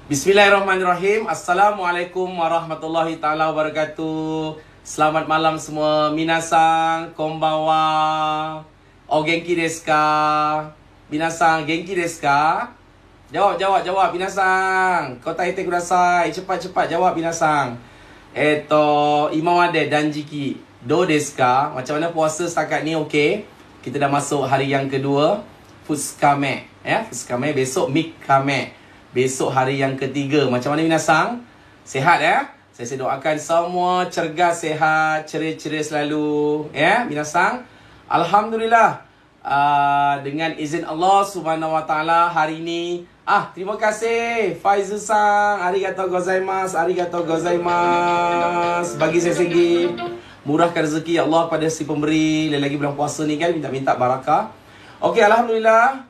Bismillahirrahmanirrahim. Assalamualaikum warahmatullahi taala wabarakatuh. Selamat malam semua. Minasan konbanwa. O genki desu ka? Minasan genki desu ka? Jawab minasan. Kotaete kudasai. Cepat jawab minasan. Imamade danjiki do desu ka? Macam mana puasa setakat ni? Okey. Kita dah masuk hari yang kedua. Futsukame, ya. Futsukame besok mikame. Besok hari yang ketiga. Macam mana minasan? Sehat ya? Saya doakan semua cergas, sehat, ceria-ceria selalu. Ya, minasan. Alhamdulillah. Dengan izin Allah Subhanahu Wa Taala hari ini. Terima kasih Faizul-san. Arigatou gozaimasu. Arigatou gozaimasu. Bagi saya segi murahkan rezeki Allah pada si pemberi. Lagi bulan puasa ni kan, minta barakah. Okey, alhamdulillah.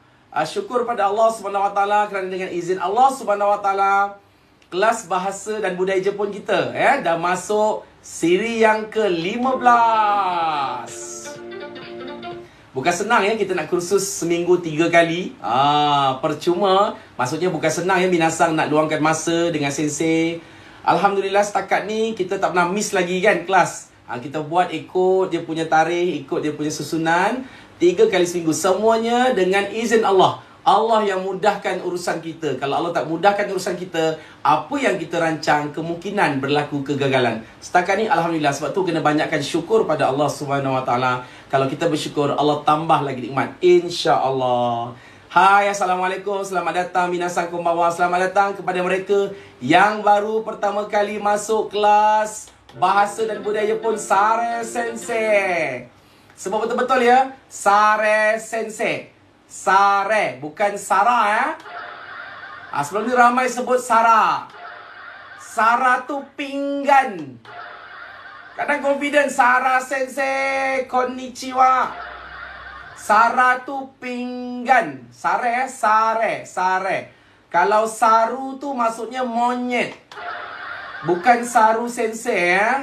Syukur pada Allah Subhanahu Wa Taala kerana dengan izin Allah Subhanahu Wa Taala kelas bahasa dan budaya Jepun kita dah masuk siri yang ke-15. Bukan senang ya kita nak kursus seminggu 3 kali. Percuma. Maksudnya bukan senang ya minasan nak luangkan masa dengan sensei. Alhamdulillah setakat ni kita tak pernah miss lagi kan kelas. Kita buat ikut dia punya tarikh, ikut dia punya susunan. 3 kali seminggu. Semuanya dengan izin Allah. Allah yang mudahkan urusan kita. Kalau Allah tak mudahkan urusan kita, apa yang kita rancang, kemungkinan berlaku kegagalan. Setakat ni Alhamdulillah. Sebab tu kena banyakkan syukur pada Allah Subhanahu Wa Taala. Kalau kita bersyukur, Allah tambah lagi nikmat. InsyaAllah. Hai, Assalamualaikum. Selamat datang minasan konbanwa. Selamat datang kepada mereka yang baru pertama kali masuk kelas bahasa dan budaya Jepun Sare Sensei. Sebab betul-betul ya, Sare Sensei. Sare, bukan Sarah ya. Sebelum ni ramai sebut Sarah. Sarah tu pinggan. Kadang confident, Sarah Sensei, konnichiwa. Sarah tu pinggan. Sare, sare. Kalau saru tu maksudnya monyet. Bukan saru Sensei ya.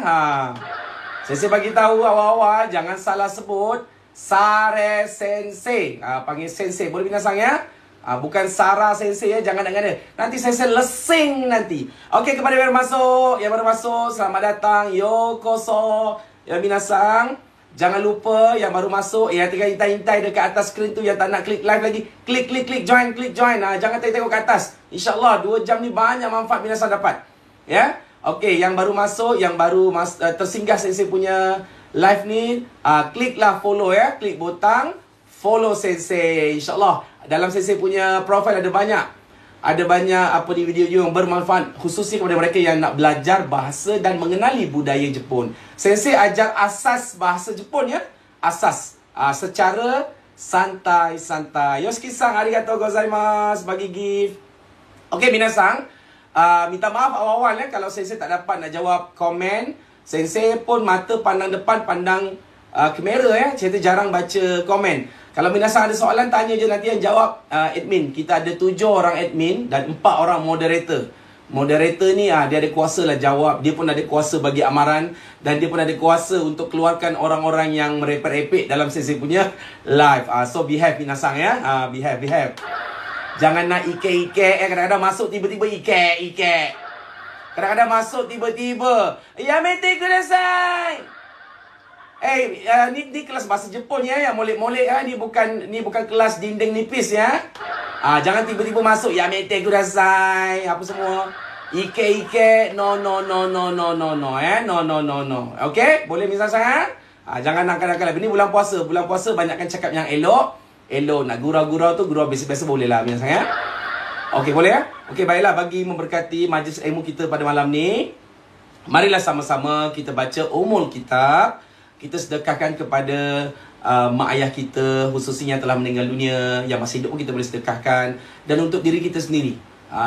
Sensei bagi tahu awal-awal jangan salah sebut Sare Sensei. Panggil Sensei. Boleh binasang ya? Bukan Sarah Sensei ya. Jangan dengar dia. Nanti Sensei lesing nanti. Okey, kepada yang baru masuk, selamat datang. Yokoso. Ya binasang. Jangan lupa yang baru masuk, tinggal hintai dekat atas skrin tu yang tak nak klik live lagi. Klik join. Jangan tengok ke atas. InsyaAllah 2 jam ni banyak manfaat binasang dapat. Ya. Okey, yang baru masuk, yang baru tersinggah Sensei punya live ni, kliklah follow ya. Klik butang follow Sensei. InsyaAllah dalam Sensei punya profile ada banyak apa ni video yang bermanfaat khususnya kepada mereka yang nak belajar bahasa dan mengenali budaya Jepun. Sensei ajar asas bahasa Jepun ya. Asas secara santai-santai. Yoshiki-san, arigatou gozaimasu bagi gift. Okey, minasan. Minta maaf awal-awal ya kalau Sensei tak dapat nak jawab komen. Sensei pun mata pandang depan, pandang kamera ya. Saya jarang baca komen. Kalau minasan ada soalan, tanya je, nanti yang jawab admin. Kita ada 7 orang admin dan 4 orang moderator. Moderator ni dia ada kuasa lah jawab. Dia pun ada kuasa bagi amaran. Dan dia pun ada kuasa untuk keluarkan orang-orang yang merepek-repek dalam Sensei punya live. So behave minasan ya. Behave. Jangan nak ike-ike. Kadang-kadang masuk tiba-tiba ike. Kadang-kadang masuk tiba-tiba yamete kudasai. Ni kelas bahasa Jepun ya. Yang molek-molek ya. Ni bukan kelas dinding nipis ya. Jangan tiba-tiba masuk yamete kudasai. Apa semua. Ike. No. Ya. No. Okey? Boleh misal saya? Jangan nakal-nakal. Ini bulan puasa. Bulan puasa banyakkan cakap yang elok. Nak gurau-gurau tu, gurau biasa-biasa boleh lah minasang ya. Okey, boleh ya? Okey, baiklah, bagi memberkati majlis ilmu kita pada malam ni, marilah sama-sama kita baca umul kitab. Kita sedekahkan kepada mak ayah kita, khususnya yang telah meninggal dunia. Yang masih hidup pun kita boleh sedekahkan. Dan untuk diri kita sendiri,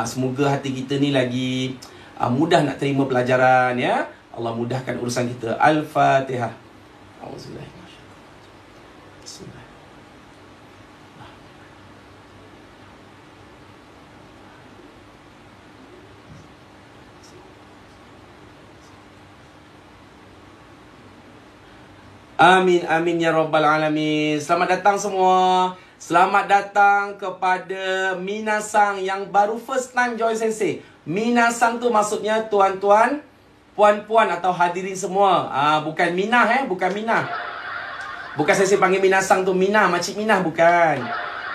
semoga hati kita ni lagi mudah nak terima pelajaran ya. Allah mudahkan urusan kita. Al-Fatihah. Auzubillahi. Amin ya rabbal alamin. Selamat datang semua. Selamat datang kepada Minasang yang baru first time join Sensei. Minasang tu maksudnya tuan-tuan, puan-puan atau hadirin semua. Bukan Minah bukan Minah. Bukan Sensei panggil Minasang tu Minah, Makcik Minah, bukan.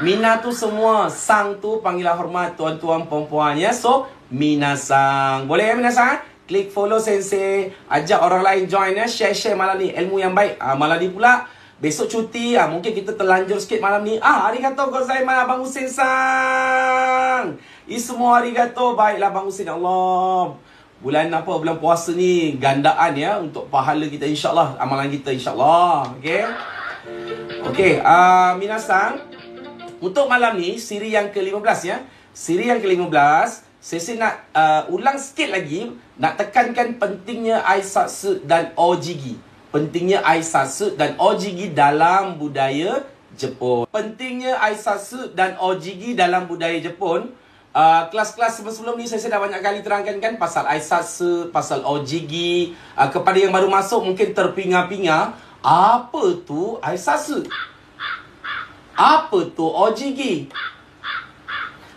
Minah tu semua, sang tu panggilan hormat tuan-tuan perempuan ya. So, Minasang. Boleh ya Minasang? Klik follow Sensei, ajak orang lain join ya, share-share malam ni ilmu yang baik. Malam ni pula besok cuti, mungkin kita terlanjur sikit malam ni. Arigatou gozaimasu Abang Husin sang. Semua arigatou. Baiklah Abang Husin. Allah. Bulan bulan puasa ni gandaan ya untuk pahala kita insya-Allah, amalan kita insya-Allah. Okey. Okey, minasang, untuk malam ni siri yang ke-15 ya. Siri yang ke-15, saya nak ulang sikit lagi, nak tekankan pentingnya Aisatsu dan Ojigi. Pentingnya Aisatsu dan Ojigi dalam budaya Jepun. Pentingnya Aisatsu dan Ojigi dalam budaya Jepun. Kelas-kelas sebelum ni saya dah banyak kali terangkan kan pasal Aisatsu, pasal Ojigi. Kepada yang baru masuk mungkin terpinga-pinga, apa tu Aisatsu? Apa tu Ojigi?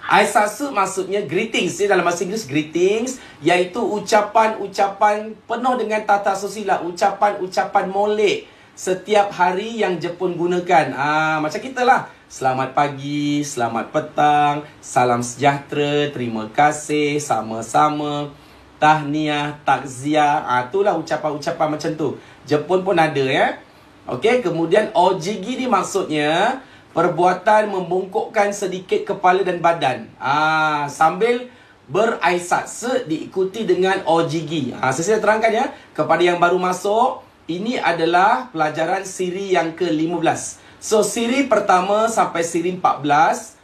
Aisatsu maksudnya greetings, dalam bahasa Inggeris greetings, iaitu ucapan-ucapan penuh dengan tata susila, ucapan-ucapan molek setiap hari yang Jepun gunakan. Macam kita lah. Selamat pagi, selamat petang, salam sejahtera, terima kasih, sama-sama, tahniah, takziah. Itulah ucapan-ucapan macam tu. Jepun pun ada ya. Okey, kemudian Ojigi ni maksudnya perbuatan membungkukkan sedikit kepala dan badan. Sambil beraisatsu diikuti dengan Ojigi. Saya terangkan ya, kepada yang baru masuk, ini adalah pelajaran siri yang ke-15. So, siri pertama sampai siri 14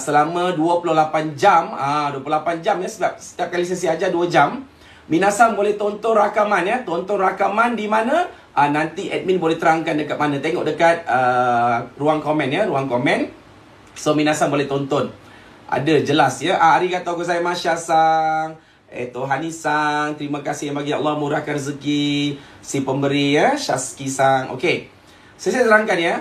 selama 28 jam. 28 jam ya, sebab setiap kali sesi ajar 2 jam. Minasang boleh tonton rakaman ya. Tonton rakaman di mana? Nanti admin boleh terangkan dekat mana. Tengok dekat ruang komen ya, ruang komen. So, minasang boleh tonton. Ada jelas ya. Arigatou gozaimasu Syasang. Tohani-sang, terima kasih yang bagi Allah murahkan rezeki si pemberi ya, Shaski-sang. Okey. Saya terangkan ya.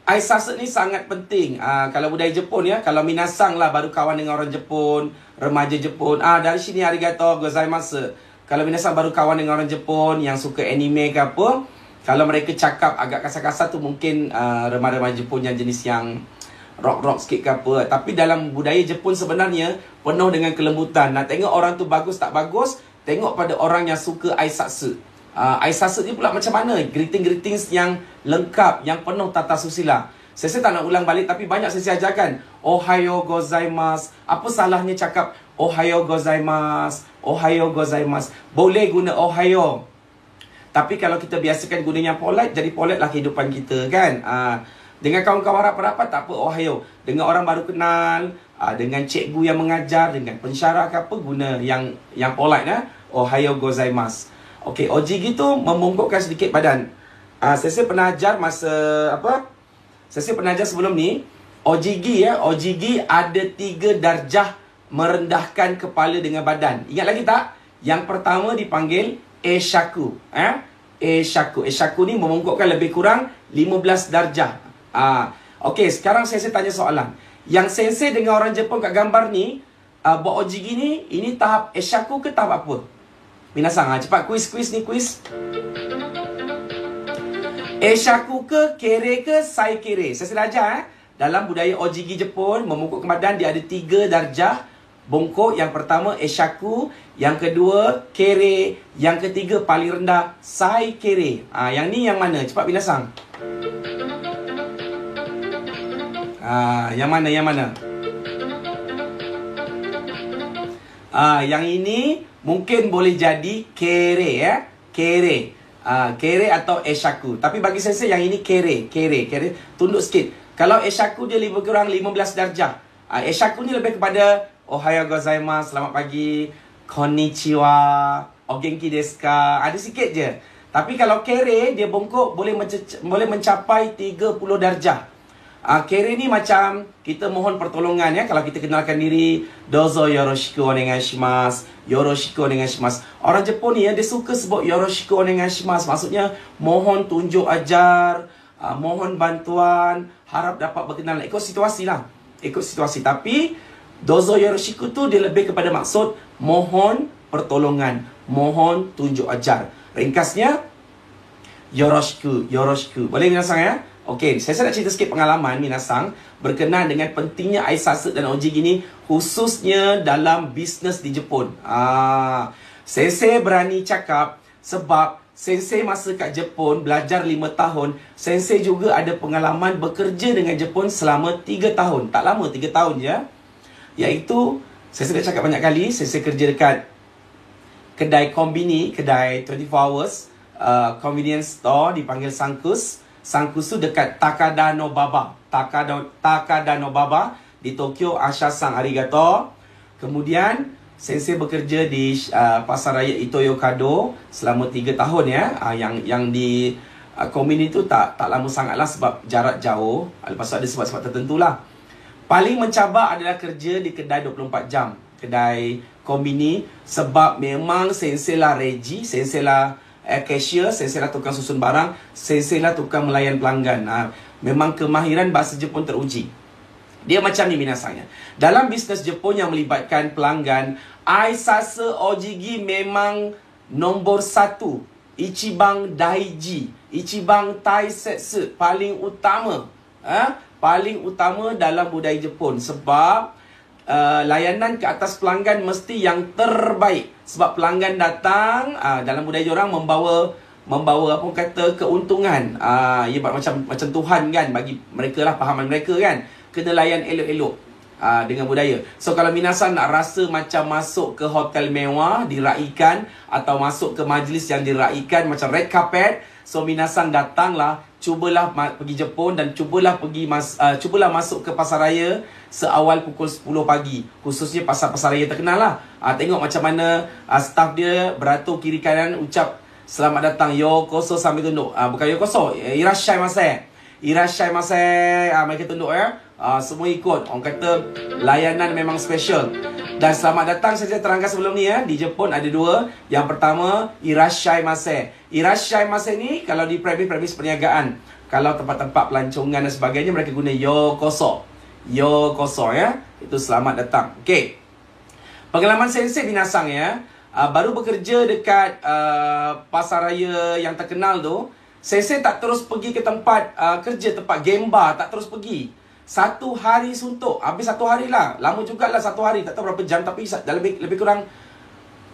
Aisatsu ni sangat penting. Kalau budaya Jepun ya, kalau minasang lah baru kawan dengan orang Jepun, remaja Jepun. Dari sini arigatou gozaimasu. Kalau minasang baru kawan dengan orang Jepun yang suka anime ke apa, kalau mereka cakap agak kasar-kasar tu mungkin remaja Jepun yang jenis yang rock-rock sikit ke apa. Tapi dalam budaya Jepun sebenarnya penuh dengan kelembutan. Nak tengok orang tu bagus tak bagus, tengok pada orang yang suka Aisatsu. Aisatsu ni pula macam mana? Greetings yang lengkap, yang penuh tata susila. Saya tak nak ulang balik, tapi banyak saya ajarkan. Ohayo gozaimasu. Apa salahnya cakap Ohayo gozaimasu? Ohayo gozaimasu. Boleh guna Ohayo. Tapi kalau kita biasakan gunanya polite, jadi polite lah kehidupan kita kan. Dengan kawan-kawan rapat-rapat tak apa Ohayo. Dengan orang baru kenal, dengan cikgu yang mengajar, dengan pensyarah ke apa, guna yang polite Ohayo gozaimasu. Okey, Ojigi tu membungkukkan sedikit badan. Saya pernah ajar masa apa? Saya pernah ajar sebelum ni. Ojigi ya, Ojigi ada 3 darjah merendahkan kepala dengan badan. Ingat lagi tak? Yang pertama dipanggil Eshaku. Eshaku. Eshaku ni membungkukkan lebih kurang 15 darjah. Okey, sekarang saya tanya soalan. Yang sensei dengan orang Jepun kat gambar ni, buat Ojigi ni, ini tahap Eshaku ke tahap apa? Minasang, cepat quiz ni quiz. Eshaku ke, kere ke, sai kere? Saya sudah ajar dalam budaya Ojigi Jepun, membungkuk ke badan dia ada 3 darjah bungkuk. Yang pertama Eshaku, yang kedua kere, yang ketiga paling rendah sai kere. Yang ni yang mana? Cepat Minasang. Yang mana? Yang ini mungkin boleh jadi kere ya. Kere. Kere atau Eshaku. Tapi bagi saya yang ini kere. Tunduk sikit. Kalau Eshaku dia lebih kurang 15 darjah. Eshaku ni lebih kepada Ohayo gozaimasu, selamat pagi, konnichiwa, o genki desu ka. Ada sikit je. Tapi kalau kere dia bongkok boleh mencapai 30 darjah. Kere ni macam kita mohon pertolongan ya. Kalau kita kenalkan diri, dozo yoroshiku onegaishimasu, yoroshiku onegaishimasu. Orang Jepun ni ya, dia suka sebut yoroshiku onegaishimasu. Maksudnya mohon tunjuk ajar, mohon bantuan, harap dapat berkenalan. Ikut situasi lah. Ikut situasi. Tapi dozo yoroshiku tu dia lebih kepada maksud mohon pertolongan, mohon tunjuk ajar. Ringkasnya yoroshiku, yoroshiku. Boleh minasang ya? Okey, saya nak cerita sikit pengalaman minasang berkenaan dengan pentingnya aisatsu dan oji gini, khususnya dalam bisnes di Jepun. Sensei berani cakap sebab Sensei masa kat Jepun belajar 5 tahun. Sensei juga ada pengalaman bekerja dengan Jepun selama 3 tahun. Tak lama, 3 tahun je. Iaitu, Sensei dah cakap banyak kali, Sensei kerja dekat kedai kombini, kedai 24 hours, convenience store dipanggil Sankus. Sankus tu dekat Takada no Baba. Takada no Baba di Tokyo. Asha-san arigato. Kemudian Sensei bekerja di Pasar Raya Ito-Yokado selama 3 tahun ya. Yang di kombini tu tak lama sangat lah sebab jarak jauh. Lepas tu ada sebab-sebab tertentu lah. Paling mencabar adalah kerja di kedai 24 jam. Kedai kombini. Sebab memang Sensei lah reji, Sensei lah cashier, Sensei lah tukang susun barang, Sensei lah tukang melayan pelanggan. Memang kemahiran bahasa Jepun teruji. Dia macam ni minasanya. Dalam bisnes Jepun yang melibatkan pelanggan, aisatsu ojigi memang nombor 1. Ichiban daiji, Ichiban taisetsu, paling utama. Paling utama dalam budaya Jepun. Sebab layanan ke atas pelanggan mesti yang terbaik. Sebab pelanggan datang, dalam budaya orang membawa apa kata keuntungan. Ia macam Tuhan kan bagi mereka lah, pahaman mereka kan. Kena layan elok-elok dengan budaya. So kalau minasan nak rasa macam masuk ke hotel mewah diraikan, atau masuk ke majlis yang diraikan macam red carpet, so minasan datanglah, cubalah pergi Jepun dan cubalah masuk ke pasar raya seawal pukul 10 pagi. Khususnya pasar-pasar raya terkenal lah. Tengok macam mana staff dia beratur kiri kanan ucap selamat datang, yokoso sambil tunduk. Bukan yokoso, irashaimase. Irashaimase. Mereka tunduk ya. Semua ikut. Orang kata layanan memang special. Dan selamat datang saya terangkan sebelum ni ya. Di Jepun ada 2. Yang pertama, irashaimase. Irashaimase ni kalau di premis perniagaan. Kalau tempat-tempat pelancongan dan sebagainya, mereka guna yokoso. Yokoso ya. Itu selamat datang. Okey. Pengalaman Sensei binasang ya. Baru bekerja dekat pasar raya yang terkenal tu. Sensei tak terus pergi ke tempat kerja, tempat game bar. Tak terus pergi. 1 hari suntuk. Habis 1 hari lah. Lama jugalah 1 hari. Tak tahu berapa jam. Tapi dah lebih kurang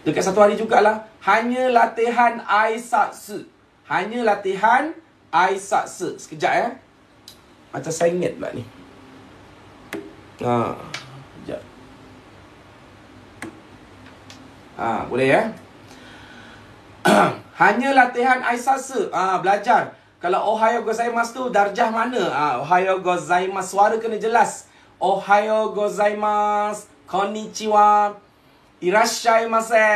dekat 1 hari jugalah. Hanya latihan aisatsu. Hanya latihan aisatsu. Sekejap ya. Macam saya ingat pula ni. Sekejap. Boleh ya. Hanya latihan aisatsu. Belajar. Kalau ohayo gozaimasu tu darjah mana? Ohayo gozaimasu. Suara kena jelas. Ohayo gozaimasu. Konnichiwa. Irashaimase.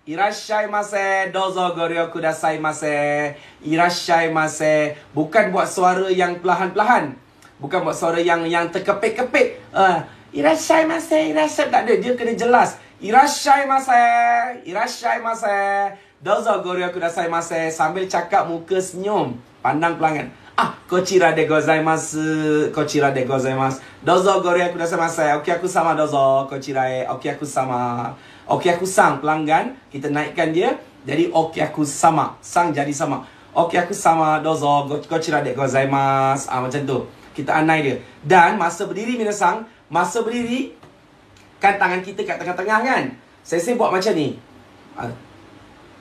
Irashaimase. Dozo goryo kudasaimasu. Irashaimase. Bukan buat suara yang perlahan-perlahan. Bukan buat suara yang terkepit-kepit. Irashaimase. Irashaimase. Tak ada. Dia kena jelas. Irashaimase. Irashaimase. Dozo goryo kudasaimasu. Sambil cakap muka senyum. Pandang pelanggan. Kochira de gozaimasu. Kochira de gozaimasu. Dozo goryo kudasaimasu. Okiaku sama dozo. Kochira e. Okiaku sama. Okiaku sang pelanggan. Kita naikkan dia. Jadi okiaku sama. Sang jadi sama. Okiaku sama dozo. Kochira de gozaimasu. Macam tu. Kita anai dia. Dan masa berdiri minasang. Masa berdiri. Kan tangan kita kat tengah-tengah kan. Sensei buat macam ni.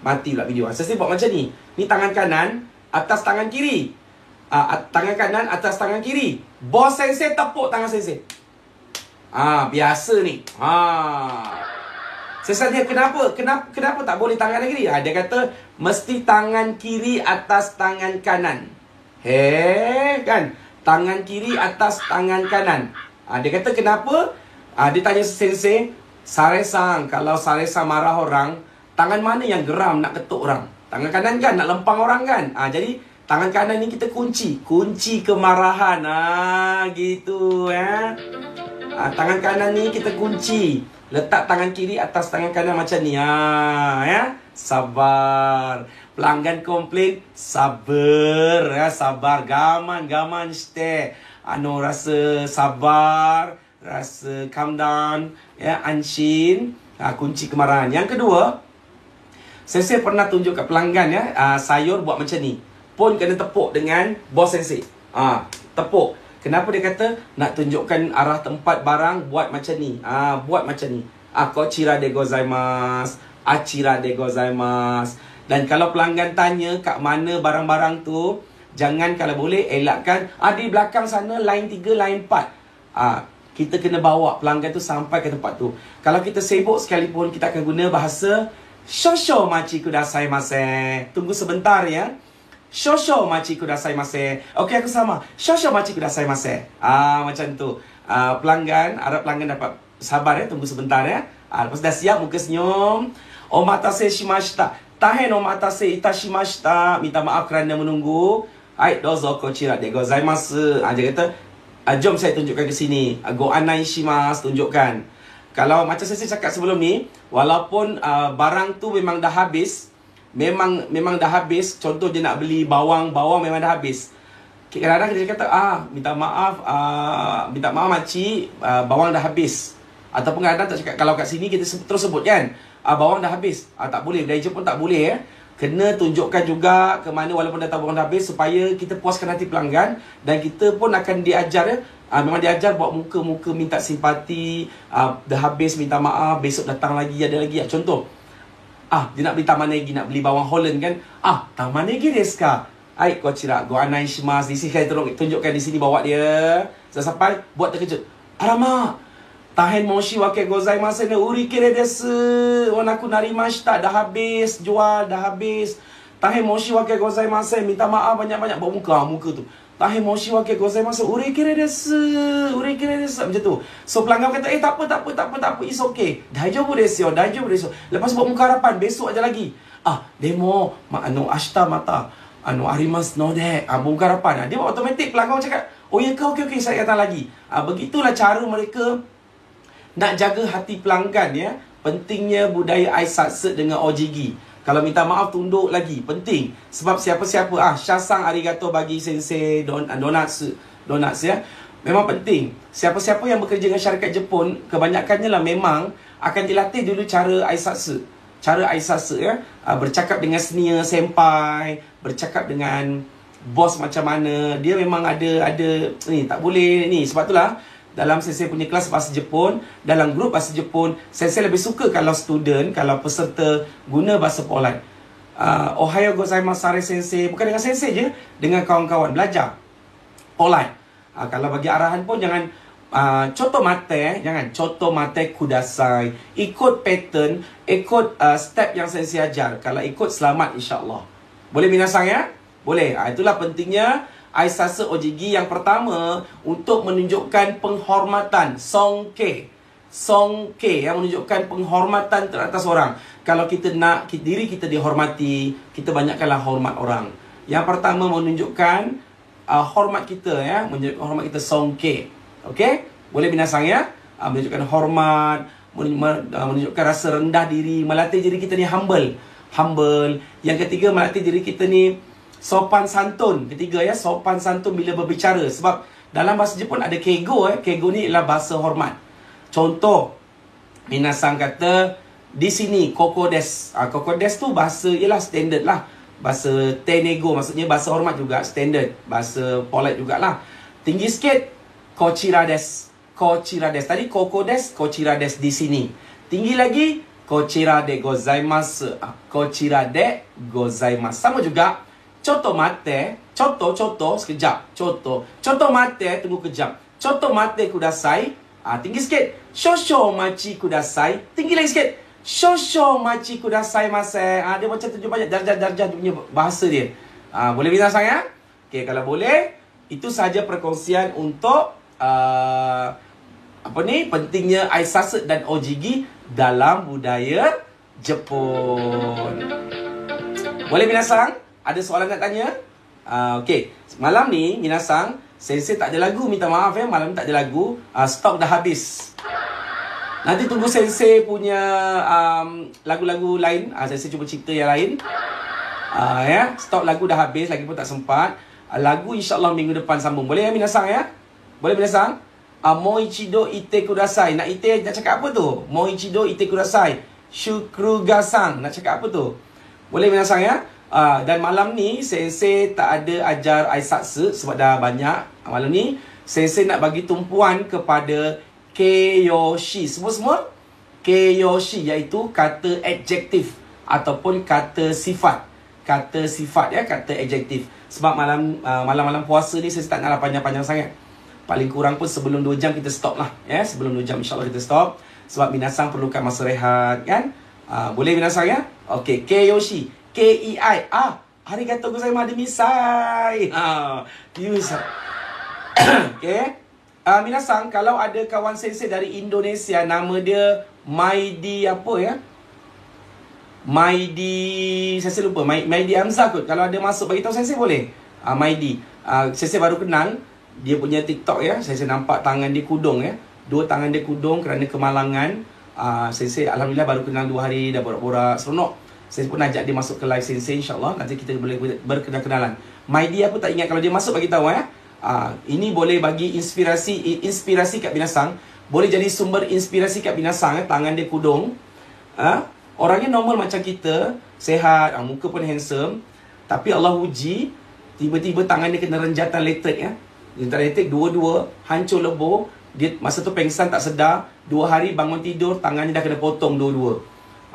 Mati pula video. Sensei buat macam ni. Ni tangan kanan. Atas tangan kiri. Tangan kanan atas tangan kiri. Bos Sensei tepuk tangan Sensei. Biasa ni. Saya tanya kenapa tak boleh tangan kiri? Dia kata mesti tangan kiri atas tangan kanan. Kan? Tangan kiri atas tangan kanan. Dia kata kenapa? Dia tanya Sensei, Sare-san, kalau Sare-san marah orang, tangan mana yang geram nak ketuk orang? Tangan kanan kan, nak lempang orang kan? Jadi, tangan kanan ni kita kunci. Kunci kemarahan. Gitu ya. Tangan kanan ni kita kunci. Letak tangan kiri atas tangan kanan macam ni. Ya. Sabar. Pelanggan komplain, sabar ya, sabar. Gaman shite. Rasa sabar, rasa calm down, ya, anshin, kunci kemarahan. Yang kedua, Sensei pernah tunjuk kat pelanggan ya, sayur buat macam ni. Pun kena tepuk dengan bos Sensei. Tepuk. Kenapa dia kata nak tunjukkan arah tempat barang, buat macam ni. Buat macam ni. Kochira de gozaimasu. Achira de gozaimasu. Dan kalau pelanggan tanya kat mana barang-barang tu, jangan kalau boleh elakkan, di belakang sana line 3, line 4. Kita kena bawa pelanggan tu sampai ke tempat tu. Kalau kita sibuk sekalipun, kita akan guna bahasa shosho machi kudasai mase. Tunggu sebentar ya. Shosho machi kudasai mase. Okey, aku sama. Shosho machi kudasai mase. Macam tu. Pelanggan, harap pelanggan dapat sabar ya, tunggu sebentar ya. Lepas dah siap, muka senyum. Omatase shimashita. Tahen omatase itashimashita. Minta maaf kerana menunggu. Hai, dozo kochira de gozaimasu. Dia kata, jom saya tunjukkan ke sini. Go anai shimasu, tunjukkan. Kalau macam saya cakap sebelum ni, walaupun barang tu memang dah habis, memang dah habis. Contoh dia nak beli bawang memang dah habis. Kadang-kadang dia kata, minta maaf makcik, bawang dah habis. Ataupun kadang-kadang tak cakap, kalau kat sini kita terus sebut kan, bawang dah habis. Tak boleh, dari Jepun tak boleh ya. Kena tunjukkan juga ke mana walaupun dah tahu bawang dah habis, supaya kita puaskan hati pelanggan. Dan kita pun akan diajar ya. Memang diajar buat muka-muka minta simpati. Dah habis, minta maaf, besok datang lagi, ada lagi. Contoh, dia nak beli tamanegi, nak beli bawang Holland kan. Tamanegi desu ka? Hai, kochira, go anai shimasu. Di sini saya tunjukkan di sini, bawa dia. Sampai buat terkejut. Alamak, tahen moshi wake gozaimasen ne, urikire desu. Aku narimashita, dah habis, jual, dah habis. Tahen moshi wake gozaimasen, minta maaf banyak-banyak. Bawa muka tu. Tahen moshi wake gozaimasen, urikire desu. Macam tu. So pelanggan kata, tak apa, it's okay. Daijoubu desu yo. Lepas buat muka harapan, besok aja lagi. Demo, ashita mata arimasu no de. Muka harapan. Dia automatik pelanggan cakap, ya ke, okey, saya datang lagi. Begitulah cara mereka nak jaga hati pelanggan ya. Pentingnya budaya aisatsu dengan ojigi. Kalau minta maaf, tunduk lagi. Penting. Sebab siapa-siapa, shasang arigato bagi sensei, donatsu ya. Memang penting. Siapa-siapa yang bekerja dengan syarikat Jepun, kebanyakannya lah memang akan dilatih dulu cara aisatsu. Cara aisatsu ya. Bercakap dengan senior, senpai, bercakap dengan bos macam mana. Dia memang ada ni, tak boleh ni. Sebab itulah dalam Sensei punya kelas bahasa Jepun, dalam grup bahasa Jepun, Sensei lebih suka kalau student, kalau peserta guna bahasa polite. Ohayo gozaimasu sare Sensei. Bukan dengan Sensei je, dengan kawan-kawan. Belajar polite. Kalau bagi arahan pun jangan choto mate, jangan choto mate kudasai. Ikut pattern, ikut step yang Sensei ajar. Kalau ikut, selamat insya-Allah. Boleh minasang ya? Boleh. Itulah pentingnya aisatsu ojigi. Yang pertama, untuk menunjukkan penghormatan. Songke yang menunjukkan penghormatan teratas orang. Kalau kita nak diri kita dihormati, kita banyakkanlah hormat orang. Yang pertama, menunjukkan hormat kita ya, menunjukkan hormat kita, songke. Okey? Boleh binasang ya? Menunjukkan hormat, menunjukkan rasa rendah diri, melatih diri kita ni humble. Yang ketiga, melatih diri kita ni sopan santun. Ketiga ya, sopan santun bila berbicara. Sebab dalam bahasa Jepun ada keigo. Keigo ni ialah bahasa hormat. Contoh, minasang kata di sini koko des. Koko des tu bahasa ialah standard lah. Bahasa tenego, maksudnya bahasa hormat juga, standard. Bahasa polite jugalah. Tinggi sikit, kochira des. Tadi koko des, kochira des di sini. Tinggi lagi, kochira de gozaimasu. Kochira de gozaimasu. Sama juga. Choto mate. Choto, sekejap. Choto mate, tunggu kejap. Choto mate kudasai. Tinggi sikit. Shosho machi kudasai. Tinggi lagi sikit. Shosho machi kudasai mase. Dia macam tunjuk banyak darjah-darjah punya bahasa dia. Boleh binasang ya? Okay, kalau boleh, itu sahaja perkongsian untuk pentingnya aisatsu dan ojigi dalam budaya Jepun. Boleh minasang? Ada soalan nak tanya? Okey, malam ni minasang, Sensei tak ada lagu, minta maaf ya, malam ni tak ada lagu. Stok dah habis. Nanti tunggu Sensei punya lagu-lagu lain. Sensei cuba cipta yang lain. Ya, stok lagu dah habis, lagi pun tak sempat. Lagu insyaAllah minggu depan sambung. Boleh ya minasang ya? Boleh minasang? Moichido ite kudasai. Nak cakap apa tu? Moichido ite kudasai. Shukru gasang. Nak cakap apa tu? Boleh minasang ya? Dan malam ni sensei tak ada ajar aisatsu sebab dah banyak. Malam ni sensei nak bagi tumpuan kepada keiyoshi. Semua-semua keiyoshi iaitu kata adjektif ataupun kata sifat. Kata sifat ya, kata adjektif. Sebab malam-malam puasa ni saya tak naklah panjang-panjang sangat. Paling kurang pun sebelum 2 jam kita stop lah ya. Sebelum 2 jam insyaAllah kita stop. Sebab minasang perlukan masa rehat kan. Boleh minasang ya? Okey, keiyoshi, K-E-I. Arigatou gozaimasu misai. Use. Okey. Minasang, kalau ada kawan sensei dari Indonesia, nama dia Maidi apa ya? Maidi, saya lupa. Maidi Hamzah kot. Kalau ada masuk bagi tahu sensei boleh. Maidi. Sensei baru kenal. Dia punya TikTok ya. Sensei nampak tangan dia kudung ya. 2 tangan dia kudung kerana kemalangan. Sensei alhamdulillah baru kenal 2 hari dah borak-borak seronok. Saya pun ajak dia masuk ke live sensei insya-Allah. Nanti kita boleh berkenalan. Maidi aku tak ingat kalau dia masuk bagi tahu ya. Ini boleh bagi inspirasi kat binasang. Boleh jadi sumber inspirasi kat binasang ya. Tangan dia kudung. Orangnya normal macam kita, sehat, muka pun handsome. Tapi Allah uji, tiba-tiba tangan dia kena renjatan elektrik ya. Renjatan elektrik dua-dua, hancur lebur. Dia masa tu pengsan tak sedar. 2 hari bangun tidur, tangannya dah kena potong dua-dua.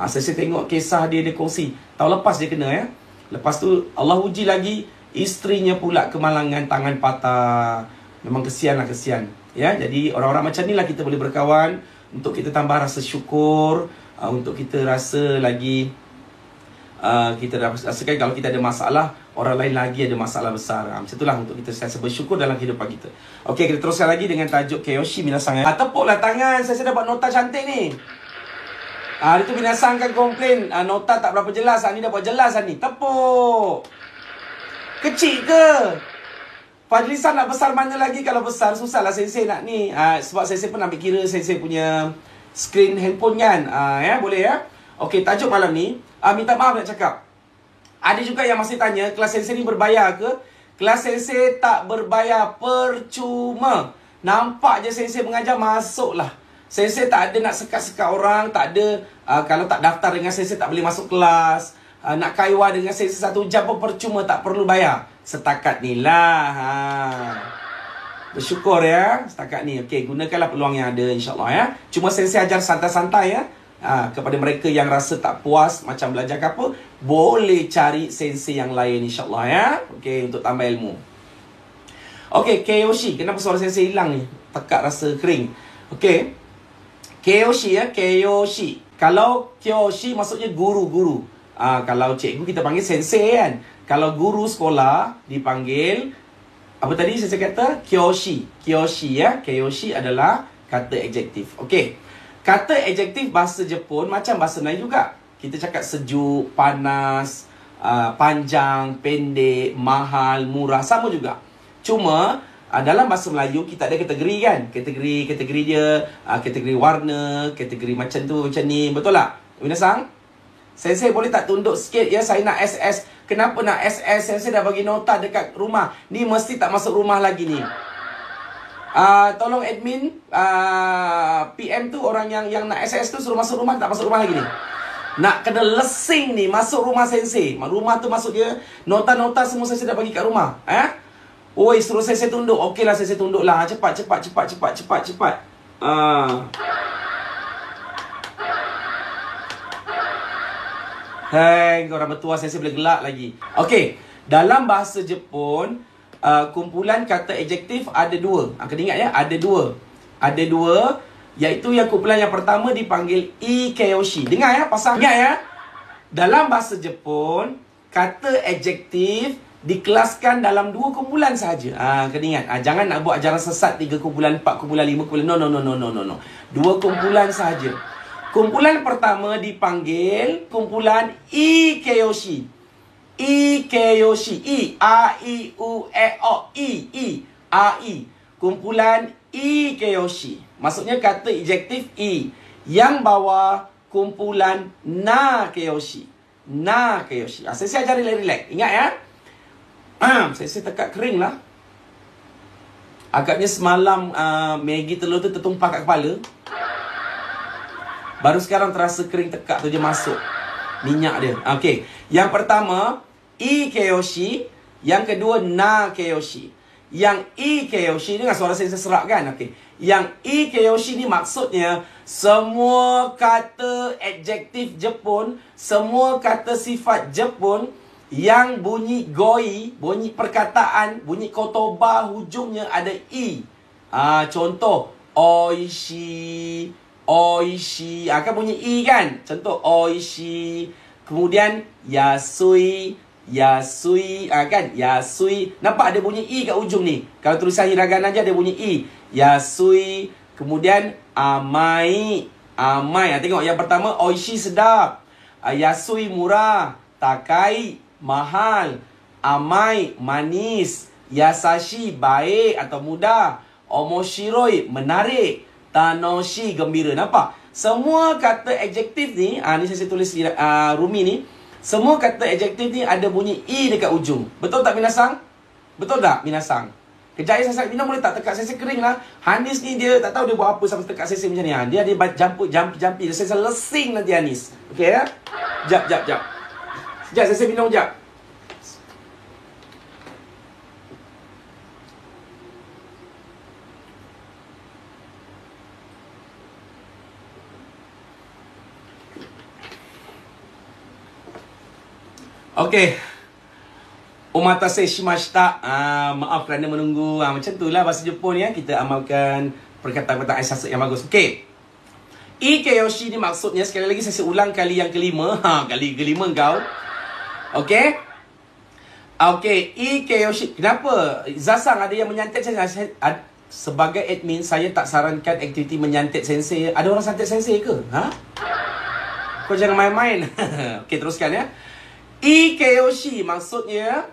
Saya tengok kisah dia kongsi. Tahun lepas dia kena ya. Lepas tu Allah uji lagi, isterinya pula kemalangan, tangan patah. Memang kesian lah, kesian. Ya, jadi orang-orang macam ni lah kita boleh berkawan. Untuk kita tambah rasa syukur. Untuk kita rasa lagi kita rasakan kalau kita ada masalah, orang lain lagi ada masalah besar. Macam itulah untuk kita sentiasa bersyukur dalam kehidupan kita. Okey, kita teruskan lagi dengan tajuk keiyoshi minasang. Tepuklah tangan, saya dapat nota cantik ni. Itu minasang kan komplain nota tak berapa jelas. Ni dah buat jelas ni. Tepuk. Kecil ke? Fadlisan nak besar mana lagi? Kalau besar susahlah sensei nak ni. Sebab sensei pun ambil kira sensei punya screen handphone kan. Ya, boleh ya. Okey, tajuk malam ni, minta maaf nak cakap. Ada juga yang masih tanya, kelas sensei ni berbayar ke? Kelas sensei tak berbayar, percuma. Nampak je sensei mengajar, masuklah. Sensei tak ada nak sekat-sekat orang, tak ada kalau tak daftar dengan sensei tak boleh masuk kelas. Nak kaiwa dengan sensei 1 jam pun percuma, tak perlu bayar. Setakat ni lah. Bersyukur ya setakat ni. Okey, gunakanlah peluang yang ada insya-Allah ya. Cuma sensei ajar santai-santai ya. Kepada mereka yang rasa tak puas macam belajar ke apa, boleh cari sensei yang lain insya-Allah ya. Okey, untuk tambah ilmu. Okey, keiyoshi. Kenapa suara sensei hilang ni? Tekak rasa kering. Okey. Keiyoshi ya, keiyoshi. Kalau keiyoshi maksudnya guru-guru. Kalau cikgu kita panggil sensei kan. Kalau guru sekolah dipanggil apa tadi saya kata? Keiyoshi. Keiyoshi ya. Keiyoshi adalah kata adjektif. Okey. Kata adjektif bahasa Jepun macam bahasa Melayu juga. Kita cakap sejuk, panas, panjang, pendek, mahal, murah, sama juga. Cuma dalam bahasa Melayu kita ada kategori kan. Kategori dia, kategori warna, kategori macam tu, macam ni. Betul tak? Minasang? Sensei boleh tak tunduk sikit ya, saya nak SS. Kenapa nak SS? Sensei dah bagi nota dekat rumah. Ni mesti tak masuk rumah lagi ni. Tolong admin PM tu orang yang nak SS tu suruh masuk rumah, tak masuk rumah lagi ni. Nak kena lesing ni masuk rumah sensei. Rumah tu masuk dia, nota-nota semua sensei dah bagi kat rumah. Oi, suruh sensei tunduk. Okeylah sensei tunduk lah. Cepat. Hai, orang bertuah sensei boleh gelak lagi. Okey, dalam bahasa Jepun kumpulan kata adjektif ada 2. Kena ingat ya, ada 2. Ada 2, iaitu yang kumpulan yang pertama dipanggil ikeyoshi. Dengar ya, pasang. Ingat ya. Dalam bahasa Jepun, kata adjektif dikelaskan dalam 2 kumpulan sahaja. Kena ingat. Jangan nak buat ajaran sesat 3 kumpulan, 4 kumpulan, 5 kumpulan. No. 2 kumpulan sahaja. Kumpulan pertama dipanggil kumpulan ikeyoshi. Ikeyoshi. A-I-U-E-O. I. Kumpulan ikeyoshi. Maksudnya kata adjektif i. Yang bawah kumpulan nakeyoshi. Nakayoshi. Sensei ajar relax. Ingat ya. Sensei tekak kering lah. Agaknya semalam Maggi telur tu tertumpah kat kepala. Baru sekarang terasa kering tekak tu je masuk minyak dia. Okey. Yang pertama, Ikeyoshi. Yang kedua, Nakayoshi. Yang Ikeyoshi ni dengan suara sensei serak kan? Okey. Yang Ikeyoshi ni maksudnya semua kata adjektif Jepun, semua kata sifat Jepun yang bunyi goi, bunyi perkataan, bunyi kotoba hujungnya ada i. Contoh oishi, oishi. Kan bunyi i kan? Contoh oishi. Kemudian yasui, yasui. Kan? Yasui. Nampak ada bunyi i kat ujung ni. Kalau tulisan hiragana aja ada bunyi i. Yasui. Kemudian amai, amai. Tengok yang pertama oishi sedap. Yasui murah. Takai mahal. Amai manis. Yasashi baik atau mudah. Omoshiroi menarik. Tanoshi gembira. Nampak? Semua kata adjektif ni, ni saya tulis Rumi ni. Semua kata adjektif ni ada bunyi i dekat ujung. Betul tak minasang? Betul tak minasang? Kejap saya minum boleh tak? Tekak saya kering lah. Hanis ni dia tak tahu dia buat apa sampai tekak saya macam ni. Dia ada jampi. Saya lesing nanti Hanis. Okey ya? Jap. Sekejap saya minum jap. Okey. Omatase shimashita. Maaf kerana menunggu. Macam itulah bahasa Jepun ya. Kita amalkan perkataan-perkataan ayat yang bagus. Okey. Ikeyoshi ni maksudnya, sekali lagi saya ulang kali yang kelima. Kali kelima kau. Okey. Okey, Ikeyoshi. Kenapa? Zasang ada yang menyantet saya. Sebagai admin, saya tak sarankan aktiviti menyantet sensei. Ada orang santet sensei ke? Kau jangan main-main. Okey, teruskan ya. Ikeyoshi maksudnya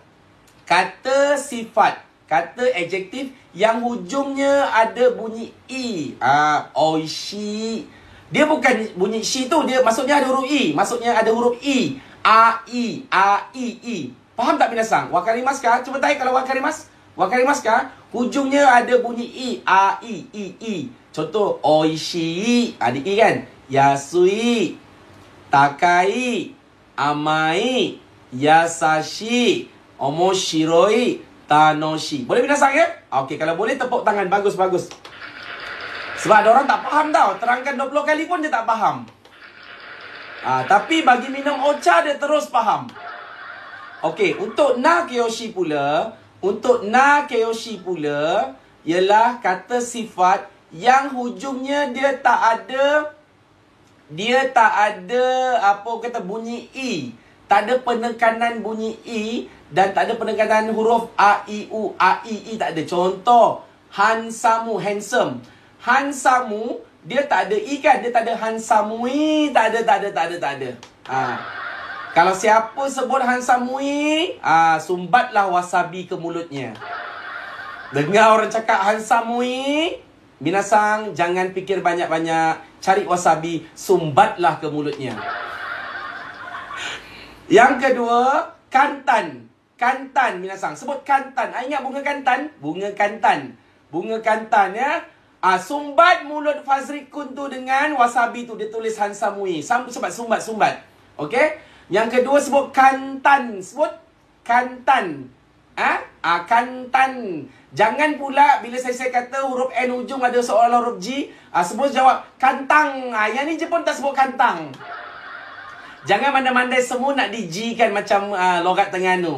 kata sifat, kata adjektif yang hujungnya ada bunyi i. Oishi. Dia bukan bunyi shi tu, dia maksudnya ada huruf i. Maksudnya ada huruf i. I. Faham tak minasang? Wakarimasu ka? Cuba tanya kalau wakarimasu. Wakarimasu ka? Hujungnya ada bunyi i. I. Contoh oishi. Ada i kan? Yasui. Takai. Amai. Yasashi. Omoshiroi. Tanoshi. Boleh minasang ya? Okey, kalau boleh tepuk tangan. Bagus. Sebab ada orang tak faham tau. Terangkan 20 kali pun dia tak faham. Tapi bagi minum ocha dia terus faham. Okey, untuk Nakayoshi pula. Ialah kata sifat yang hujungnya dia tak ada apa kata bunyi i. Tak ada penekanan bunyi i. Dan tak ada penekanan huruf a, i, u, a, i, tak ada. Contoh, hansamu, handsome. Hansamu, dia tak ada i kan? Dia tak ada hansamui. Tak ada. Kalau siapa sebut hansamui, sumbatlah wasabi ke mulutnya. Dengar orang cakap hansamui, minasang, jangan fikir banyak-banyak. Cari wasabi, sumbatlah ke mulutnya. Yang kedua, kantan. Kantan, minasang. Sebut kantan. Ingat bunga kantan? Bunga kantan ya. Sumbat mulut Fazrikun tu dengan wasabi tu. Dia tulis hansamui. Sumbat. Okey? Yang kedua sebut kantan. Sebut kantan. Kantan. Jangan pula bila saya kata huruf N ujung ada seolah huruf G. Sebut jawab kantang. Yang ni je pun tak sebut kantang. Jangan mandai-mandai semua nak di-G kan macam logat Terengganu.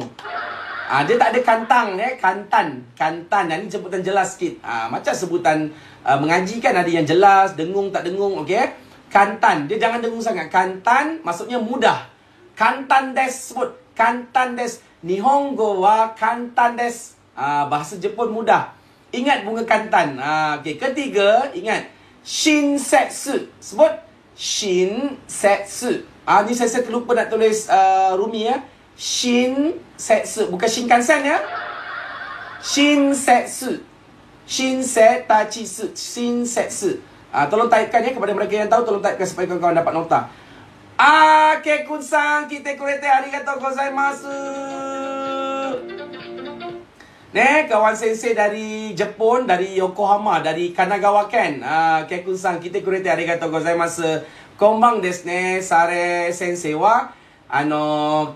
Dia tak ada kantang ya. Kantan. Yang ni sebutan jelas sikit. Macam sebutan mengaji kan ada yang jelas, dengung tak dengung. Okey. Kantan. Dia jangan dengung sangat. Kantan maksudnya mudah. Kantan des. Sebut. Kantan des. Nihongo wa kantan des. Bahasa Jepun mudah. Ingat bunga kantan. Okey. Ketiga, ingat. Shinsetsu. Sebut. Shinsetsu. Ni saya terlupa nak tulis Rumi ya. Shinsetsu. Bukan Shinkansen ya. Shinsetsu. Shinsetsu. Tolong typekan ya kepada mereka yang tahu. Tolong typekan supaya kawan-kawan dapat nota. Kekun-san, kite kurete arigatou gozaimasu. Kawan sensei dari Jepun, dari Yokohama, dari Kanagawa Ken. Kekun-san, kite kurete arigatou gozaimasu. Konban desu ne. Sare sensei wa,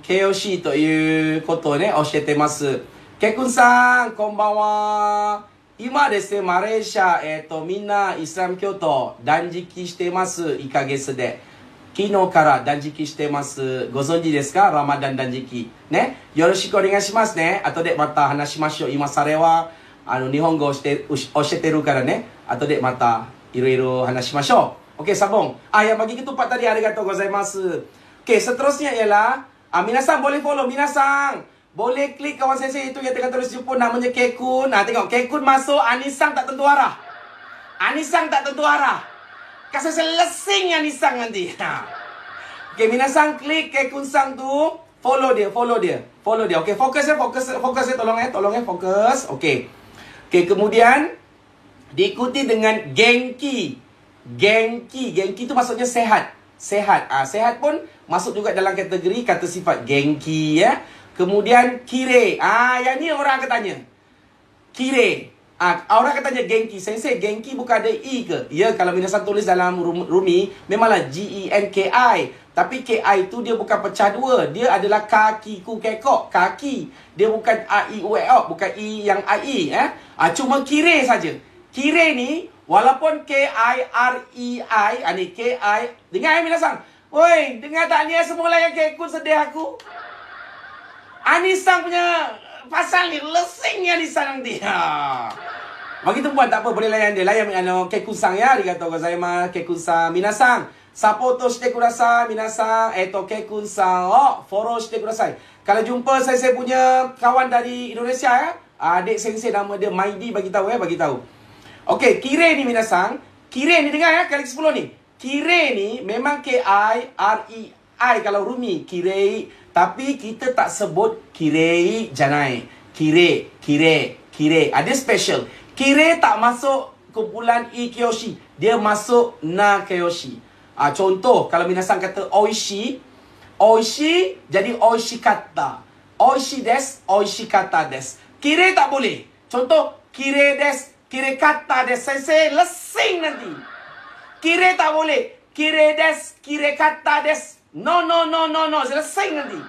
keyoshi toいうことをね、教えてます。Kekun-san, こんばんは。今ですね、マレーシア、みんなイスラム教徒断食しています。1ヶ月で。昨日から断食してます。ご存知ですか？ラマダン断食。ね。よろしくお願いしますね。後でまた話しましょう。今、それは、日本語を教えてるからね。後でまた、いろいろ話しましょう。Oke, sabong. Yang bagi ketupat tadi, arigatou gozaimasu. Oke, seterusnya ialah, minasan boleh follow, minasan. Boleh klik kawan sensei itu yang tengah tulis Jepun, namanya Kekun. Tengok, Kekun masuk, Anisang tak tentu arah. Anisang tak tentu arah. Kasih selesing Anisang nanti. Oke, minasan klik Kekun-sang tu, follow dia. Oke, fokus ya, tolong ya, fokus. Oke, kemudian diikuti dengan Genki. Genki itu maksudnya sehat. Sehat pun masuk juga dalam kategori kata sifat Genki ya. Kemudian Kire. Yang ni orang akan tanya. Kire. Orang akan tanya Genki. Sensei, Genki bukan ada I ke? Ya, kalau minasan tulis dalam Rumi, memanglah Genki. Tapi KI itu dia bukan pecah dua. Dia adalah kakiku kekok. Kaki. Dia bukan A-I-U-E-O. Bukan I yang I. Cuma Kire saja. Kire ni, walaupun K-I-R-E-I, ni K-I, dengar ya minasan. Woi, dengar tak ni semua lah yang Kekun sedih aku. Anisang punya pasal ni, lesing Anisang nanti. Begitu buat tak apa, boleh layan dia. Layan Kekun-sang ya, arigatou gozaimasu, Kekun-sang. Minasan, sapoto shite kudasai, minasan, Kekun-sang o follow shite kudasai. Kalau jumpa saya punya kawan dari Indonesia ya, adik sensei nama dia Maidi, bagi tahu ya, bagi tahu. Okey, Kire ni minasan. Kire ni dengar ya, kali 10 ni. Kire ni memang K-I-R-E-I kalau Rumi. Kire. Tapi kita tak sebut Kirei janai. Kire. Ada special. Kire tak masuk kumpulan I-Kyoshi. Dia masuk Na-Kyoshi. Contoh, kalau minasan kata Oishi. Oishi jadi Oishikata. Oishi desu, Oishikata desu. Kire tak boleh. Contoh, Kire desu. Kire kata des, sensei lesing nanti. Kire tak boleh. Kire des, kire kata des. No, lesing nanti.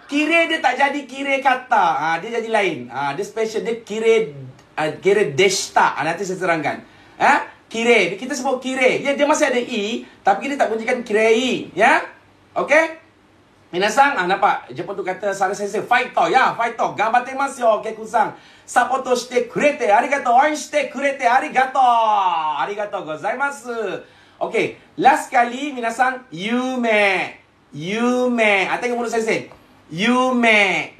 Kire dia tak jadi kire kata. Dia jadi lain. Dia special. Dia kire deshta. Nanti saya terangkan. Kire. Kita sebut kire. Dia masih ada I. Tapi kita tak bunyikan kirei. Ya? Okay? Minasan, nampak? Jepun tu kata Sara sensei, fight to. Ya, fight to. Gambatemasu yo, Kekun-sang. Sapoto shite kurete, arigatou. Oin shite kurete, arigatou. Arigatou gozaimasu. Okay, last kali, minasan, yume. Tengok mulut sensei. Yume.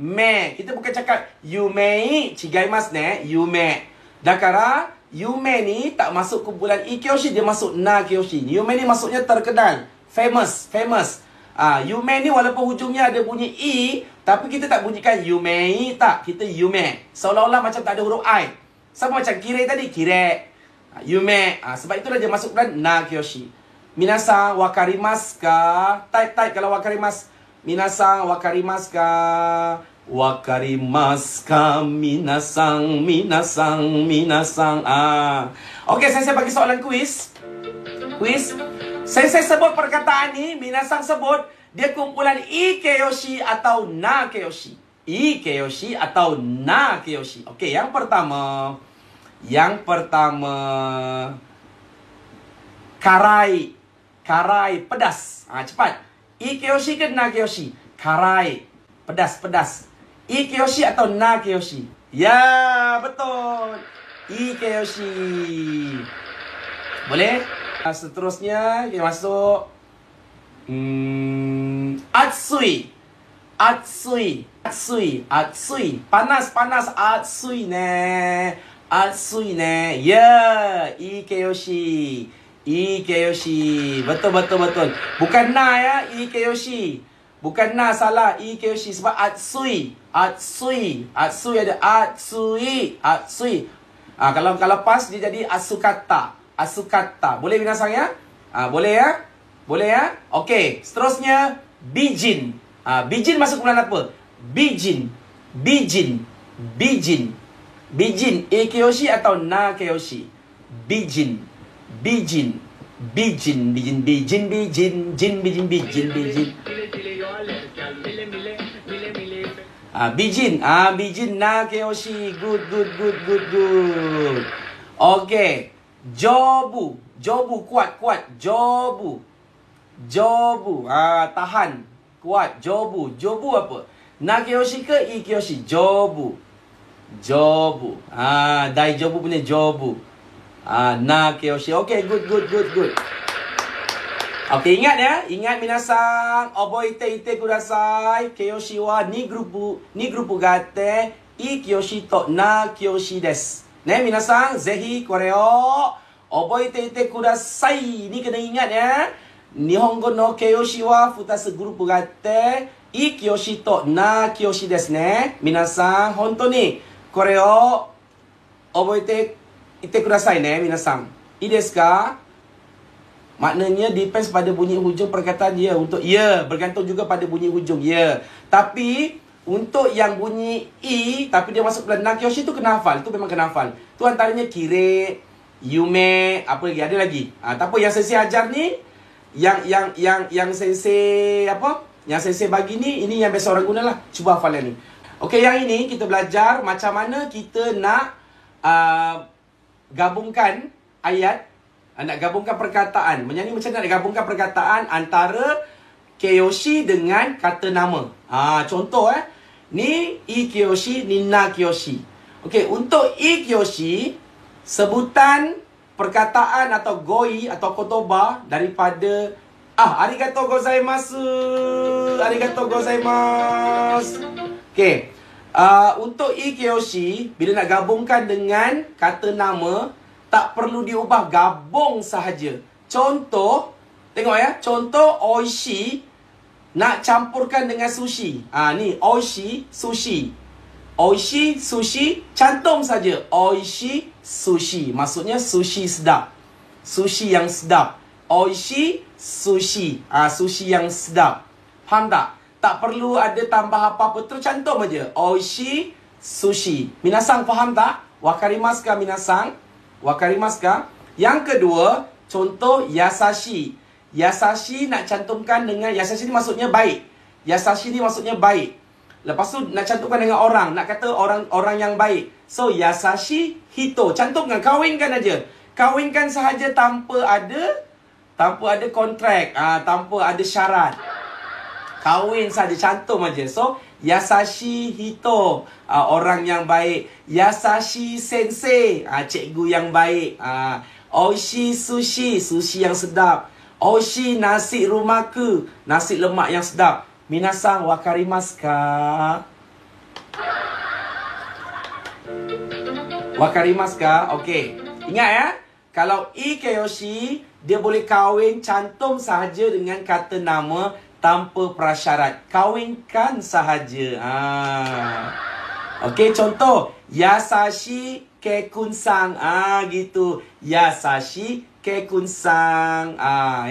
Kita bukan cakap yumei, chigaimasu ne. Yume. Dakara, yume ni tak masuk kumpulan I-Kyoshi, dia masuk Na-Kyoshi. Yume ni maksudnya terkenal. Famous. Yume ni walaupun hujungnya ada bunyi I, tapi kita tak bunyikan Yumei, tak. Kita Yume. Seolah-olah macam tak ada huruf I. Sama macam Kire tadi, Kire. Yume. Sebab itulah dia masuk dalam Na-Kyoshi. Minasan wakarimasu ka? Type kalau wakarimasu. Minasan wakarimasu ka? Wakarimasu ka? Minasan. Okay, saya bagi soalan kuis. Saya sebut perkataan ni, minasan sebut, dia kumpulan I-Kyoshi atau Na-Kyoshi. I-Kyoshi atau Na-Kyoshi. Okey, yang pertama. Karai, pedas. Cepat. I-Kyoshi ke Na-Kyoshi? Karai, pedas. I-Kyoshi atau Na-Kyoshi? Ya, betul. I-Kyoshi. Boleh? Seterusnya kita masuk Atsui. Panas, atsui ne. Ya, I-Kyoshi. Betul. Bukan na ya, I-Kyoshi. Bukan na, salah. I-Kyoshi sebab atsui. Atsui ada atsui. Kalau pas dia jadi asukata. Boleh minasan ya? Boleh ya? Boleh ya? Okey, seterusnya Bijin. Bijin masuk bulan apa? Bijin. Bijin. Bijin. Bijin. Ekeyoshi atau nakeyoshi? Bijin. Bijin. Bijin. Bijin. Bijin. Bijin. Jin. Bijin. Bijin. Bijin. Bijin. Bijin nakeyoshi. Good, good, good, good, good. Okey. Jobu. Jobu kuat, kuat. Jobu. Jobu. Tahan. Kuat. Jobu. Jobu apa? Nakeyoshi ke ikeyoshi? Jobu. Jobu. Dai jobu punya jobu. Nakeyoshi. Okay, good, good, good, good. Okay, ingat ya. Ingat minasang. Oboite ite kudasai. Keyoshi wa ni grupu gate. Ikeyoshi to nakeyoshi desu. Ne, minasang. Zehi kore o oboite ite kudasai. Ni kena ingat ya. Nihongo no keyoshi wa futasu grupu gate. Ikiyoshi to nakiyoshi desu ne. Minasan, honto ni kore o oboite ite kudasai ne, minasan. I desu ka? Maknanya depends pada bunyi hujung perkataan dia. Untuk ya, bergantung juga pada bunyi hujung ya. Tapi untuk yang bunyi i tapi dia masuk bulan nakiyoshi tu kena hafal. Tu memang kena hafal. Tu antaranya kire, yume, apa lagi? Ada lagi. Tak apa yang sensei ajar ni, yang sensei apa? Yang sensei bagi ni, ini yang biasa orang guna lah. Cuba hafalan ni. Okey, yang ini kita belajar macam mana kita nak gabungkan ayat, nak gabungkan perkataan. Menyanyi macam mana nak gabungkan perkataan antara keyoshi dengan kata nama. Contoh ni ikeyoshi, ni nakeyoshi. Okey, untuk ikeyoshi, sebutan perkataan atau goi atau kotoba daripada arigatou gozaimasu. Arigatou gozaimasu. Okey. Untuk ikeyoshi, bila nak gabungkan dengan kata nama, tak perlu diubah, gabung sahaja. Contoh, tengok ya. Contoh oishi nak campurkan dengan sushi. Ni oishi sushi. Oishi sushi, cantum saja. Oishi sushi. Maksudnya sushi sedap. Sushi yang sedap. Oishi sushi. Sushi yang sedap. Faham tak? Tak perlu ada tambah apa-apa. Terus cantum aja. Oishi sushi. Minasang faham tak? Wakarimasu ka minasang? Wakarimasu ka? Yang kedua, contoh yasashi. Yasashi nak cantumkan dengan, yasashi ni maksudnya baik. Yasashi ni maksudnya baik. Lepas tu nak cantumkan dengan orang. Nak kata orang yang baik. So, yasashi hito. Cantumkan, kawinkan aja. Kawinkan sahaja tanpa ada kontrak. Tanpa ada syarat. Kawin saja, cantum aja. So, yasashi hito. Orang yang baik. Yasashi sensei. Cikgu yang baik. Oishi sushi. Sushi yang sedap. Oishi nasi rumaku. Nasi lemak yang sedap. Minasang wakarimasu ka? Wakarimasu ka? Okey. Ingat ya. Kalau ikeyoshi, dia boleh kawin cantum sahaja dengan kata nama tanpa prasyarat. Kawinkan sahaja. Okey, contoh. Yasashi kekunsang. Gitu. Yasashi kekunsang.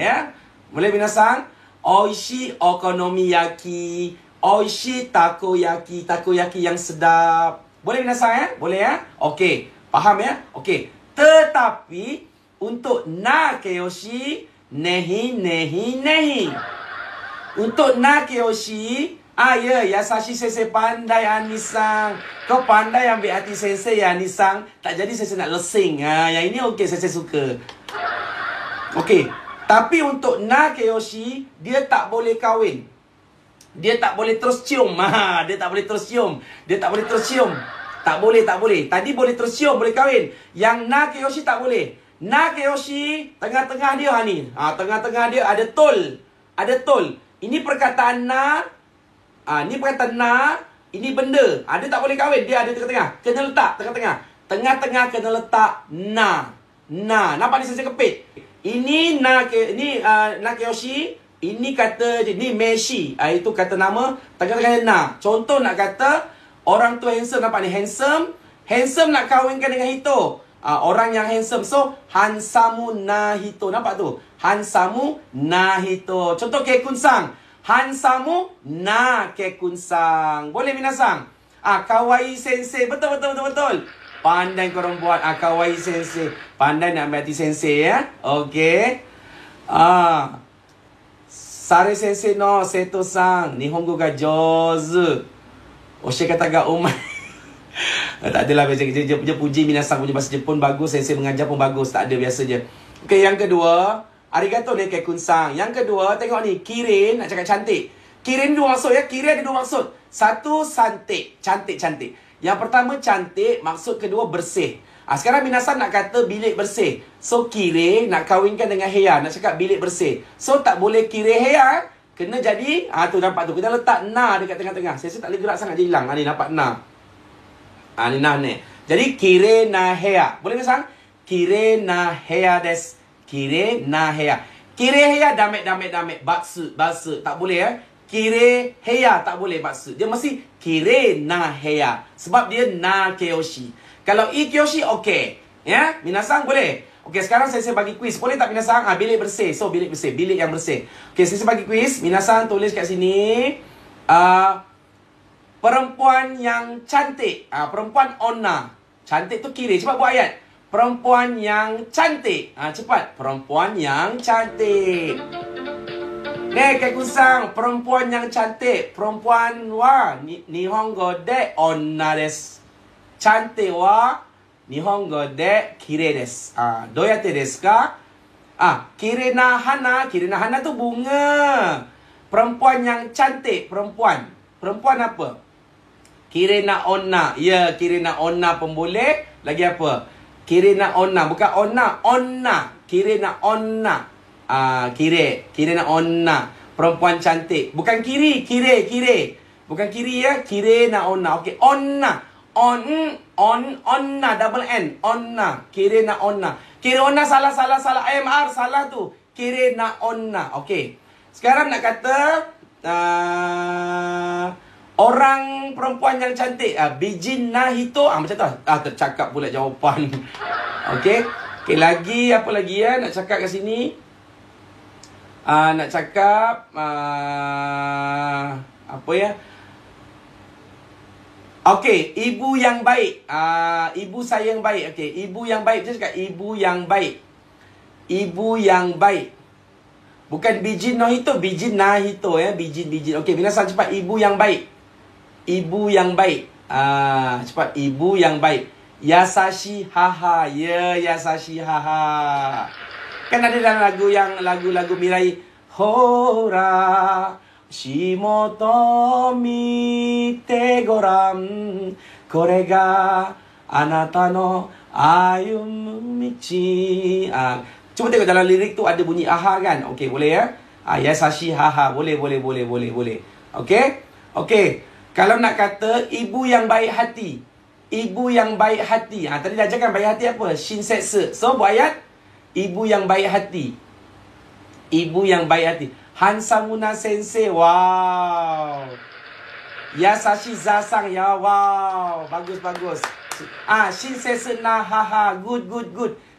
Ya. Boleh minasang? Oishi okonomiyaki. Oishi takoyaki. Takoyaki yang sedap. Boleh minasang ya? Boleh ya? Okey. Faham ya? Okey. Tetapi untuk nakeyoshi, nehi, nehi, nehi. Untuk nakeyoshi, ya, yasashi sensei pandai anisang. Kau pandai ambil hati sensei ya anisang. Tak jadi sensei nak lesing. Yang ini okey, sensei suka. Okey. Tapi untuk nakeyoshi, dia tak boleh kahwin. Dia tak boleh terus cium. Dia tak boleh terus cium. Dia tak boleh terus cium. Tak boleh, tak boleh. Tadi boleh terus cium, boleh kahwin. Yang nakeyoshi tak boleh. Nakeyoshi, tengah-tengah dia ni. Tengah-tengah dia ada tol. Ada tol. Ini perkataan na. Ini perkataan na. Ini benda. Dia tak boleh kahwin. Dia ada tengah-tengah. Kena letak tengah-tengah. Tengah-tengah kena letak na. Na. Nampak ni saya kepit. Ini nakeyoshi. Ini kata, ni meshi. Itu kata nama. Tengah-tengah na. Contoh nak kata, orang tu handsome. Nampak ni handsome. Handsome nak kahwinkan dengan hito. Orang yang handsome. So, hansamu na hito. Nampak tu? Hansamu nahito. Contoh kekunsang. Hansamu na kekunsang. Boleh minasang? Kawaii sensei. Betul. Pandai korang buat. Kawaii sensei. Pandai nak ambil hati sensei ya. Okey. Sare sensei no Seto-san. Nihongo ga jouzu. Oshikata ga umai. Tak adalah biasa dia puji minasang punya bahasa Jepun bagus, sensei mengajar pun bagus, tak ada biasa je. Okey, yang kedua, arigato ne kekun-san. Yang kedua, tengok ni, kire nak cakap cantik. Kire ni dua maksud ya, kire ada dua maksud. Satu, cantik, cantik. Yang pertama cantik, maksud kedua bersih. Sekarang minasang nak kata bilik bersih. So kire nak kawinkan dengan heya, nak cakap bilik bersih. So tak boleh kire heya, kena jadi tu nampak tu. Kita letak na dekat tengah-tengah. Saya tak boleh gerak sangat dia hilang. Ni nampak na. Ni na ni. Jadi kire na heya. Boleh misang? Kire na heya desu. Kire na heya. Kire heya dame. Batsu. Tak boleh ya. Kire heya tak boleh batsu. Dia mesti kire na heya. Sebab dia na keyoshi. Kalau i keyoshi okey. Ya, minasang boleh. Okey, sekarang saya bagi kuis. Boleh tak minasang? Bilik bersih. So bilik bersih, bilik yang bersih. Okey, saya bagi kuis. Minasang tulis kat sini. Perempuan yang cantik. Perempuan onna. Cantik tu kiri. Cepat buat ayat. Perempuan yang cantik. Cepat. Perempuan yang cantik. Kekun-san. Perempuan yang cantik. Perempuan wa Nihongo de onna desu. Cantik wa Nihongo de kire desu. Doyate desu ka? Kire na hana. Kire na hana tu bunga. Perempuan yang cantik. Perempuan apa? Kire na onna. Ya, kire na onna pun boleh. Lagi apa? Kire na onna. Bukan onna. Onna. Kire na onna. Kire na onna. Perempuan cantik. Bukan kiri. Bukan kiri ya. Kire na onna. Okey. Onna. Onna. Double N. Onna. Kire na onna. Kire onna salah. AMR salah tu. Kire na onna. Okey. Sekarang nak kata orang perempuan yang cantik. Bijin na hito. Macam tu. Tercakap pula jawapan. Okey. Okey, lagi. Apa lagi ya? Nak cakap kat sini. Nak cakap. Apa ya? Okey. Ibu yang baik. Ibu saya yang baik. Okey. Ibu yang baik. Saya cakap ibu yang baik. Ibu yang baik. Bukan bijin no hito. Bijin na hito ya. Bijin. Okey. Minasang cepat. Ibu yang baik. Ibu yang baik. Cepat. Ibu yang baik. Yasashi haha. Ya, yasashi haha. Kan ada dalam lagu Mirai. Hora. Shimoto mite goran. Kore ga anata no ayumu michi. Cuba tengok dalam lirik tu ada bunyi aha kan. Okey, boleh ya? Yasashi haha. Boleh. Okey. Kalau nak kata ibu yang baik hati. Ibu yang baik hati. Tadi dah ajarkan baik hati apa? Shinsetsu. So, buat ayat. Ibu yang baik hati. Ibu yang baik hati. Hansamuna sensei. Wow. Yasashi zasang. Ya, wow. Bagus. Shinsetsu na haha. Good.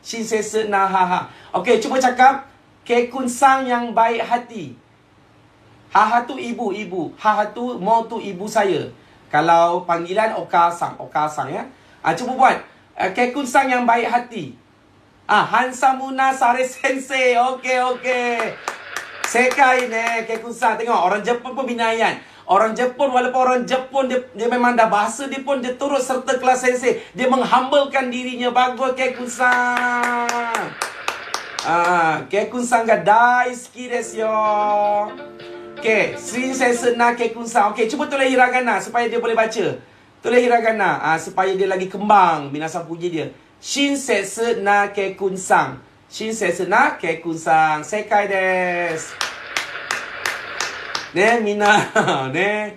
Shinsetsu na haha. Okey, cuba cakap. Kekun-san yang baik hati. Haha tu ibu. Haha tu mo tu ibu saya. Kalau panggilan okasang ya. Cuba buat. Kekun-san yang baik hati. Hansamuna sare sensei. Okey. Sekai ne kekun-san. Tengok orang Jepun pun binayan. Orang Jepun walaupun orang Jepun dia memang dah bahasa dia pun dia turut serta kelas sensei. Dia menghumblekan dirinya. Bagus kekun-san. Kekun-san ga daisuki desu yo. Okey, sensei na kekun-san. Okey, cuba tulis hiragana supaya dia boleh baca. Tulis hiragana supaya dia lagi kembang. Minasang puji dia. Shinsetsu na kekun-san. Shinsetsu na kekun-san. Sekai desu. Mina.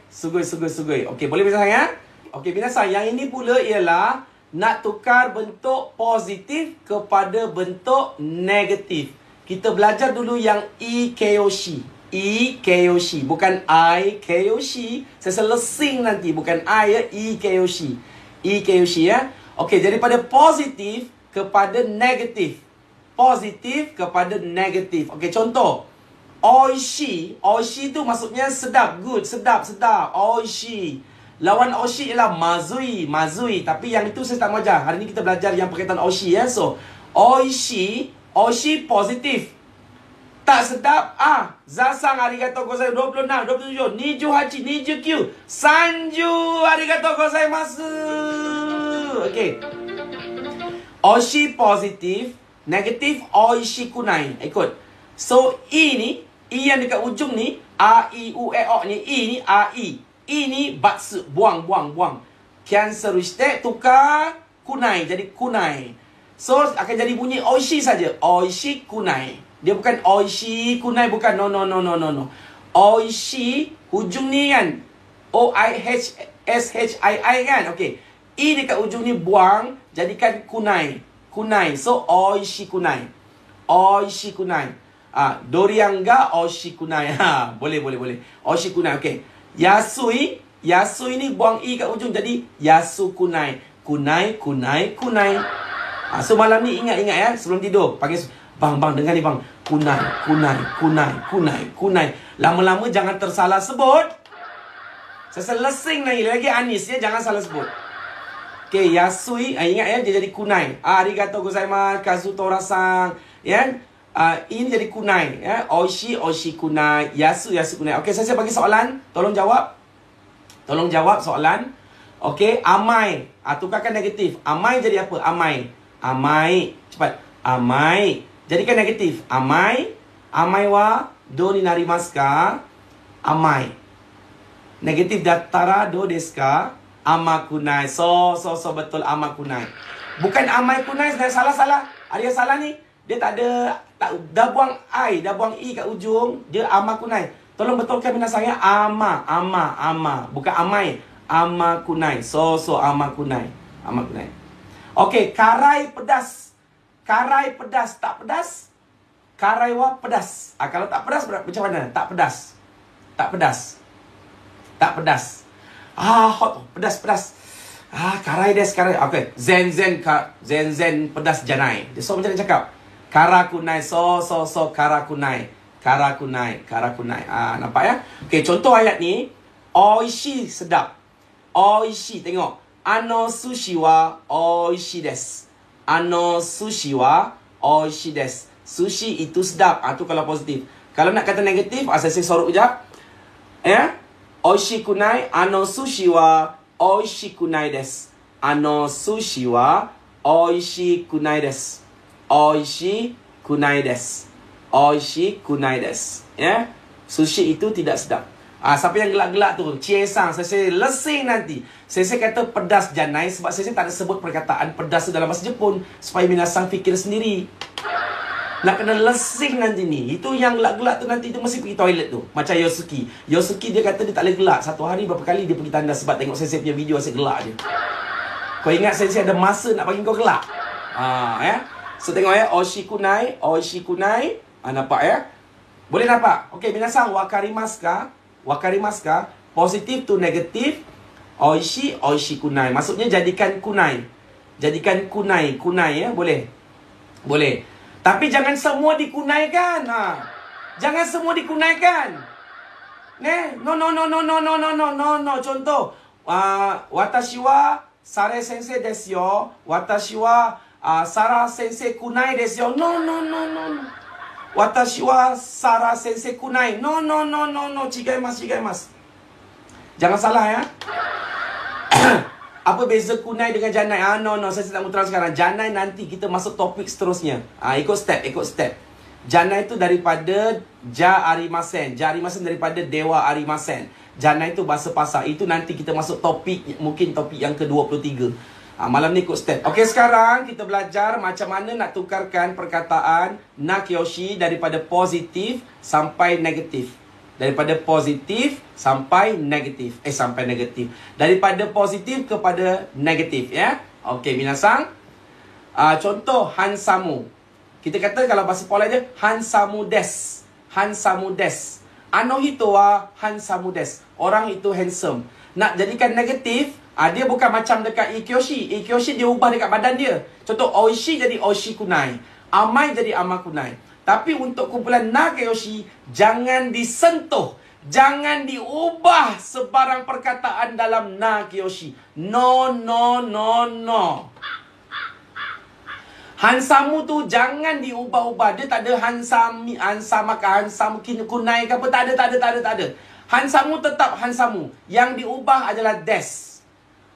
Sugoi. Okey, boleh minasang ya? Okey, minasang. Yang ini pula ialah nak tukar bentuk positif kepada bentuk negatif. Kita belajar dulu yang ikeyoshi. Ikeyoshi. Bukan I keyoshi. Saya selesing nanti. Bukan I ya. Ikeyoshi ya. Okey, daripada positif kepada negatif. positif kepada negatif. Okey, contoh. Oishi. Oishi tu maksudnya sedap, good, sedap, sedap. Oishi. Lawan oishi ialah mazui, mazui. Tapi yang itu saya tak mau ajar. Hari ni kita belajar yang perkataan oishi ya. So, oishi, oishi positif. Tak sedap, zasang arigatou gozaimasu. 26, 27, niju niju kyu. Sanju arigatou gozaimasu. Okey. Oishi positif, negatif oishi kunai. Ikut. So, I yang dekat ujung ni, A, I, U, E, O ni, I ni, A, I. I ni, batsu, buang. Cancel shite, tukar, kunai, jadi kunai. So, akan jadi bunyi oishi saja. Oishi kunai. Dia bukan oishi kunai, bukan. No. Oishi, hujung ni kan. O-I-H-S-H-I-I kan. Okey. I dekat ujung ni buang, jadikan kunai. Kunai. So, oishi kunai. Oishi kunai. Dorian ga oishi kunai. Boleh. Oishi kunai. Okey. Yasui ni buang i kat ujung jadi yasu kunai. Kunai. So malam ni ingat ya sebelum tidur panggil bang dengar ni bang. Kunai. Lama-lama jangan tersalah sebut. Saya lesing lagi Anis ya, jangan salah sebut. Okey, yasui ingat ya dia jadi kunai. Arigatou gozaimasu, kazutora-san. Ya. Ini jadi kunai ya. Oishi kunai, yasu kunai. Okey, saya bagi soalan, tolong jawab soalan. Okey, amai. Tukarkan negatif. Amai jadi apa? Amai. Cepat. Amai. Jadikan negatif. Amai wa do ni narimasu ka? Amai. Negatif dattara do desu ka? Amakunai. So betul amakunai. Bukan amai kunai, salah. Ada yang salah ni. Dia dah buang I, dah buang I kat ujung, dia amakunai. Tolong betulkan minat saya, ama. Bukan amai, amakunai. So amakunai. Okey, karai pedas. Tak pedas. Karai wa pedas. Kalau tak pedas macam mana? Tak pedas. Hot, pedas. Karai des, karai. Okey, zen pedas janai. Dia so macam mana cakap? Karakunai, so karakunai. Nampak ya? Okey, contoh ayat ni. Oishi, sedap. Oishi, tengok. Ano sushi wa oishi desu. Sushi itu sedap. Tu kalau positif. Kalau nak kata negatif, saya sorok sekejap. Ya? Oishi kunai, ano sushi wa oishi kunai desu. Oishi kunai desu. Ya. Sushi itu tidak sedap. Siapa yang gelak-gelak tu, Ciesang, saya lesing nanti. Saya kata pedas janai sebab saya tak ada sebut perkataan pedas tu dalam bahasa Jepun supaya minasang fikir sendiri. Nak kena lesing nanti ni. Itu yang gelak-gelak tu nanti tu mesti pergi toilet tu. Macam Yosuki dia kata dia tak boleh gelak. Satu hari berapa kali dia pergi tandas sebab tengok saya punya video saya gelak je. Kau ingat saya ada masa nak bagi kau gelak? Ya. So tengok ya, oishi kunai. Nampak ya? Boleh nampak? Okey, minasang wakarimasu ka? Positif tu negatif. Oishi kunai. Maksudnya jadikan kunai ya, boleh. Tapi jangan semua dikunaikan. Jangan semua dikunaikan. No. Contoh, watashi wa sare sensei desu yo. Watashi wa Sara sensei kunai desu yo. No. Watashi wa Sara sensei kunai. No. Chigaimasu. Jangan salah ya. Apa beza kunai dengan janai? No. Saya tak mau terang sekarang. Janai nanti kita masuk topik seterusnya. Ikut step. Janai itu daripada Ja Arimasen. Ja Arimasen daripada Dewa Arimasen. Janai itu bahasa pasar. Itu nanti kita masuk topik, mungkin topik yang ke-23. Malam ni ikut step. Okey, sekarang kita belajar macam mana nak tukarkan perkataan nakyoshi daripada positif sampai negatif. Daripada positif sampai negatif. Daripada positif kepada negatif ya. Okey, minasang. Contoh hansamu. Kita kata kalau bahasa Poland je hansamu desu. Ano hito wa hansamu desu. Orang itu handsome. Nak jadikan negatif, dia bukan macam dekat ikyoshi. Ikyoshi dia ubah dekat badan dia. Contoh oishi jadi oishi kunai. Amai jadi amakunai. Tapi untuk kumpulan Nakayoshi, jangan disentuh. Jangan diubah sebarang perkataan dalam Nakayoshi. No, no, no, no. Hansamu tu jangan diubah-ubah. Dia tak ada hansami, hansama ke hansamu kunai ke apa. Tak ada. Hansamu tetap hansamu. Yang diubah adalah des.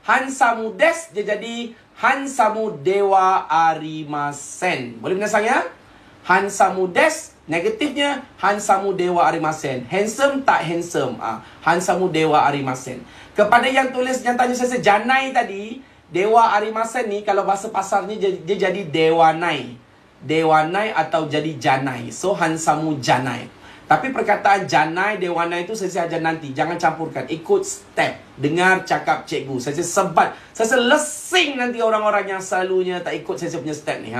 Hansamu des, dia jadi hansamu dewa arimasen. Boleh binasang ya? Hansamu des, negatifnya hansamu dewa arimasen. Handsome tak handsome. Hansamu dewa arimasen. Kepada yang tulis, yang tanya saya janai tadi, dewa arimasen ni kalau bahasa pasarnya dia jadi dewanai. Dewanai atau jadi janai. So hansamu janai. Tapi perkataan janai, dewanai itu saya ajar nanti. Jangan campurkan. Ikut step. Dengar cakap cikgu. Saya sebat. Saya lesing nanti orang-orang yang selalunya tak ikut saya punya step ni.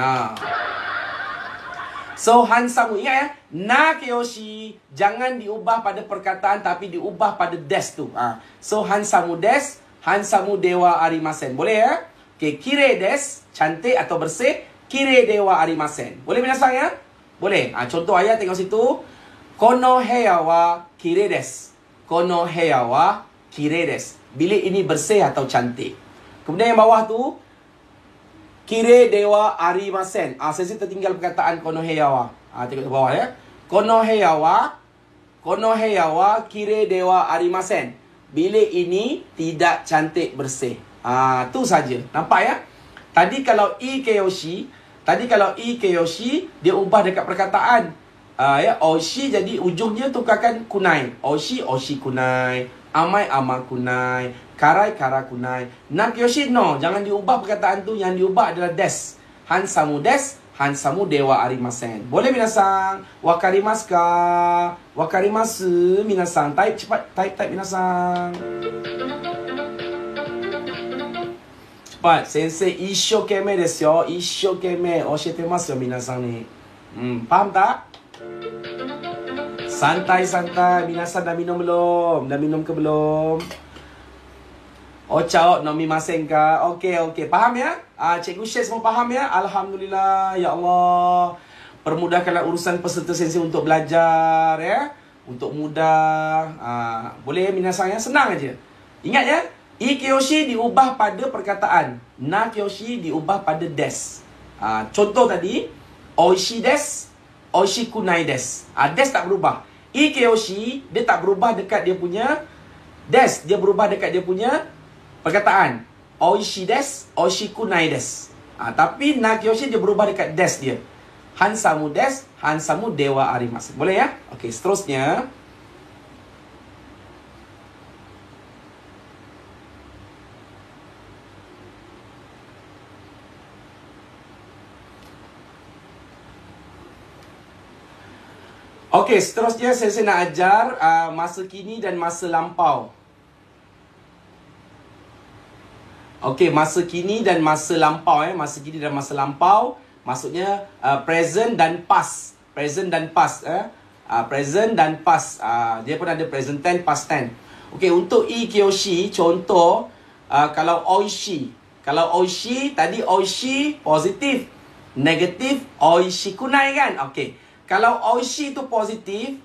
So hansamu. Ingat ya. Nakayoshi. Jangan diubah pada perkataan tapi diubah pada des tu. So hansamu des. Hansamu dewa arimasen. Boleh ya? Okay. Kire des. Cantik atau bersih. Kire dewa arimasen. Boleh binasang ya? Boleh. Contoh ayat tengok situ. Kono heya wa kire desu. Kono heya wa kire desu. Bilik ini bersih atau cantik. Kemudian yang bawah tu. Kire dewa arimasen. Saya tertinggal perkataan kono heya wa. Tengok ke bawah ya. Kono heya wa kire dewa arimasen. Bilik ini tidak cantik bersih. Tu saja. Nampak ya? Tadi kalau ikeyoshi, dia ubah dekat perkataan. Oshi jadi ujungnya tukarkan kunai. Oshi kunai. Amai kunai. Karai kunai. Nakayoshi no. Jangan diubah perkataan tu. Yang diubah adalah des. Hansamu des. Hansamu dewa arimasen. Boleh minasang? Wakarimasu ka? Wakarimasu minasang. Type cepat. Type minasang. Cepat. Sensei isshoukeme desu yo. Isshoukeme oshietemasu yo minasang ni. Faham tak? Santai-santai. Minasan dah minum belum? Dah minum ke belum? Ocha o nomimasen ka? Okey. Faham ya? Cikgu share semua faham ya? Alhamdulillah. Ya Allah. Permudahkanlah urusan peserta sensei untuk belajar ya. Untuk mudah. Boleh ya minasan ya? Senang aja. Ingat ya? Ikeyoshi diubah pada perkataan. Nakayoshi diubah pada des. Contoh tadi. Oishi desu. Oishi kunai desu. Des tak berubah. Ikeyoshi, dia tak berubah dekat dia punya des. Dia berubah dekat dia punya perkataan. Oishi desu. Oishi kunai desu. Tapi Nakayoshi dia berubah dekat des dia. Hansamu desu. Hansamu dewa arimasu. Boleh ya? Okey, seterusnya. Okey, seterusnya saya nak ajar masa kini dan masa lampau. Okey, masa kini dan masa lampau. Masa kini dan masa lampau. Maksudnya present dan past. Present dan past. Present dan past. Dia pun ada present tense, past tense. Okey, untuk ikeyoshi, contoh kalau oishi. Kalau oishi, tadi oishi positif. Negatif, oishi kunai kan? Okey. Kalau oishi tu positif,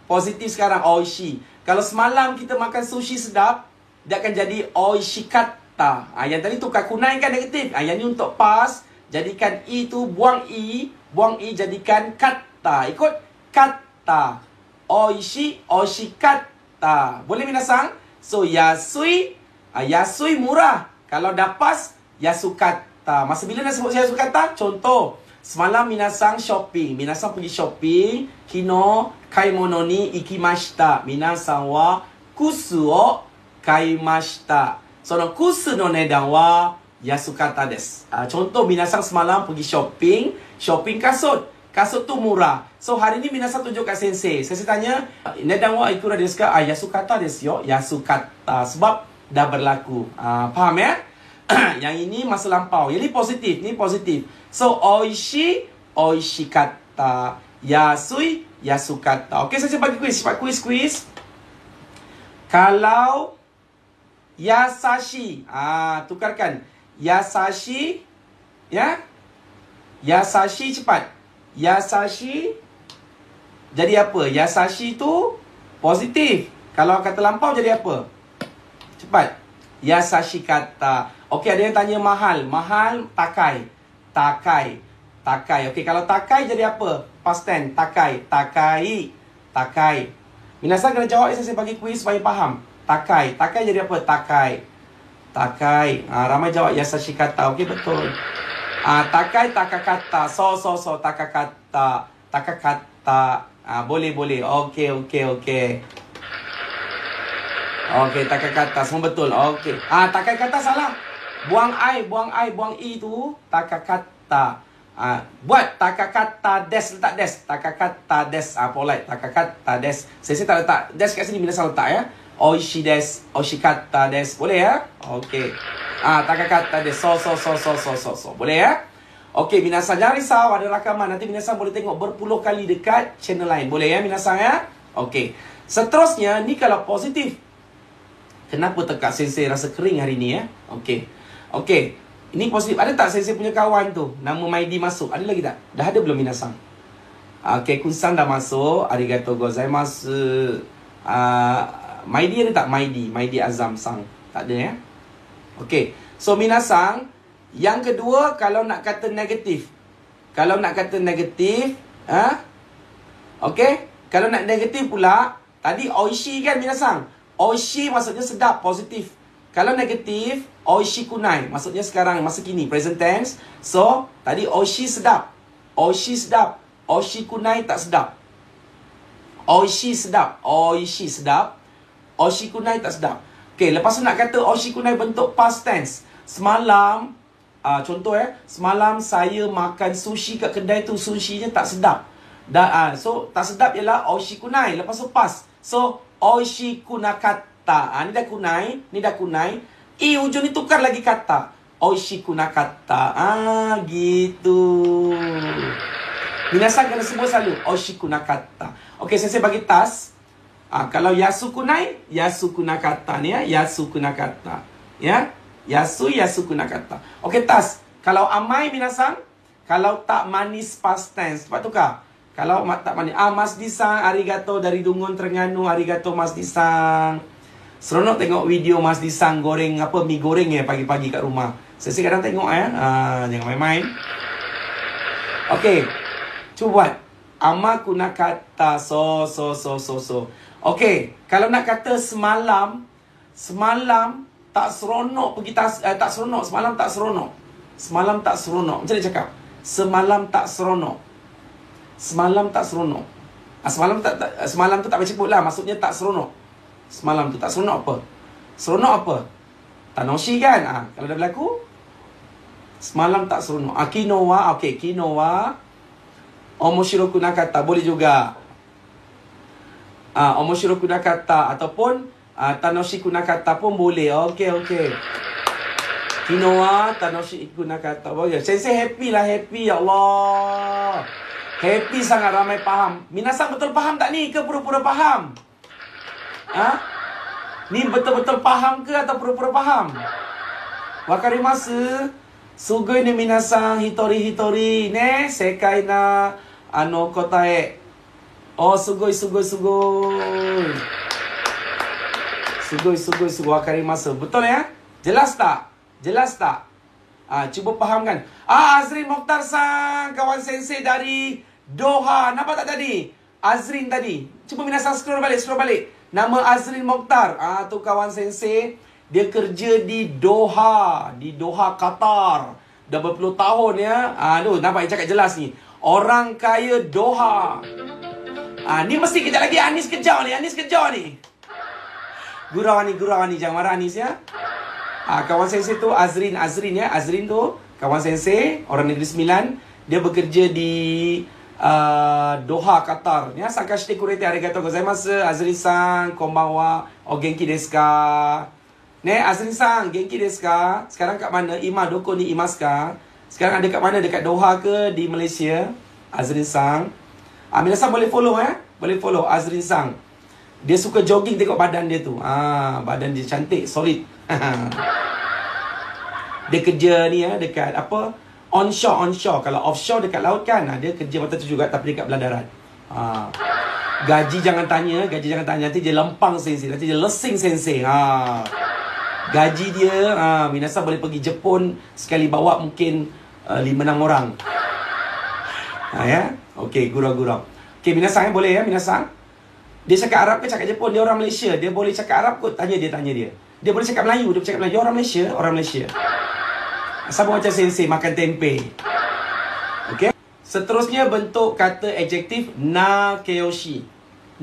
positif sekarang oishi. Kalau semalam kita makan sushi sedap, dia akan jadi oishikatta. Yang tadi tukar kunai kan negatif. Yang ni untuk pas, jadikan i tu buang i jadikan katta. Ikut katta. Oishi, oishikatta. Boleh minasang? So yasui, yasui murah. Kalau dah pas, yasukatta. Masa bila nak sebut yasukatta? Contoh. Semalam minasang shopping. Minasang pergi shopping. Kino kaimono ni ikimashita. Minasang wa kusu o kaimashita. So, no kusu no nedan wa yasukata desu. Contoh, minasang semalam pergi shopping. Shopping kasut. Kasut tu murah. So, hari ni minasang tunjuk kat sensei. Sensei tanya, nedan wa ikura desu ka? Yasukata desu yo. Yasukata. Sebab dah berlaku. Faham ya? Yang ini masa lampau. Yang ni positif. Ni positif. So, oishi, oishikatta. Yasui, yasukatta. Okey, saya bagi kuis. Cepat kuis. Kalau yasashi. Tukarkan. Yasashi. Ya. Yasashi cepat. Yasashi jadi apa? Yasashi tu positif. Kalau kata lampau jadi apa? Cepat. Yasashi kata. Okey, ada yang tanya mahal. Mahal, takai. Takai. Takai. Okey, kalau takai jadi apa? Past tense. Takai. Takai. Takai. Minasan kena jawab, saya bagi kuis supaya faham. Takai. Takai jadi apa? Takai. Takai. Ramai jawab yasashi kata. Okey, betul. Takai, takakata. So. Takakata. Takakata. Boleh. Okey. Okey, takakata. Semua betul. Okey. Takai kata salah. Buang I tu. Takakata. Buat takakata des, letak des. Takakata des. Polite. Takakata des. Saya tak letak des kat sini, minasan letak ya. Oishi des. Oshikata des. Boleh ya? Okey. Takakata des. So. Boleh ya? Okey, minasan jangan risau, ada rakaman. Nanti minasan boleh tengok berpuluh kali dekat channel lain. Boleh ya minasan ya? Okey. Seterusnya, ni kalau positif. Kenapa tekak sensei rasa kering hari ni ya? Okey. Ini positif. Ada tak sensei punya kawan tu? Nama Maidi masuk. Ada lagi tak? Dah ada belum minasan? Okey, Kun-san dah masuk. Arigatou gozaimasu. Maidi ada tak? Maidi Azam-san. Tak ada ya? Okey. So, minasan, yang kedua, kalau nak kata negatif. Okey. Kalau nak negatif pula, tadi oishi kan minasan? Oishi maksudnya sedap, positif. Kalau negatif, oishi kunai. Maksudnya sekarang, masa kini, present tense. So, tadi oishi sedap. Oishi kunai tak sedap. Oishi sedap. Oishi kunai tak sedap. Okay, lepas tu nak kata oishi kunai bentuk past tense. Semalam, contoh semalam saya makan sushi kat kedai tu, sushinya tak sedap. So, tak sedap ialah oishi kunai. Lepas tu past. So, oishi kunakata. Ni dah kunai. Ujung ni tukar lagi kata. Oishi kunakata. Gitu. Minasan kena sebut selalu. Oishi kunakata. Okey, saya bagi tas. Kalau yasu kunai, yasu kunakata ni ya. Yasu kunakata. Ya. Yasu kunakata. Okey, tas. Kalau amai minasan. Kalau tak manis past tense. Cepat tukar. Kalau tak manis. Mas Disang. Arigato dari Dungun Terengganu. Arigato Mas Disang. Seronok tengok video Mas Disang goreng mi goreng pagi-pagi kat rumah. Saya kadang tengok jangan main-main. Okey. Cuba buat. Ama kunakata so. Okey, kalau nak kata semalam tak seronok pergi tak seronok, semalam tak seronok. Macam mana cakap? Semalam tak seronok. Semalam tu tak baca sebut lah, maksudnya tak seronok. Semalam tu tak seronok apa? Seronok apa? Tanoshi kan? Kalau dah berlaku, semalam tak seronok. Kinowa, okey, kinowa omoshiroku nakata, boleh juga. Omoshiroku nakata ataupun tanoshiku nakata pun boleh. Okey. Kinowa tanoshiku nakata. Boleh. Sensei happy ya Allah. Happy sangat, ramai faham. Minasan betul faham tak ni ke pura-pura faham? Ni betul-betul faham ke atau pura-pura faham? Wakarimasu? Sugoi ne minasan hitori ne sekai na kotae. Sugoi. Wakarimasu. Betul ya? Jelas tak? Cuba fahamkan. Azrin Mokhtar sang, kawan sensei dari Doha. Nampak tak tadi? Azrin tadi. Cuba minasan scroll balik. Nama Azrin Mokhtar. Tu kawan sensei. Dia kerja di Doha. Di Doha, Qatar. Dah berpuluh tahun ya. Nampak yang cakap jelas ni. Orang kaya Doha. Ni mesti kejap lagi Anis kejar ni. Gurau ni. Jangan marah Anis ya. Kawan sensei tu Azrin ya. Azrin tu kawan sensei, orang Negeri Sembilan. Dia bekerja di Doha, Qatar. Ya, sakashite kurete arigatou gozaimasu. Azrin-san, konbanwa. Genki desu ka? Ne, Azrin-san, genki desu ka? Sekarang kat mana? Doko ni imasu ka? Sekarang ada kat mana? Dekat Doha ke di Malaysia? Azrin-san. Minasan boleh follow Boleh follow Azrin-san. Dia suka jogging, tengok badan dia tu. Badan dia cantik, solid. Dia kerja ni dekat Onshore. Kalau offshore dekat laut kan, dia kerja mata tu juga tapi dekat belah darat. Gaji jangan tanya. Nanti dia lempang sensei, nanti dia lesing sensei. Gaji dia, minasan boleh pergi Jepun sekali bawa mungkin 5-6 orang. Ya. Okey, gurau-gurau. Okey, minasan boleh ya, minasan. Dia cakap Arab ke cakap Jepun? Dia orang Malaysia. Dia boleh cakap Arab kot? Tanya dia. Dia boleh cakap Melayu, dia cakap Melayu. Dia orang Malaysia. Sama macam sensei makan tempe. Okey. Seterusnya bentuk kata adjektif nakeyoshi.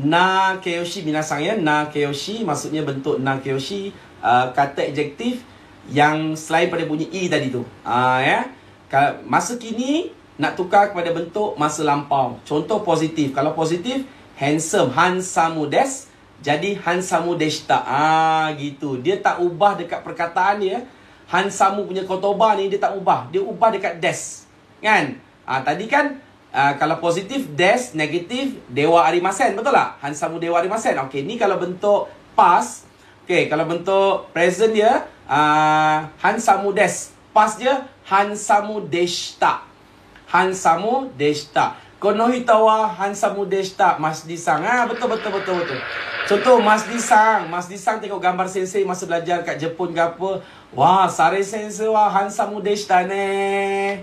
Nakeyoshi minasan ya. Nakeyoshi maksudnya bentuk nakeyoshi, kata adjektif yang selain pada bunyi i tadi tu. Ya. Masa kini nak tukar kepada bentuk masa lampau. Contoh positif. Kalau positif, handsome, hansamu desu, jadi hansamu deshita. Gitu. Dia tak ubah dekat perkataan dia. Hansamu punya kotoba ni dia tak ubah. Dia ubah dekat des. Kan? Tadi kan kalau positif des, negatif dewa arimasen. Betul tak? Hansamu dewa arimasen. Okey, ni kalau bentuk past. Okey, kalau bentuk present dia hansamu des. Past dia hansamu deshita. Hansamu deshita. Konohita wa hansamu deshita. Masdi-san. Betul. Contoh Masdi-san tengok gambar sensei masa belajar kat Jepun ke apa. Wah, Sare sensei wa hansamu deshita ne.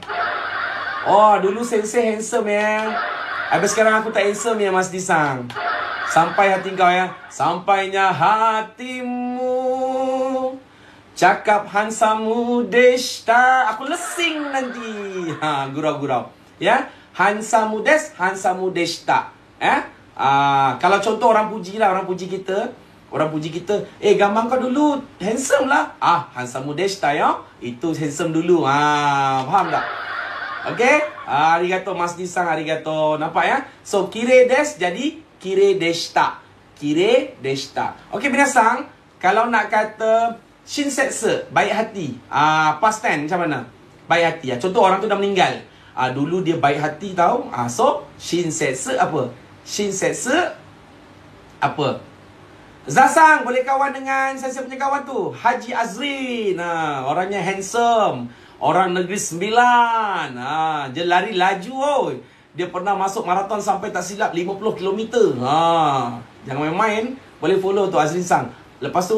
Oh, dulu sensei handsome ya. Habis sekarang aku tak handsome ya Masdi-san. Sampai hati kau ya. Sampainya hatimu cakap hansamu deshita. Aku lesing nanti. Gurau-gurau. Ya. Hansamu des, hansamu deshita. Kalau contoh orang puji kita. Gambar kau dulu handsome lah. Hansamu deshita ya. Itu handsome dulu. Faham tak? Okey. Arigato Masdi-san, arigato. Nampak ya? So, kire des jadi kire deshita. Kire deshita. Okey, minasan, kalau nak kata shinsetsu, baik hati. Past tense macam mana? Baik hati. Contoh orang tu dah meninggal. Dulu dia baik hati tau. So, shinsetsu apa? Shinsetsu apa? Zasang boleh kawan dengan saya punya kawan tu, Haji Azrin. Orangnya handsome. Orang Negeri Sembilan. Dia lari laju. Dia pernah masuk maraton sampai tak silap 50 km. Jangan main-main. Boleh follow tu Azrin Sang. Lepas tu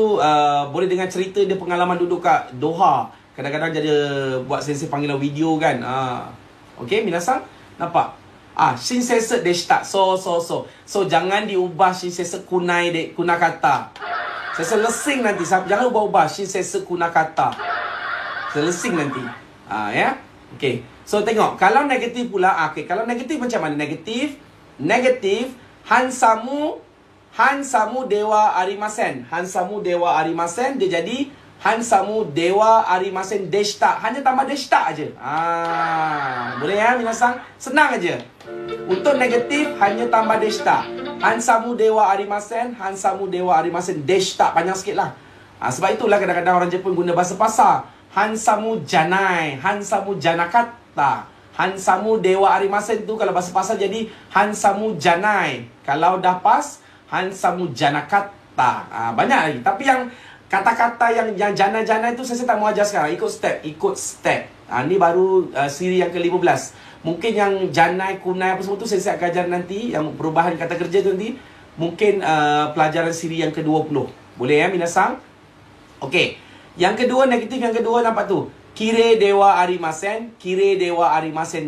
boleh dengar cerita dia pengalaman duduk kat Doha. Kadang-kadang dia buat sensei panggilan video kan. Okey, minasan nampak? Shinsetsu deshita. So jangan diubah shinsetsu kunai kunakata. Saya lesing nanti. Jangan ubah-ubah shinsetsu kunakata. Saya lesing nanti. Ya. Okey. So tengok, kalau negatif pula, okey, kalau negatif macam mana? Negatif hansamu dewa arimasen. Hansamu dewa arimasen dia jadi hansamu dewa arimasen deshita. Hanya tambah deshita aja. Boleh ya minasan? Senang aja. Untuk negatif hanya tambah deshita. Hansamu dewa arimasen deshita. Panjang sikit lah. Sebab itulah kadang-kadang orang Jepun guna bahasa pasar. Hansamu janai, hansamu janakata. Hansamu dewa arimasen tu kalau bahasa pasar jadi hansamu janai. Kalau dah pas, hansamu janakata. Banyak lagi. Tapi yang kata-kata yang jana-jana itu saya tak mau ajar sekarang. Ikut step. Ni baru siri yang ke-15. Mungkin yang janai, kunai apa semua tu saya akan ajar nanti. Yang perubahan kata kerja tu nanti. Mungkin pelajaran siri yang ke-20. Boleh ya minasan? Okey. Yang kedua, negatif yang kedua nampak tu. Kire dewa arimasen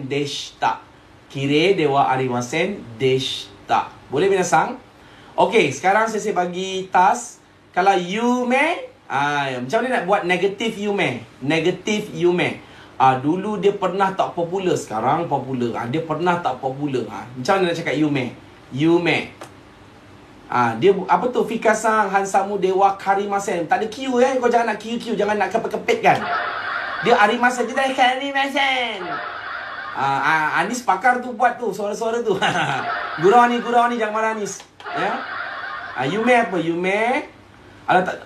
deshita. Kire dewa arimasen deshita. Boleh minasan? Okey, sekarang saya bagi task. Kalau yume, macam mana nak buat negatif yume? Dulu dia pernah tak popular, sekarang popular. Dia pernah tak popular. Macam mana nak cakap yume? Dia apa tu? Fikasang hansamu dewa karimasen. Tak ada Q kau jangan nak Q, jangan nak kepet-kepet kan. Dia arimasen, dia dah karimasen. Anis pakar tu buat tu suara-suara tu. Gurau ni jangan marah Anis. Ya. Yume apa? Yume.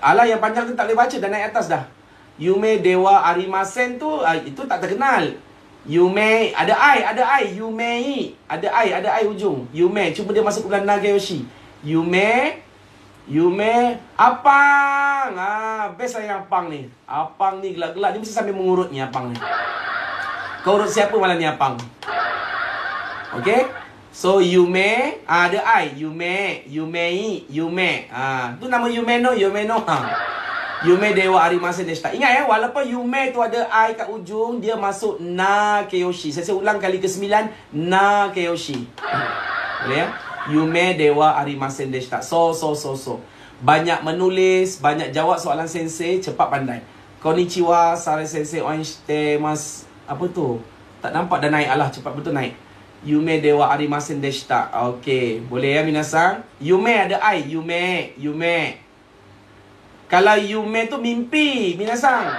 Alah yang panjang tu tak boleh baca, dah naik atas dah. Yume dewa arimasen tu itu tak terkenal. Yume ada ai, Yumei. Ada ai ujung. Yume, cuma dia masuk bulan Nageyoshi. Yume Apang. Best lah yang Apang ni. Apang ni gelak-gelak. Dia mesti sambil mengurut ni Apang ni. Kau urut siapa malam ni Apang? Okay. So Yume, ada I, Yume, Yumei, Yume. Tu nama Yume no. Yume Dewa Arimasen Deshita. Ingat ya, walaupun Yume tu ada I kat ujung, dia masuk Nakeyoshi. Saya ulang kali ke-9, Nakeyoshi. Boleh ya? Yume Dewa Arimasen Deshita. So. Banyak menulis, banyak jawab soalan sensei, cepat pandai. Konnichiwa, Sare sensei, oinshite mas. Apa tu? Tak nampak dah naik. Alah, cepat betul naik. Yume Dewa Arimasen Deshita. Okay, boleh ya minasang? Yume ada I, Yume. Kalau Yume tu mimpi, minasang.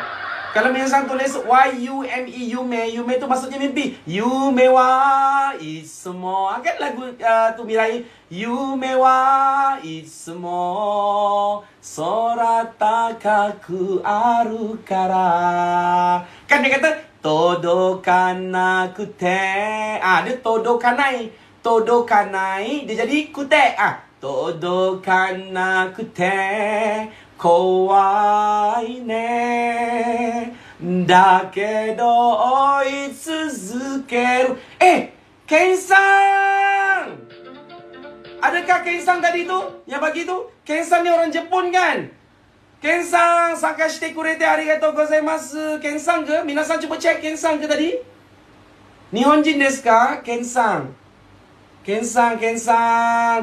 Kalau minasang tulis Y-U-M-E, Yume tu maksudnya mimpi. Yume wa itsumo. Kan lagu tu Mirai. Yume wa itsumo sora takaku aru kara. Kan dia kata todokanakute. Dia todokanai. Dia jadi kute. Todokanakute. Kowai ne dakedo oitsuzukeru. Ken-san! Adakah Ken-san tadi tu? Yang bagi tu? Ken-san ni orang Jepun kan? Ken-san, sakashite kurete arigatou gozaimasu. Ken-san ke? Minasan cuba cek Ken-san ke tadi? Nihonjin desu ka? Ken-san. Ken-san.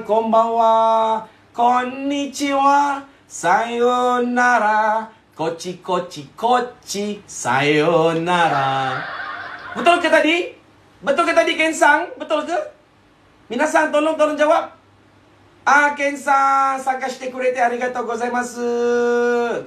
Konbanwa. Konnichiwa. Sayonara. Kochi. Sayonara. Betul ke tadi? Ken-san? Betul ke? Minasan tolong jawab. Ken-san, sakashite kurete arigatou gozaimasu.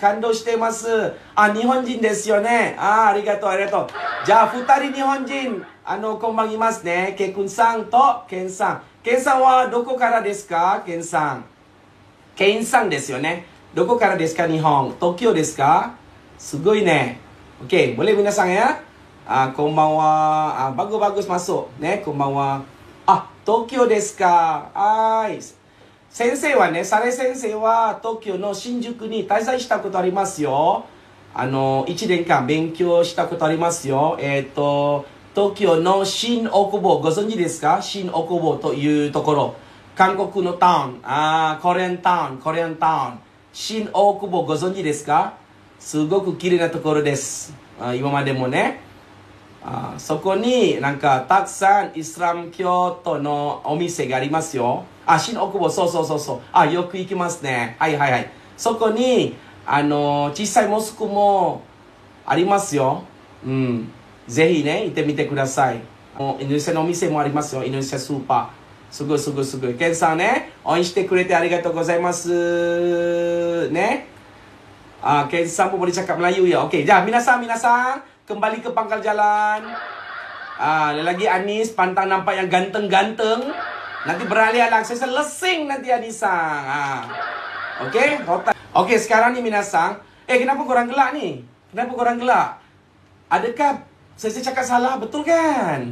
Kando shitemasu. Nihonjin desu yo ne. Arigatou. Ja, futari Nihonjin. Konbangimasu ne. Kekun-san to Ken-san. Ken-san wa doko kara desu ka? Ken-san. Ken-san desu yo ne. Doko kara desu ka Nihon? Tokyo desu ka? Sugoi ne. Okay, boleh minasan ya? Konbanwa. Bagus masuk. Ne, konbanwa. Tokyo desu ka? Sensei wa ne, Sare sensei wa Tokyo no Shinjuku ni taizai shita koto arimasu yo. 1年間勉強したことありますよ。東京の新大久保、ご存知ですか？新大久保というところ。韓国のタウン、コリアンタウン。新大久保ご存知ですか？すごく綺麗なところです。今までもね。そこになんかたくさんイスラム教徒のお店がありますよ。新大久保、そう。よく行きますね。はい。そこに、小さいモスクもありますよ。ぜひね、行ってみてください。インドネシアのお店もありますよ。インドネシアスーパー。すごい。ケンさんね、応援してくれてありがとうございます。ね。Ken Sang pun boleh cakap Melayu ya. Okey, dah minasang kembali ke pangkal jalan. Lagi Anis pantang nampak yang ganteng-ganteng. Nanti beralih-alih saya lesing nanti Anisang. Okey, okey, sekarang ni minasang. Kenapa korang gelak ni? Adakah saya cakap salah? Betul kan?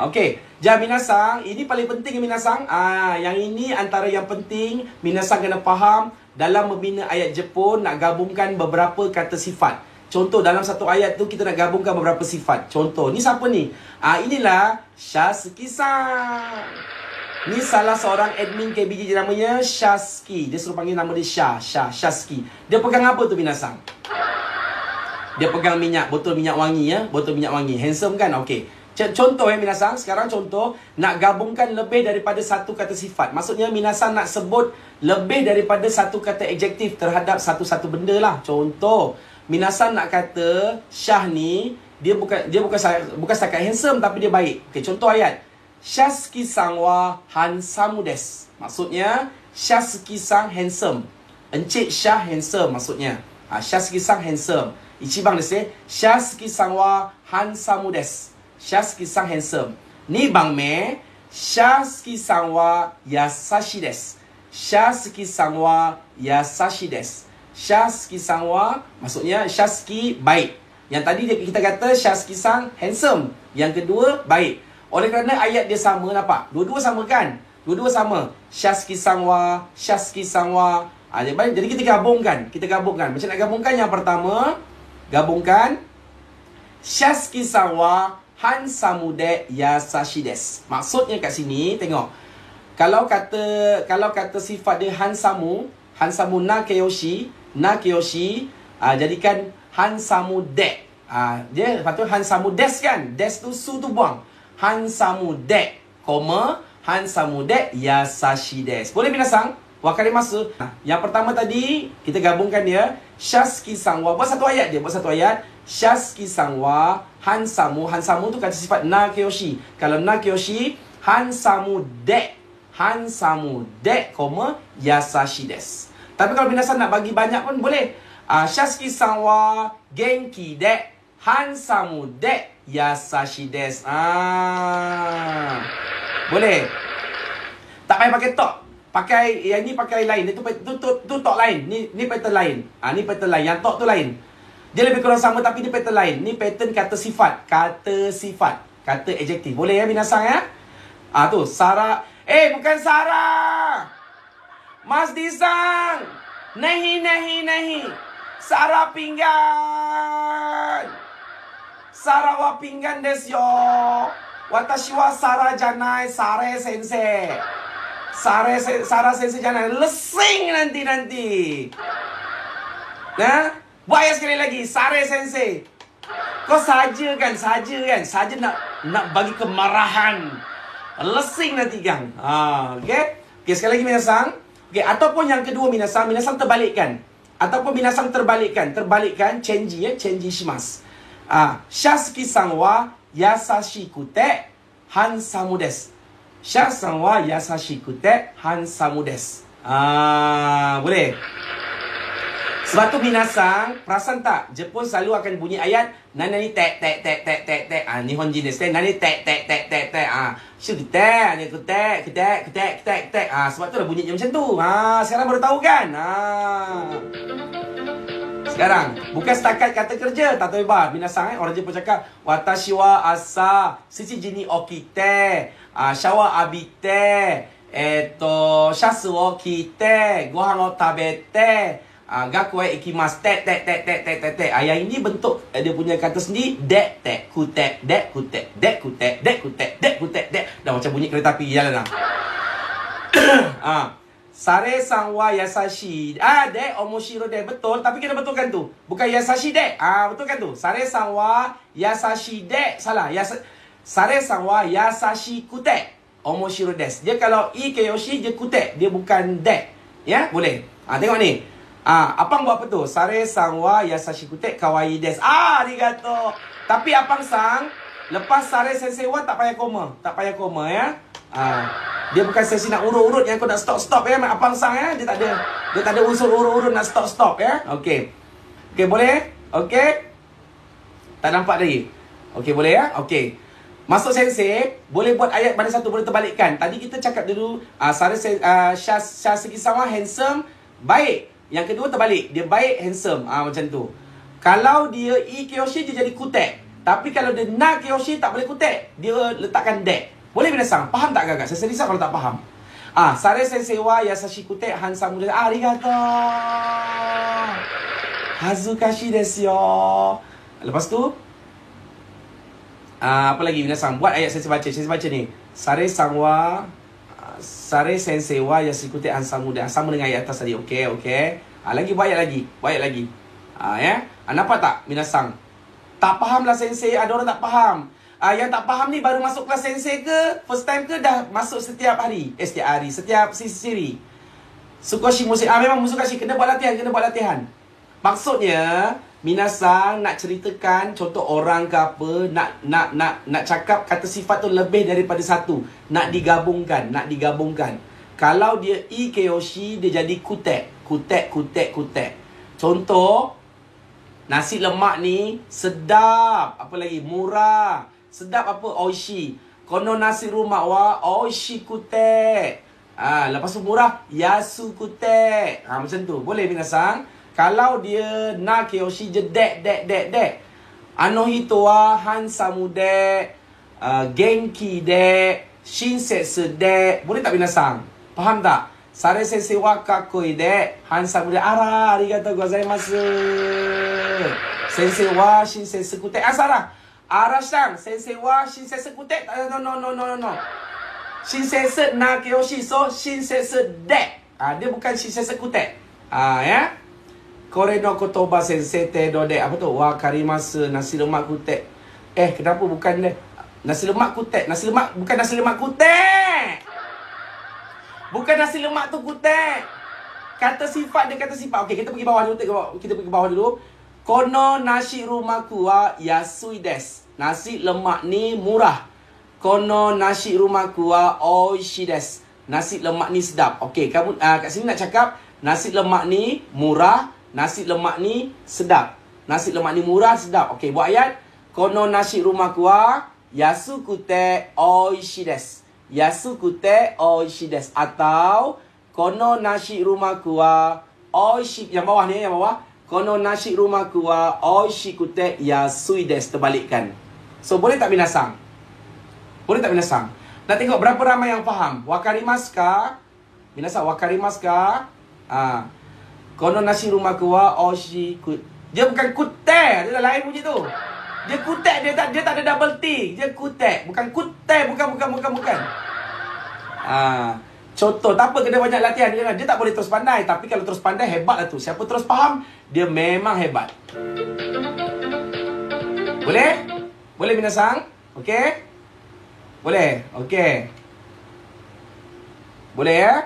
Okey. Jah minasang, ini paling penting minasang. Yang ini antara yang penting minasang kena faham. Dalam membina ayat Jepun, nak gabungkan beberapa kata sifat. Contoh, dalam satu ayat tu kita nak gabungkan beberapa sifat. Contoh, ni siapa ni? Inilah Shasuki-san. Ni salah seorang admin KBJ namanya Shasuki. Dia suruh panggil nama dia Shasuki. Dia pegang apa tu minasang? Dia pegang minyak, botol minyak wangi ya. Botol minyak wangi. Handsome kan? Okey. Contoh minasang, sekarang contoh nak gabungkan lebih daripada satu kata sifat. Maksudnya minasang nak sebut lebih daripada satu kata adjektif terhadap satu-satu benda lah. Contoh, minasang nak kata Syah ni dia bukan setakat handsome tapi dia baik. Okey, contoh ayat. Shasuki-san wa handsome desu. Maksudnya Shasuki-san handsome. Encik Syah handsome maksudnya. Shasuki-san handsome. Ichiban desu. Shasuki-san wa handsome desu. Shasuki-san handsome. 2番目、Shasuki-san wa yasashi desu. Shasuki-san wa yasashi desu. Shasuki-san wa maksudnya Shasuki baik. Yang tadi kita kata Shasuki-san handsome. Yang kedua baik. Oleh kerana ayat dia sama, nampak? Dua-dua sama kan? Dua-dua sama. Shasuki-san wa. Jadi kita gabungkan. Macam nak gabungkan yang pertama, gabungkan Shaski-san wa hansamu de yasashi desu. Maksudnya kat sini, tengok. Kalau kata sifat dia hansamu nakeyoshi, jadikan hansamu de. Dia lepas tu hansamu des kan? Des tu su tu buang. Hansamu de, hansamu de yasashi desu. Boleh minasang? Wakarimasu. Yang pertama tadi kita gabungkan dia. Shaski-san wa, buat satu ayat. Shaski-san wa hansamu. Hansamu tu kata sifat nakeyoshi. Kalau nakeyoshi, hansamu de, yasashi desu. Tapi kalau minasan nak bagi banyak pun boleh. Shaski-san wa genki de, hansamu de yasashi desu. Boleh. Tak payah pakai tok. Yang ni pakai lain. Tu tok lain. Ni pattern lain. Ni pattern lain. Yang tok tu lain. Dia lebih kurang sama tapi ni pattern lain. Ni pattern kata sifat. Kata adjektif. Boleh ya minasang ya? Tu Sarah. Bukan Sarah. Mas Disang. Nahi. Sarah pinggan. Sarah wa pinggan desu yo. Watashi wa Sarah janai, Sare sensei. Sarah sensei janai. Lesing nanti. Nah, buat sekali lagi. Sare sensei. Kau saja kan. Saja nak bagi kemarahan. Lesing nanti kan. Okay, sekali lagi minasang. Okay, ataupun yang kedua minasang terbalikkan. Terbalikkan, change shimasu. Shaski-san wa yasashikute hansamu desu. Shaski-san wa yasashikute hansamu desu. Boleh? Sebab tu minasang, perasan tak? Jepun selalu akan bunyi ayat nanani tek. Nihonjin desu. Nani tek. Shukute, kute. Sebab tu dah bunyi macam tu. Sekarang baru tahu kan? Sekarang, bukan setakat kata kerja. Tatoeba, minasang orang Jepun cakap watashi wa asa shichi ni okite, shower abite, shasu wo kite, gohan wo tabete, gaku e ikimasu, tek. Yang ini bentuk dia punya kata sendiri. Dek, kute. Dah macam bunyi kereta api jalan lah. Sare-san wa yasashi. De, omoshiro de. Betul. Tapi kita betulkan tu. Bukan yasashi de. Betulkan tu. Sare-san wa yasashi de. Salah. Sare-san wa yasashi kute. Omoshiro desu. Dia kalau ikeyoshi, dia kute. Dia bukan de. Ya? Boleh. Tengok ni. Apang buat apa tu? Sare-san wa yasashi kute kawaii desu. Arigato. Tapi Apang-sang, lepas sare sensei wa tak payah koma ya. Dia bukan sesi nak urut-urut yang kau nak stop ya, Apang-sang ya. Dia tak ada unsur urut-urut nak stop ya. Okey, boleh? Okey. Tak nampak lagi. Okey, boleh ya? Okey. Masuk sensei, boleh buat ayat mana satu, boleh terbalikkan. Tadi kita cakap dulu Shaski-sama handsome, baik. Yang kedua terbalik, dia baik, handsome. Macam tu. Kalau dia ikeyoshi, dia jadi kutek. Tapi kalau dia nakeyoshi, tak boleh kutek. Dia letakkan dek. Boleh minasang? Faham tak agak? Saya risau kalau tak faham. Sare sensei wa yasashi kute hansamu desu. Arigato. Hazukashi desu yo. Lepas tu, apa lagi minasang? Buat ayat saya baca ni. Sare sensei wa yasashi kute hansamu desu. Sama dengan ayat atas tadi. Okey. Lagi buat ayat lagi. Ya. Nampak tak minasang? Tak faham lah sensei. Ada orang tak faham. Yang tak faham ni baru masuk kelas sensei ke? First time ke? Dah masuk setiap hari? Setiap siri. Sukoshi musik. Memang musukashi. Kena buat latihan. Maksudnya, minasang nak ceritakan contoh orang ke apa, nak cakap kata sifat tu lebih daripada satu. Nak digabungkan. Kalau dia ikeyoshi, dia jadi kutek. Contoh, nasi lemak ni sedap. Apa lagi? Murah. Sedap apa? Oishi. Kono nasi rumah wa oishi kute. Lepas tu murah, yasu kute. Macam tu. Boleh minasang? Kalau dia nakeyoshi, je dek. Anohito wa hansamu de, genki de, shinsetsu de. Boleh tak minasang? Faham tak? Sare sensei wa kakoi de, hansamu de. Arigatou gozaimasu. Sensei wa shinsei sekute. Salah. Arashang. Sensei wa shinsei sekute. No. Shinsei se na kyoshi. So, shinsei se de. Dia bukan shinsei sekute. Ya. Kore no kotoba sensei te do de. Apa tu? Wa karimasu nasi lemak kute. Kenapa bukan de? Nasi lemak kute. Nasi lemak. Bukan nasi lemak kute. Bukan nasi lemak tu kute. Kata sifat dia kata sifat. Okey, kita pergi bawah dulu. Kita pergi bawah dulu. Kono nasi rumaku wa yasui desu. Nasi lemak ni murah. Kono nasi rumaku wa oishi desu. Nasi lemak ni sedap. Okey, kamu kat sini nak cakap nasi lemak ni murah, nasi lemak ni sedap. Nasi lemak ni murah, sedap. Okey, buat ayat. Kono nasi rumaku wa yasukute oishi desu. Yasukute oishi desu. Atau kono nasi rumaku wa oishi. Yang bawah ni, yang bawah. Kono nasi rumaku wa oishikute yasui desu. Terbalikkan. So, boleh tak binasang? Boleh tak binasang? Nak tengok berapa ramai yang faham. Wakarimasu ka? Binasang, wakarimasu ka? Kono nasi rumaku wa oishikute. Dia bukan kute. Dia dah lain bunyi tu. Dia kutek, dia tak ada double T. Dia kutek. Bukan kutek, bukan. Contoh, tak apa kena banyak latihan. Dia tak boleh terus pandai. Tapi kalau terus pandai, hebat lah tu. Siapa terus faham, dia memang hebat. Boleh? Boleh binasang? Okey? Boleh? Okey. Boleh ya?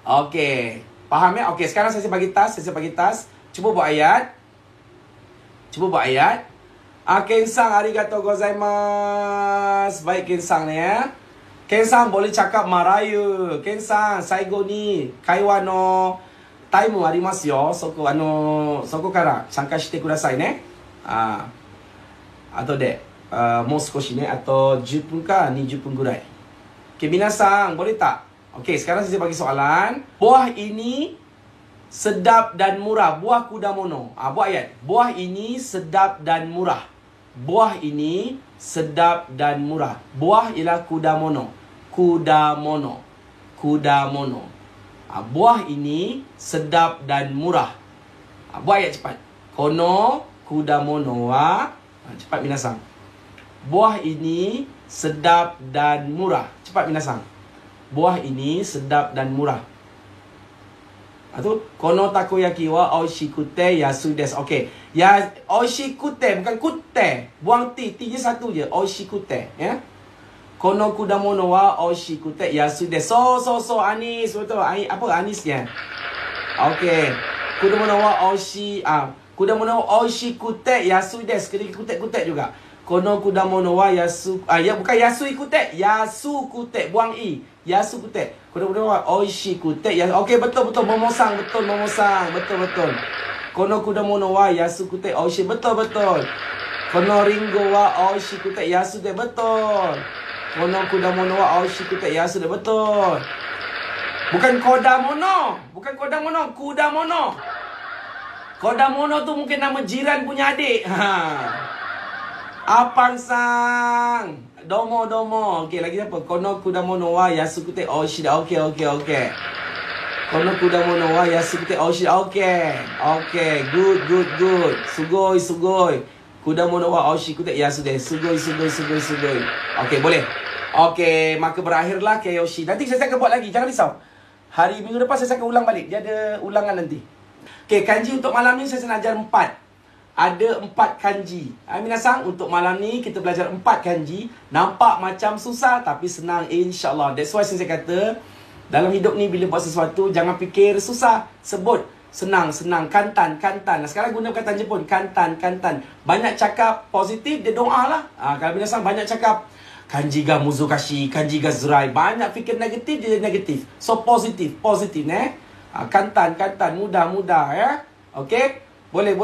Okey. Faham ya? Okey, sekarang saya bagi tas. Cuba buat ayat. Ken-san, arigatou gozaimasu. Baik Ken-san ni ya. Ken-san boleh cakap Melayu. Ken-san, saigo ni kaiwa no taimu arimasu yo. Soko kara参加してくださいね。後でもう少しね、atau 10分か20分ぐらい。Okay, minasang, boleh tak? Okay, sekarang saya bagi soalan. Buah ini sedap dan murah. Buah kudamono. Buat ayat. Buah ini sedap dan murah. Buah ini sedap dan murah. Buah ialah kudamono. Kudamono. Buah ini sedap dan murah. Buat ayat cepat. Kono kudamono wa. Cepat minasang. Buah ini sedap dan murah. Cepat minasang. Buah ini sedap dan murah. Itu kono takoyaki wa oishikute yasui desu. Okey. Ya, oishikute bukan kute. Buang T, T-nya satu je. Oishikute, ya. Kono kudamono wa oishikute yasui desu. So Anis, betul. Apa Anisnya? Okey. Kudamono wa kudamono wa oishikute yasui desu. Kena kutek-kutek juga. Kono kudamono wa bukan yasui kute. Yasukute. Buang I. Yasukute. Kudamono wa oishikute. Okey, betul. Momosang. Betul. Kono kudamono wa yasukute oishi. Betul. Kono ringo wa oishikute yasude. Betul. Kono kudamono wa oishikute yasude. Betul. Bukan kodamono. Kudamono. Kodamono tu mungkin nama jiran punya adik. Apang-sang. Domo. Okey, lagi apa? Kono kudamono wa yasukute oishida. Okey. Kono kudamono wa yasukute oishida. Okey. Good. Sugoi. Kudamono wa oishikute yasude. Sugoi. Okey, boleh. Okey, maka berakhirlah Kyoshi. Nanti saya akan buat lagi. Jangan risau. Hari minggu depan saya akan ulang balik. Dia ada ulangan nanti. Okey, kanji untuk malam ni saya nak ajar 4. Ada 4 kanji. Minasang, untuk malam ni kita belajar 4 kanji. Nampak macam susah tapi senang insya-Allah. That's why saya kata dalam hidup ni bila buat sesuatu jangan fikir susah. Sebut senang. Kantan. Sekarang guna perkataan Jepun. Kantan. Banyak cakap positif, dia doa lah. Kalau minasang banyak cakap kanji ga muzukashi, kanji ga zurai. Banyak fikir negatif, dia negatif. So positif. Kantan. Mudah ya. Okey? Boleh.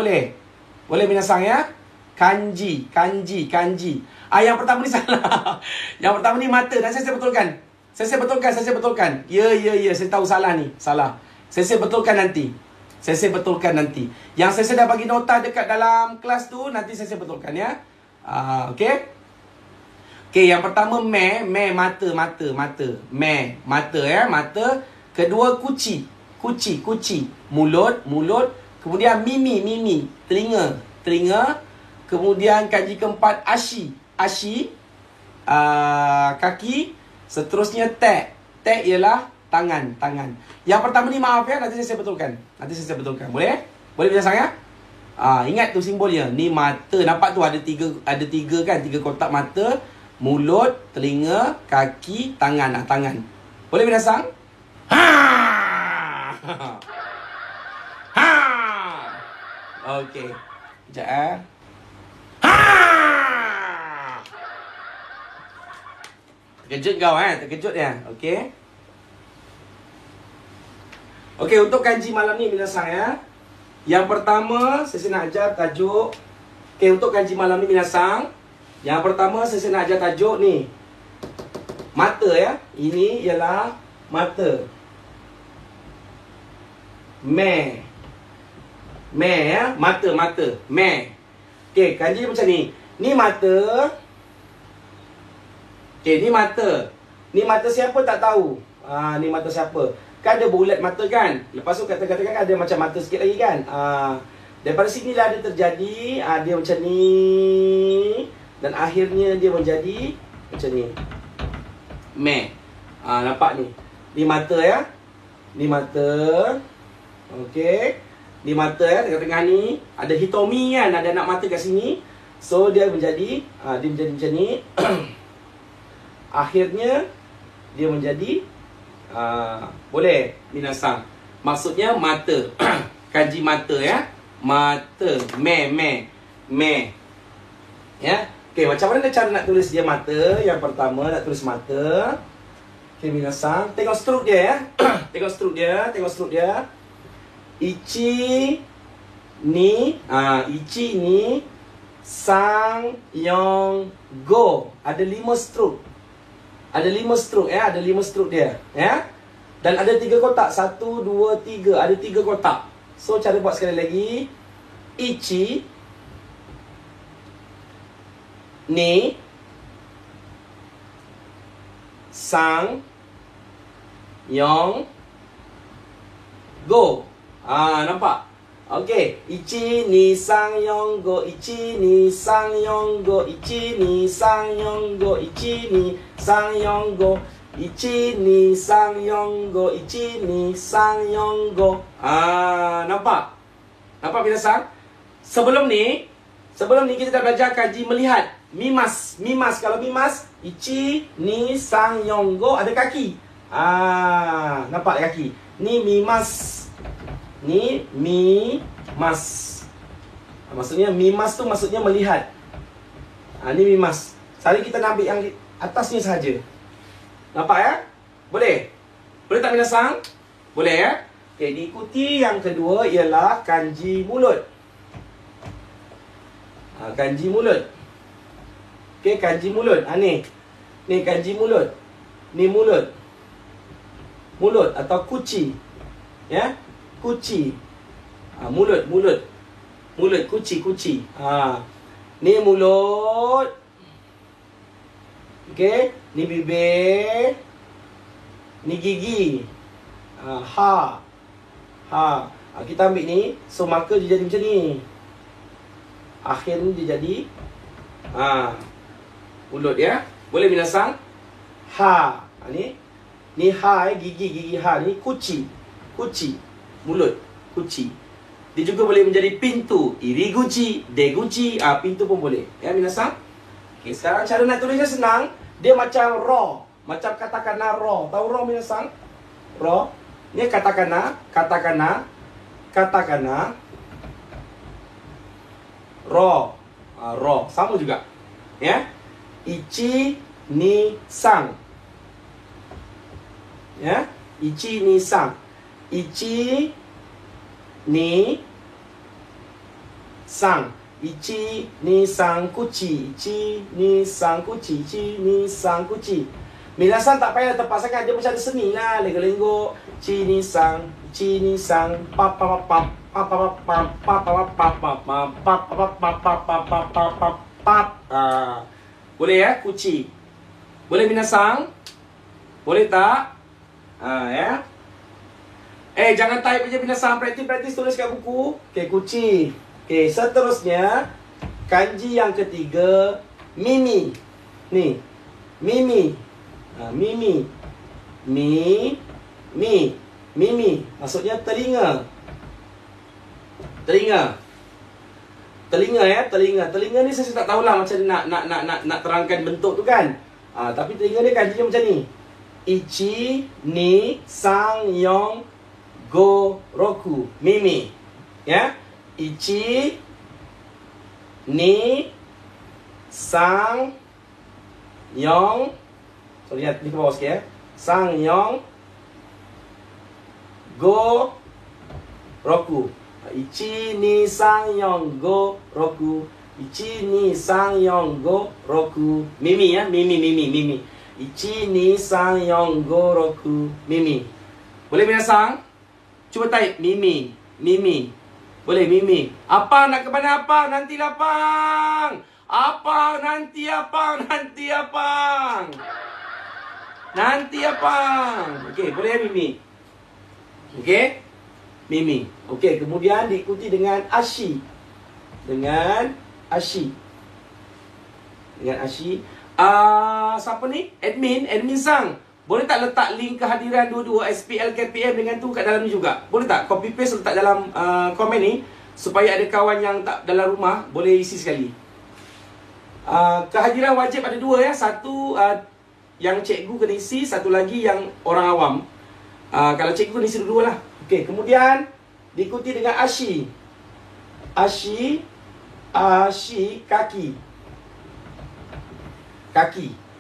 Boleh minasang ya? Kanji. Yang pertama ni salah. Yang pertama ni mata. Dan saya betulkan. Saya betulkan. Ya. Saya tahu salah ni. Salah. Saya betulkan nanti. Yang saya dah bagi nota dekat dalam kelas tu, nanti saya betulkan ya. Okey? Okey, yang pertama mata. Mata ya. Mata. Kedua kuci. Mulut. Kemudian mimi, telinga. telinga. Kemudian kanji keempat ashi. Ashi, kaki. Seterusnya te. Te ialah tangan. Yang pertama ni maaf ya, nanti saya betulkan. Boleh? Boleh binasang ya? Ingat tu simbolnya. Ni mata. Nampak tu ada tiga kan? 3 kotak mata. Mulut, telinga, kaki, tangan. Tangan. Boleh binasang? Okey. Sekejap Terkejut kau terkejut ya. Okey. Okey, untuk kanji malam ni binasang ya. Yang pertama saya nak ajar tajuk. Okey, untuk kanji malam ni binasang. Yang pertama saya nak ajar tajuk ni. Mata ya. Ini ialah mata. Me ya, mata. Me. Okey, kanji macam ni. Ni mata. Okey, ni mata. Ni mata siapa tak tahu. Ni mata siapa? Kan ada bulat mata kan? Lepas tu kata-kata kan ada macam mata sikit lagi kan? Daripada sinilah dia terjadi. Dia macam ni. Dan akhirnya dia menjadi macam ni. Me. Nampak ni. Ni mata ya. Ni mata. Okey. Ni mata ya. Tengah-tengah ni. Ada hitomi kan? Ada anak mata kat sini. So dia menjadi. Dia menjadi macam ni. Akhirnya. Dia menjadi. Boleh binasang. Maksudnya mata. Kanji mata ya. Mata. Me. Ya. Okey, macam mana cara nak tulis dia mata? Yang pertama nak tulis mata. Okey, binasang. Tengok struk dia ya. Tengok struk dia. Ichi ni. Ichi ni. Sang yong go. Ada 5 struk. Ada 5 struk ya. Ada 5 struk dia. Ya. Dan ada 3 kotak. 1, 2, 3. Ada 3 kotak. So, cara buat sekali lagi. Ichi. Ni. Sang. Yong. Go. Nampak? Okey. Ichi ni sang yong go. Ichi ni sang yong go. Ichi ni sang yong go. Ichi ni sang yong go. Ichi ni sang yong go. Ichi ni sang yong go. Nampak? Nampak binasang? Sebelum ni kita dah belajar kanji melihat. Mimas. Kalau mimas, ichi ni sang yong go ada kaki. Nampak kaki. Ni mimas. Ni mimas. Maksudnya mimas tu maksudnya melihat. Ni mimas. Sekarang kita nak ambil yang atasnya sahaja. Nampak ya? Boleh? Boleh tak binasang? Boleh ya? Okey, diikuti yang kedua ialah kanji mulut. Kanji mulut. Okey, kanji mulut. Ni. Ni kanji mulut. Ni mulut. Mulut atau kuci. Ya? Kuci. Mulut. Mulut, kuci. Ni mulut. Okey, ni bibir. Ni gigi. Kita ambil ni. So, maka dia jadi macam ni. Akhirnya dia jadi mulut ya. Boleh binasang? Ni gigi ha. Ni kuci. Mulut, kuci. Dia juga boleh menjadi pintu. Iriguchi, deguchi. Pintu pun boleh. Ya, binasang? Okay, sekarang cara nak tulisnya senang. Dia macam ro. Macam katakana ro. Tahu ro binasang? Ro. Ni katakana. Ro. Ro. Sama juga. Ya. Ichi, ni, sang. Ya. Ichi, ni, sang. Ichi, ni, sang. Ichi, ni, sang, kuci. Ichi, ni, sang, kuci. Ichi, ni, sang, kuci. Minasan tak payah tepat sangat. Dia macam ada seni lah. Lenggok-lenggok. Ichi, ni, sang. Ichi, ni, sang. Pap. Boleh ya? Kuci. Boleh binasang? Boleh tak? Ya. Jangan type je binasang. Praktis tulis kat buku. Okay, kuci. Okey, seterusnya kanji yang ketiga, mimi. Ni. Mimi. Mimi. Mimi. Maksudnya telinga. Telinga ya, telinga. Telinga ni saya tak tahulah macam nak terangkan bentuk tu kan. Tapi telinga ni kanjinya macam ni. Ichi ni sang yong go roku. Mimi. Ya. Ichi ni sang yong. So lihat ni ke bawah sikit ya. Sang yong go roku. Ichi ni sang yong go roku. Ichi ni sang yong go roku. Mimi ya, mimi. Ichi ni sang yong go roku. Mimi. Boleh minasang? Cuba type mimi. Boleh mimi. Apa nak ke mana apa? Nanti lapang. Apa nanti apa? Nanti apa? Okey, boleh ya mimi. Okey? Mimi. Okey, kemudian diikuti dengan ashi. Dengan ashi. Siapa ni? Admin Sang. Boleh tak letak link kehadiran dua-dua SPL KPM dengan tu kat dalam ni juga? Boleh tak copy paste letak dalam komen ni supaya ada kawan yang tak dalam rumah boleh isi sekali. Kehadiran wajib ada dua ya. Satu yang cikgu kena isi, satu lagi yang orang awam. Kalau cikgu kena isi dua lah. Okey, kemudian diikuti dengan ashi. Ashi kaki.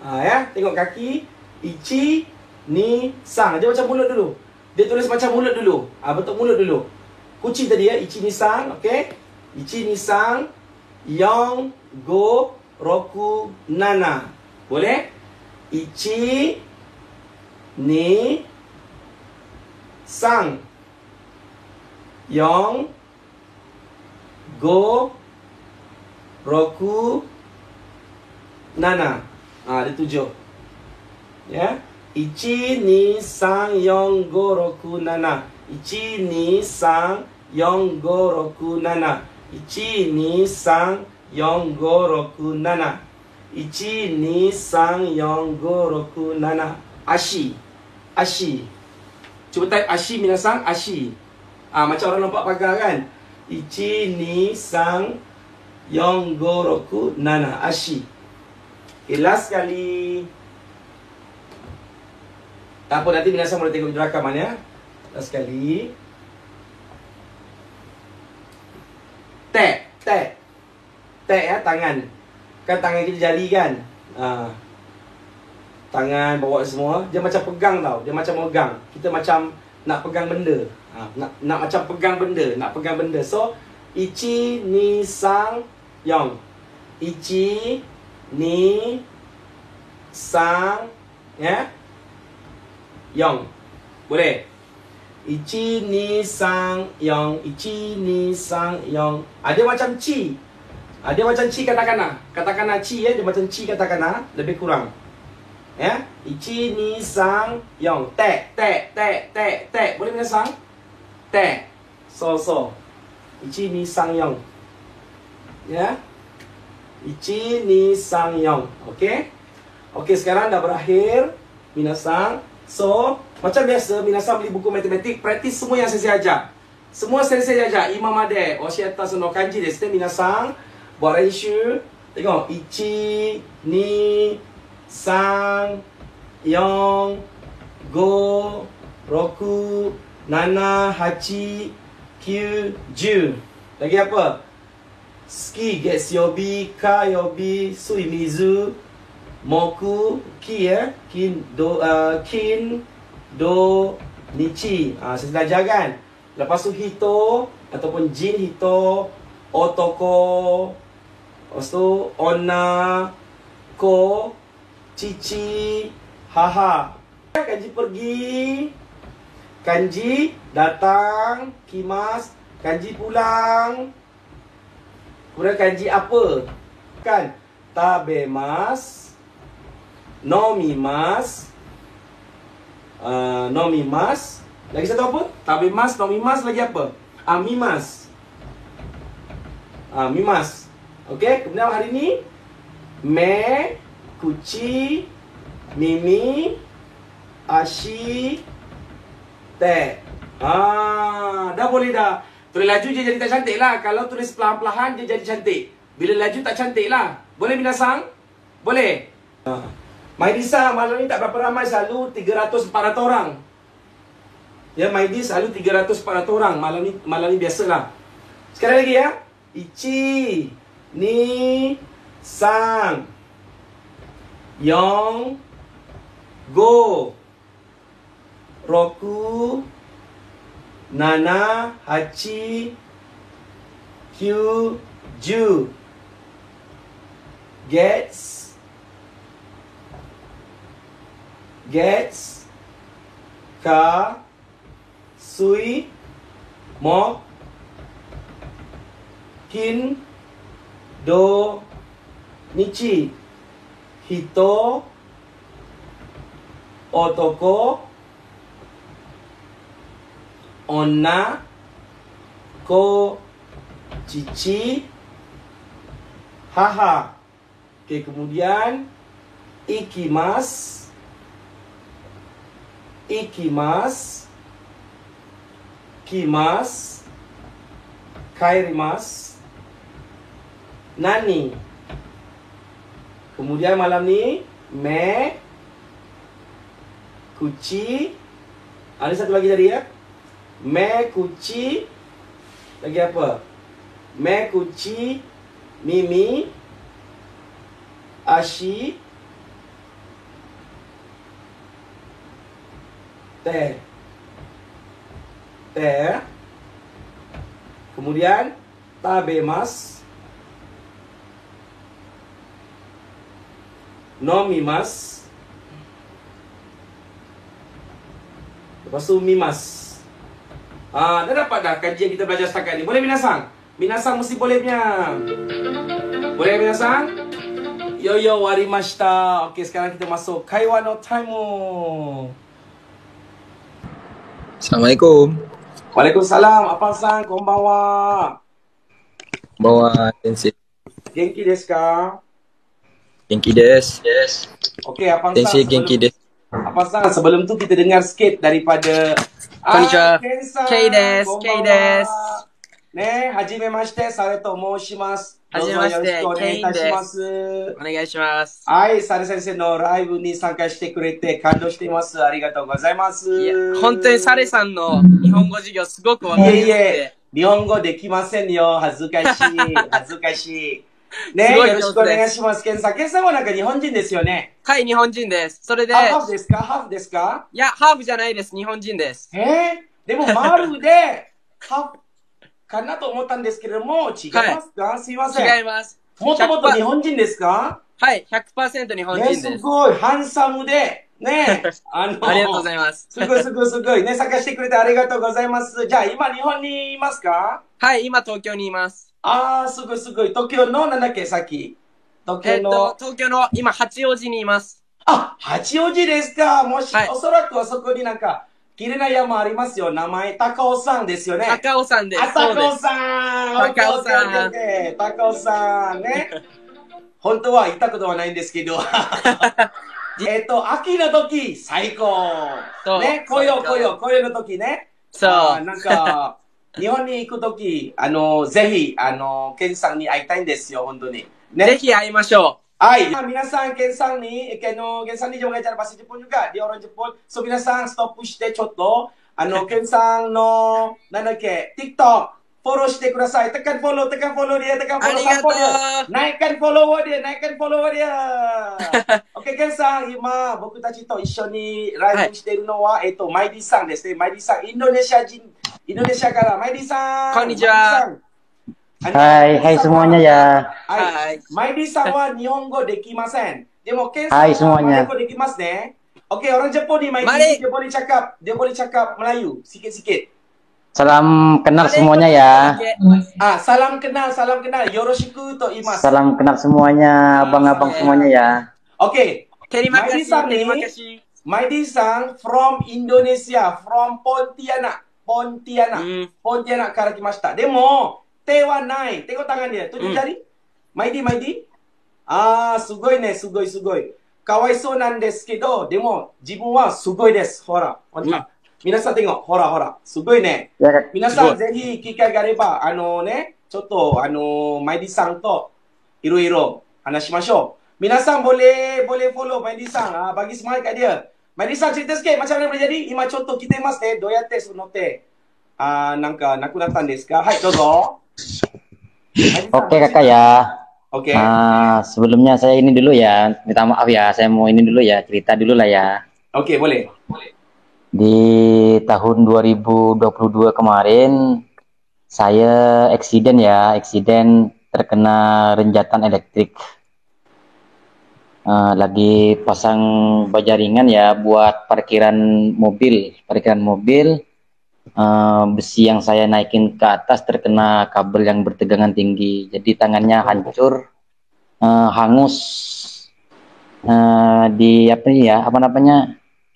Ya, tengok kaki. Ichi ni sang. Dia macam mulut dulu. Dia tulis macam mulut dulu. Bentuk mulut dulu. Kucing tadi ya, ichi ni sang, okey. Ichi ni sang yong go roku nana. Boleh? Ichi ni sang yong go roku nana. Ada 7. Ya. Ichi ni sang yong go roku nana. Ichi ni sang yong go roku nana. Ichi ni sang yong go roku nana. Ichi ni sang yong go roku nana. Ashi. Cuba type ashi minasang. Ashi. Macam orang nampak pagar kan. Ichi ni sang yong go roku nana. Ashi. Okay, last sekali. Tak apa, nanti minasang boleh tengok rakaman ya. Last sekali. Tek ya, tangan. Kan tangan kita jari kan. Tangan bawa semua. Dia macam pegang tau. Dia macam megang. Kita macam nak pegang benda. Nak macam pegang benda. Nak pegang benda. So ichi ni sang yong. Ichi ni sang ya, yong. Boleh? Ichi ni sang yong. Ichi ni sang yong. Dia macam chi. Dia macam chi katakana. Katakana chi ya. Dia macam chi katakana. Lebih kurang. Ya. Ichi ni sang yong. Tek. Boleh minasang? Tek. So. Ichi ni sang yong. Ya. Ichi ni sang yong. Okey? Okey, sekarang dah berakhir minasang. So, macam biasa minasang beli buku matematik, praktis semua yang saya ajar. Semua saya ajar. Imam Ade, Oshiata Sono Kanji desu ne minasang. Buat renshu. Tengok. Ichi ni sang yong go roku nana hachi kyu ju. Lagi apa? Ski getsuyobi kayobi suimizu moku ki ya, kin do nichi. Saya belajar kan. Lepas tu hito ataupun jin hito, otoko, lepas tu onna, ko, cici, haha. Kanji pergi, kanji datang, kimas, kanji pulang. Kemudian kanji apa? Kan? Tabemas, nomimas, nomimas. Lagi satu apa? Tabemas, nomimas, lagi apa? Mimas. Mimas. Okey, kemudian hari ni me, kuci, mimi, ashi, te. Dah boleh dah. Tulis laju je jadi tak cantik lah. Kalau tulis perlahan-perlahan dia jadi cantik. Bila laju tak cantik lah. Boleh binasang? Boleh. Maidisa malam ni tak berapa ramai, selalu 300-400 orang. Ya, Maidi selalu 300-400 orang. Malam ni biasalah. Sekali lagi ya. Ichi, ni, sang, yong, go, roku, nana, hachi, kyu, ju, gets, ka, sui, mo, kin, do, nichi, hito, otoko, onna, ko, cici, haha. Okey, kemudian ikimasu, kimasu, kairimasu, nani. Kemudian malam ni me, kuci. Ada satu lagi tadi ya. Me, kuci. Lagi apa? Me, kuci, mimi, ashi, te. Kemudian tabemas, nomimas, lepas tu mimas. Dah dapat dah kajian kita belajar setakat ni. Boleh binasang? Binasang mesti boleh punya. Boleh binasang? Yo warimashita. Okey, sekarang kita masuk Kaiwa no time. Assalamualaikum. Waalaikumsalam. Apa-san? Konbanwa. Konbanwa, sensei. Genki desu ka? Genki desu. Yes. Okey, apa-san? Sensei genki desu. Apa-san? Sebelum tu kita dengar sikit daripada Konnichiwa. Ken-san. Kei desu. Kei desu. Ne, hajimemashite, sare to moushimasu. はじめまして、どうぞよろしくお願いいたしまケインです。す。お願いします。はい、サレ先生のライブに参加してくれて感動しています。ありがとうございます。いや、本当にサレさんの日本語授業すごくわかりやすくて。日本語できませんよ。恥ずかしい。恥ずかしい。ね、すごいよろしくお願いします。ケンさん。ケンさんはなんか日本人ですよね。はい、日本人です。それで、ハーフですか？ハーフですか？いや、ハーフじゃないです。日本人です。でも丸で、ハーフかなと思ったんですけれども、違いますか？はい、すいません。違います。もともと日本人ですか？はい、100% 日本人です。すごい、ハンサムで、ね。ありがとうございます。すごいすごいすごい。ね、参加してくれてありがとうございます。じゃあ、今日本にいますか？はい、今東京にいます。すごいすごい。東京の、なんだっけ、さっき。東京の、今、八王子にいます。八王子ですか。もし、おそらくはそこになんか、綺麗な山ありますよ。名前、高尾山ですよね。高尾山です。高尾山。高尾山。高尾山ね。本当は行ったことはないんですけど。秋の時、最高。ね、紅葉の時ね。そう。なんか、日本に行く時、ぜひ、ケンさんに会いたいんですよ、本当に。ね。ぜひ会いましょう。Ay, minasan, Ken-san ni, Ken-san ni juga belajar bahasa Jepun juga, dia orang Jepun. So, minasan, stop push de choto. Ken-san no, nanake, TikTok, follow shite kudasai. Tekan follow dia, tekan follow sampo dia. Naikkan follower dia. Okay, Ken-san, ima, boku tachi to issho ni live shite no wa, Maidi-san desu ne. Maidi-san, Indonesia kara. Maidi-san. Konnichiwa. Hai semuanya ya. Hai. Maidi-san wa Nihongo dekimasen. Demo Ken-san Hai semuanya. Nihongo dekimasu ne. Okey, orang Jepun ni Maidi, dia boleh cakap Melayu sikit-sikit. Salam kenal semuanya ya. Salam kenal. Yoroshiku to imasu. Salam kenal semuanya, abang-abang semuanya ya. Okey. Maidi-san from Indonesia, from Pontianak. Pontianak から来ました。でも、te wa nai. Tengok tangan dia. Tunjuk jari. Maidi. Sugoi ne, sugoi. Kawaiso nan desu kedo, demo, jibun wa sugoi desu. Hora. Minasan tengok. Hora. Sugoi ne. Minasan, zehi, kikai ga areba, choto, Maidi-san to, iro-iro, hanashimashou. Minasan boleh follow Maidi-san. Bagi semangat kat dia. Maidi-san cerita sikit macam mana boleh jadi? Ima choto kitemasu ne, doyatte sunote. Naku datang desu ka? Hai, dozo. Oke kakak ya. Oke. Sebelumnya saya ini dulu ya, minta maaf ya, saya mau ini dulu ya, cerita dulu lah ya. Oke, boleh. Di tahun 2022 kemarin, saya eksiden terkena renjatan elektrik. Lagi pasang bajaringan ya buat parkiran mobil. Besi yang saya naikin ke atas terkena kabel yang bertegangan tinggi, jadi tangannya hancur, hangus,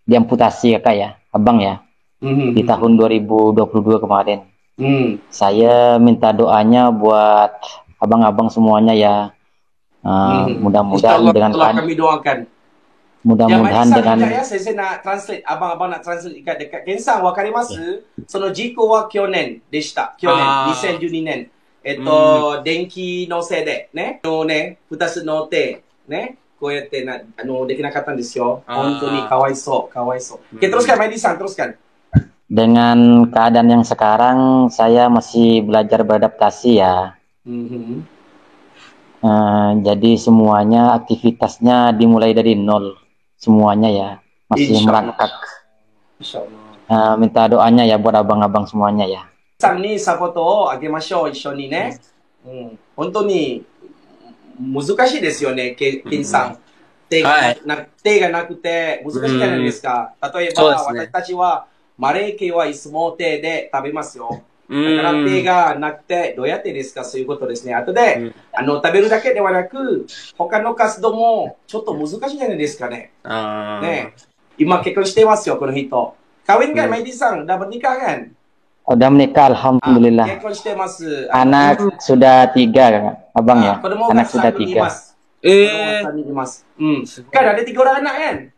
diamputasi kakak ya, abang ya, di tahun 2022 kemarin. Saya minta doanya buat abang-abang semuanya ya, mudah-mudahan dengan kami doakan. Mudah-mudahan dengan saya nak translate, abang-abang nak translate dekat Kensang wakarimasu, sono jiko wa kyonen deshita. Kyonen, 2012年。電気のせいでね、2つの手ね、こうやってできなかったんですよ。本当にかわいそう。Oke, teruskan Maidi-san, teruskan. Dengan keadaan yang sekarang, saya masih belajar beradaptasi ya. Jadi semuanya aktivitasnya dimulai dari nol. Semuanya ya, masih merangkak. Minta doanya ya buat abang-abang semuanya ya. Sang ni sakoto o agemashou ishoni ne. Hontou ni muzukashii desu yo ne, Ken-san. 手がなくて難しいじゃないですか。例えば、私たちはマレー系はいつも手で食べますよ。だから手がなくてどうやってですか、そういうことですね。あとで、食べるだけではなく、他の活動もちょっと難しいじゃないですかね。ね、今結婚してますよ、この人。Kawin kan, Maidi-san? Udah bernikah kan? Udah menikah, alhamdulillah. Kekon shite masu. Anak sudah 3, abang ya. Anak sudah 3. Kan ada 3 orang anak kan?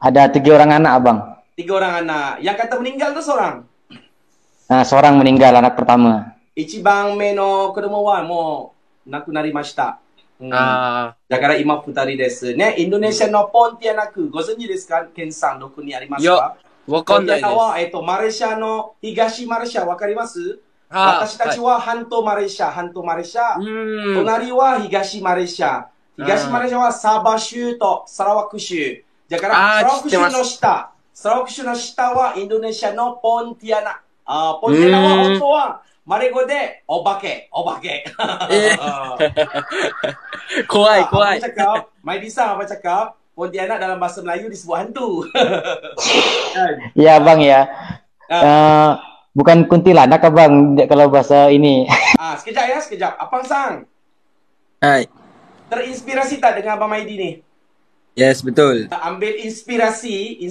Ada 3 orang anak, abang. 3 orang anak. Yang kata meninggal tuh seorang? Seorang meninggal, anak pertama. Ichiban me no kodomo wa mo nakunarimashita. だから今2人ですね。インドネシアのポンティアナク、ご存知ですか？ケンさん、どこにありますか？わかんないです。ポンティアナは、マレーシアの東マレーシア、わかります？私たちは半島マレーシア、隣は東マレーシア。東マレーシアはサバ州とサラワク州。だから、サラワク州の下はインドネシアのポンティアナ。ポンティアナは本当は、マレ語で、お化け。怖い。Maidi-san, apa cakap? Pontianak dalam bahasa Melayu disebut hantu. Iya bang ya. Bukan kuntilanak abang kalau bahasa ini. Sekejap. Apang Sang. Hai. Terinspirasi tak dengan Abang Maidi ni? Yes, betul. Ambil inspirasi,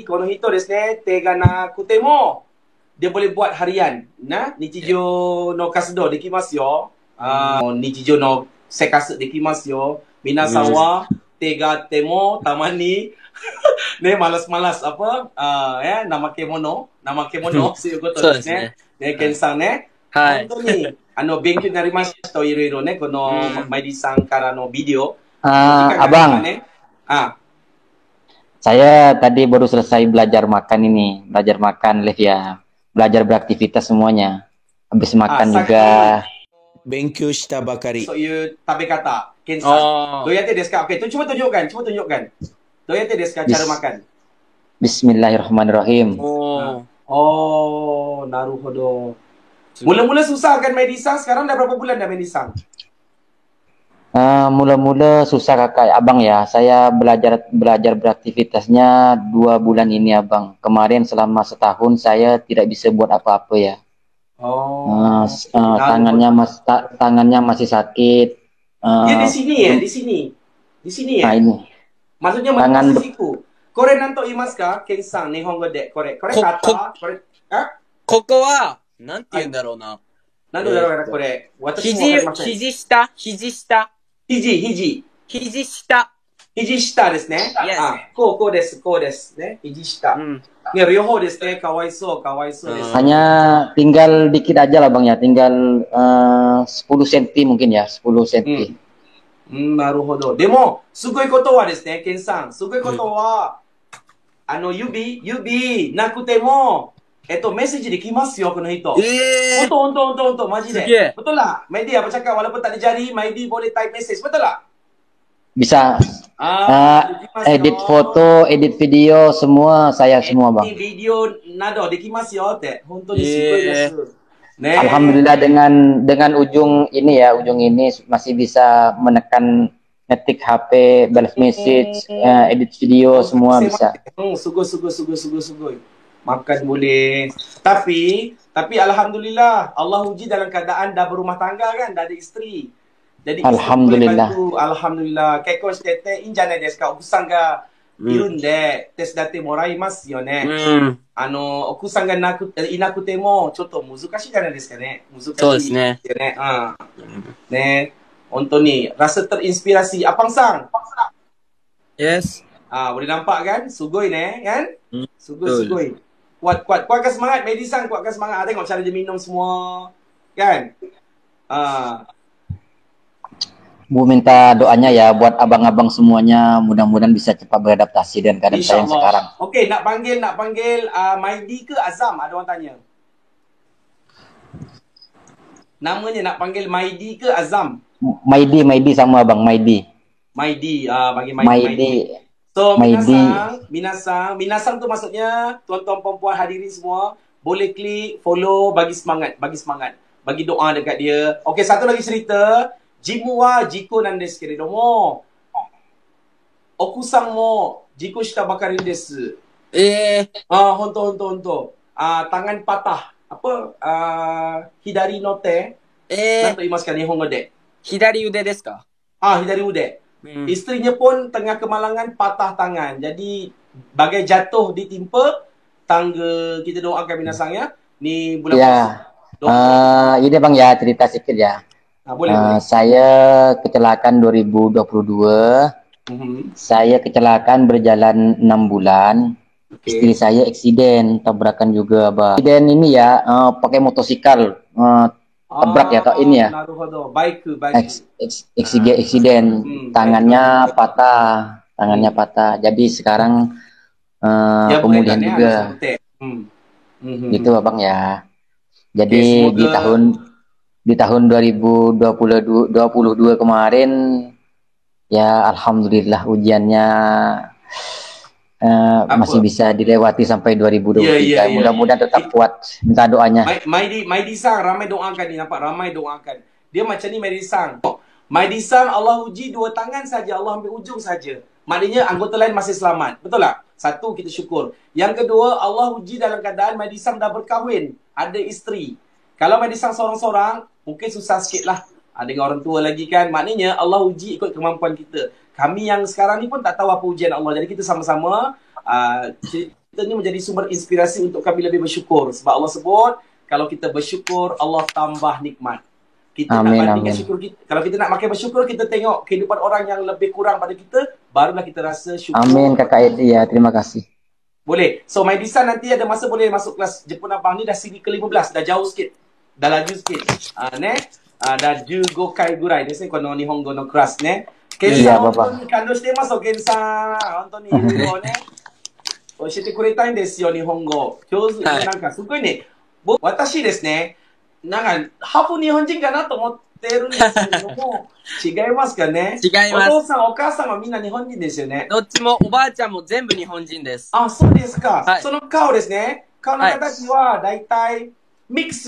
kono hito desu ne, tega na kutemo. Dia boleh buat harian. Nichijou no kasudo dekimasu yo. Nichijou no sekasu dekimasu yo. Minasan wa tega temo tamani malas-malas apa nama kemonoそういうことですね。ケンさんね。本当に勉強になりましたといろいろね、このマイディさんからのビデオ。Abang. Saya tadi baru selesai belajar makan live ya. Belajar beraktivitas semuanya. Habis makan juga. 勉強したばかり。そういう食べ方、ケンさん。どうやってですか？ Oke, coba tunjukkan. どうやってですか? Cara makan. Bismillahirrahmanirrahim. Naruhodo. Mula-mula susah kan Maidi-san? Sekarang dah berapa bulan dah Maidi-san? Mula-mula susah kakak, abang ya. Saya belajar beraktivitasnya 2 bulan ini abang. Kemarin selama setahun saya tidak bisa buat apa-apa ya. Tangannya masih sakit. Dia di sini ya? Di sini ya? Ini. Maksudnya tangan siku. Kore nanto imasu ka? Ken-san, Nihongo de kore kata. ここは、なんて言うんだろうな。なんだろうな、これ。私もわかりません。肘下、肘下。肘下。肘下ですね。Yes. こうです。ね。肘下。ね、両方ですね。かわいそうです。Hanya tinggal dikit aja lah Bang ya, tinggal 10 cm mungkin ya, 10 cm. なるほど。でも、すごいことはですね、ケンさん。すごいことは、指、なくても、メッセージできますよ、この人。ほんと、マジで。Betul lah? Maidi apa cakap, walaupun tak ada jari, Maidi boleh type message. Betul lah? Bisa. Edit foto, edit video, semua saya semua Bang. Edit video, nado, dekimasu yo, te. Hontou ni sugoi desu. Alhamdulillah dengan ujung ini masih bisa menekan ngetik HP, balas message, edit video semua bisa. Sugoi. Makan boleh. Tapi alhamdulillah Allah uji dalam keadaan dah berumah tangga kan, dah ada isteri. Jadi alhamdulillah. Alhamdulillah. Keiko shite in janai desu ka? Okusan ga irunde tesudatte moraimasu yo ne. Okusan ga inakute mo chotto muzukashii janai desu ka ne. Muzukashii yo ne. Ne. Hontou ni rasa terinspirasi. Apang Sang. Yes. Boleh nampak kan? Sugoi ne, kan? Sugoi. Kuatkan semangat, Maidi Sang, kuatkan semangat. Tengok cara dia minum semua. Kan? Bu minta doanya ya buat abang-abang semuanya, mudah-mudahan bisa cepat beradaptasi dengan keadaan saya yang sekarang. Okey, nak panggil Maidi ke Azam? Ada orang tanya. Namanya nak panggil Maidi ke Azam? Maidi sama Abang, Maidi. Bagi Maidi. So, minasang tu maksudnya tuan-tuan perempuan hadirin semua boleh klik follow, bagi semangat, bagi doa dekat dia. Okey, satu lagi cerita. Jimu wa jiko nan desu keredomo, Okusang mo jiko shita bakari desu. Honto. Tangan patah. Apa? Hidari no te. Nanto imasu ka nihongo de? Hidari ude desu ka? Hidari ude. Isterinya pun tengah kemalangan patah tangan. Jadi bagai jatuh ditimpa tangga. Kita doakan minasang ya. Ni bulan puasa. Ini Bang ya, cerita sedikit ya. Boleh. Saya kecelakaan 2022. Saya kecelakaan berjalan 6 bulan. Istri saya eksiden, tabrakan juga Bang. Eksiden ini ya pakai motosikal. Tabrak ya, ini ya. Eksiden, tangannya patah. Jadi sekarang pemulihan juga. Gitu Abang ya. Jadi di tahun 2022 kemarin ya alhamdulillah ujiannya masih bisa dilewati sampai 2023. Mudah-mudahan tetap kuat. Minta doanya. Maidi Sang, ramai doakan ni, nampak ramai doakan. Dia macam ni Maidi Sang. Maidi Sang Allah uji 2 tangan saja, Allah ambil ujung saja. Maknanya anggota lain masih selamat. Betul tak? Satu, kita syukur. Yang kedua, Allah uji dalam keadaan Maidi Sang dah berkahwin, ada isteri. Kalau Maidi Sang seorang-seorang, mungkin susah sikit lah. Dengan orang tua lagi kan. Maknanya Allah uji ikut kemampuan kita. Kami yang sekarang ni pun tak tahu apa ujian Allah. Jadi kita sama-sama cerita ni menjadi sumber inspirasi untuk kami lebih bersyukur. Sebab Allah sebut, kalau kita bersyukur, Allah tambah nikmat. Kita nak bandingkan syukur kita. Kalau kita nak makin bersyukur, kita tengok kehidupan orang yang lebih kurang pada kita, barulah kita rasa syukur. Amin Kakak Edi ya, terima kasih. Boleh. So Maidisa nanti ada masa boleh masuk kelas Jepun Abang ni dah siri ke-15, dah jauh sikit. Dah laju sikit. Da 15回ぐらいですね、この日本語のクラスね。ケンさん、本当に感動していますよ、ケンさん。本当に日本語をね、教えてくれたいんですよ、日本語。上手。なんかすごいね、私ですね、なんか、ハーフ日本人かなと思ってるんですけども、違いますかね。違います。お父さん、お母さんはみんな日本人ですよね。どっちも、おばあちゃんも全部日本人です。あ、そうですか。その顔ですね。顔の形は、だいたい、mix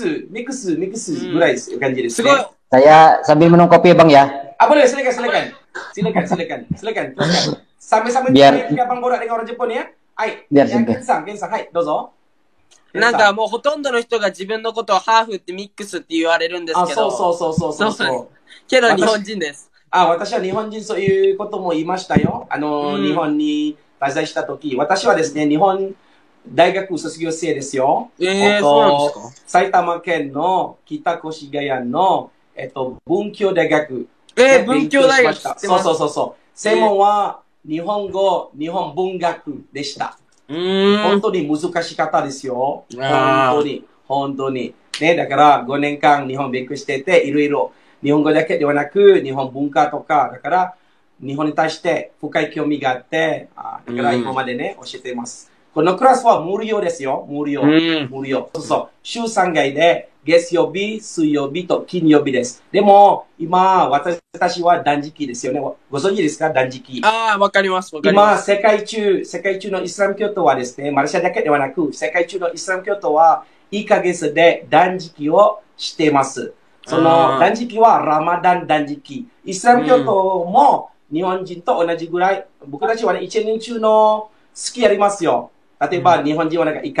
ぐらいです感じですね。すごい。Saya sambil minum kopi Bang ya. Boleh, silakan. Sambil-sambil Abang borak dengan orang Jepun ya. Hai. Ken-san, hai, どうぞ。なんかもうほとんどの人が自分のことをハーフってミックスって言われるんですけど。そう。けど日本人です。私は日本人、そういうことも言いましたよ。日本に滞在したとき、私はですね、日本大学卒業生ですよ。そうなんですか？埼玉県の北越谷の、文教大学。文教大学知ってます。そう。専門は日本語、日本文学でした。本当に難しかったですよ。本当に。ね、だから5年間日本勉強してて、いろいろ日本語だけではなく、日本文化とか、だから日本に対して深い興味があって、だから今までね、教えています。このクラスは無料ですよ。無料。そう。週3回で、月曜日、水曜日と金曜日です。でも、今、私たちは断食ですよね。ご存知ですか？断食。わかります。今、世界中のイスラム教徒はですね、マレーシアだけではなく、世界中のイスラム教徒は、1ヶ月で断食をしています。その断食はラマダン断食。イスラム教徒も日本人と同じぐらい、僕たちはね、1年中のスキーやりますよ。例えば、日本人はなんか1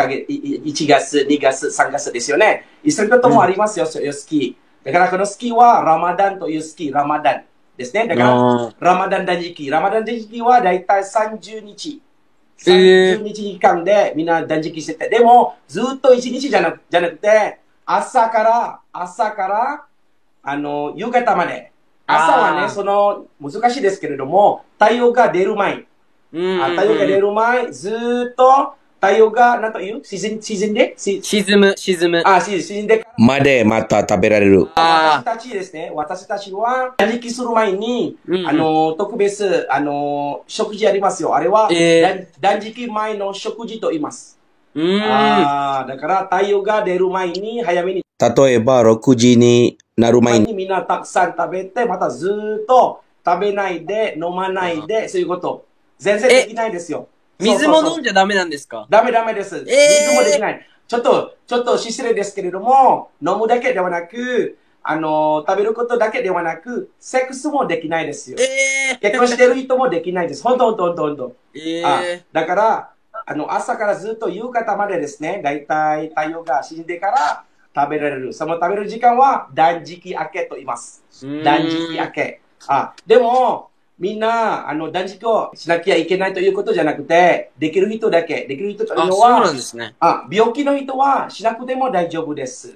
月、2月、3月ですよね。イスラム教徒もありますよ、そういうスキー。だからこのスキーはラマダンというスキー、ラマダンですね。だから、ラマダン断食。ラマダン断食はだいたい30日。30日間でみんな断食してて。でも、ずっと1日じゃなくて、朝から、夕方まで。朝はね、難しいですけれども、太陽が出る前。太陽が出る前、ずーっと、太陽が、なんという沈んで沈む。沈んでまでまた食べられる。私たちですね、私たちは、断食する前に、特別、食事ありますよ。あれは、断食前の食事と言います。だから、太陽が出る前に、早めに。例えば、6時になる前に。みんなたくさん食べて、またずーっと食べないで、飲まないで、そういうこと。全然できないですよ。水も飲んじゃダメなんですか？ダメです。水もできない。ちょっと失礼ですけれども、飲むだけではなく、食べることだけではなく、セックスもできないですよ。結婚してる人もできないです。ほんと。だから、朝からずっと夕方までですね、だいたい太陽が死んでから食べられる。その食べる時間は断食明けと言います。断食明け。でも、みんな、断食をしなきゃいけないということじゃなくて、できる人だけ。できる人というのは、そうなんですね。病気の人はしなくても大丈夫です。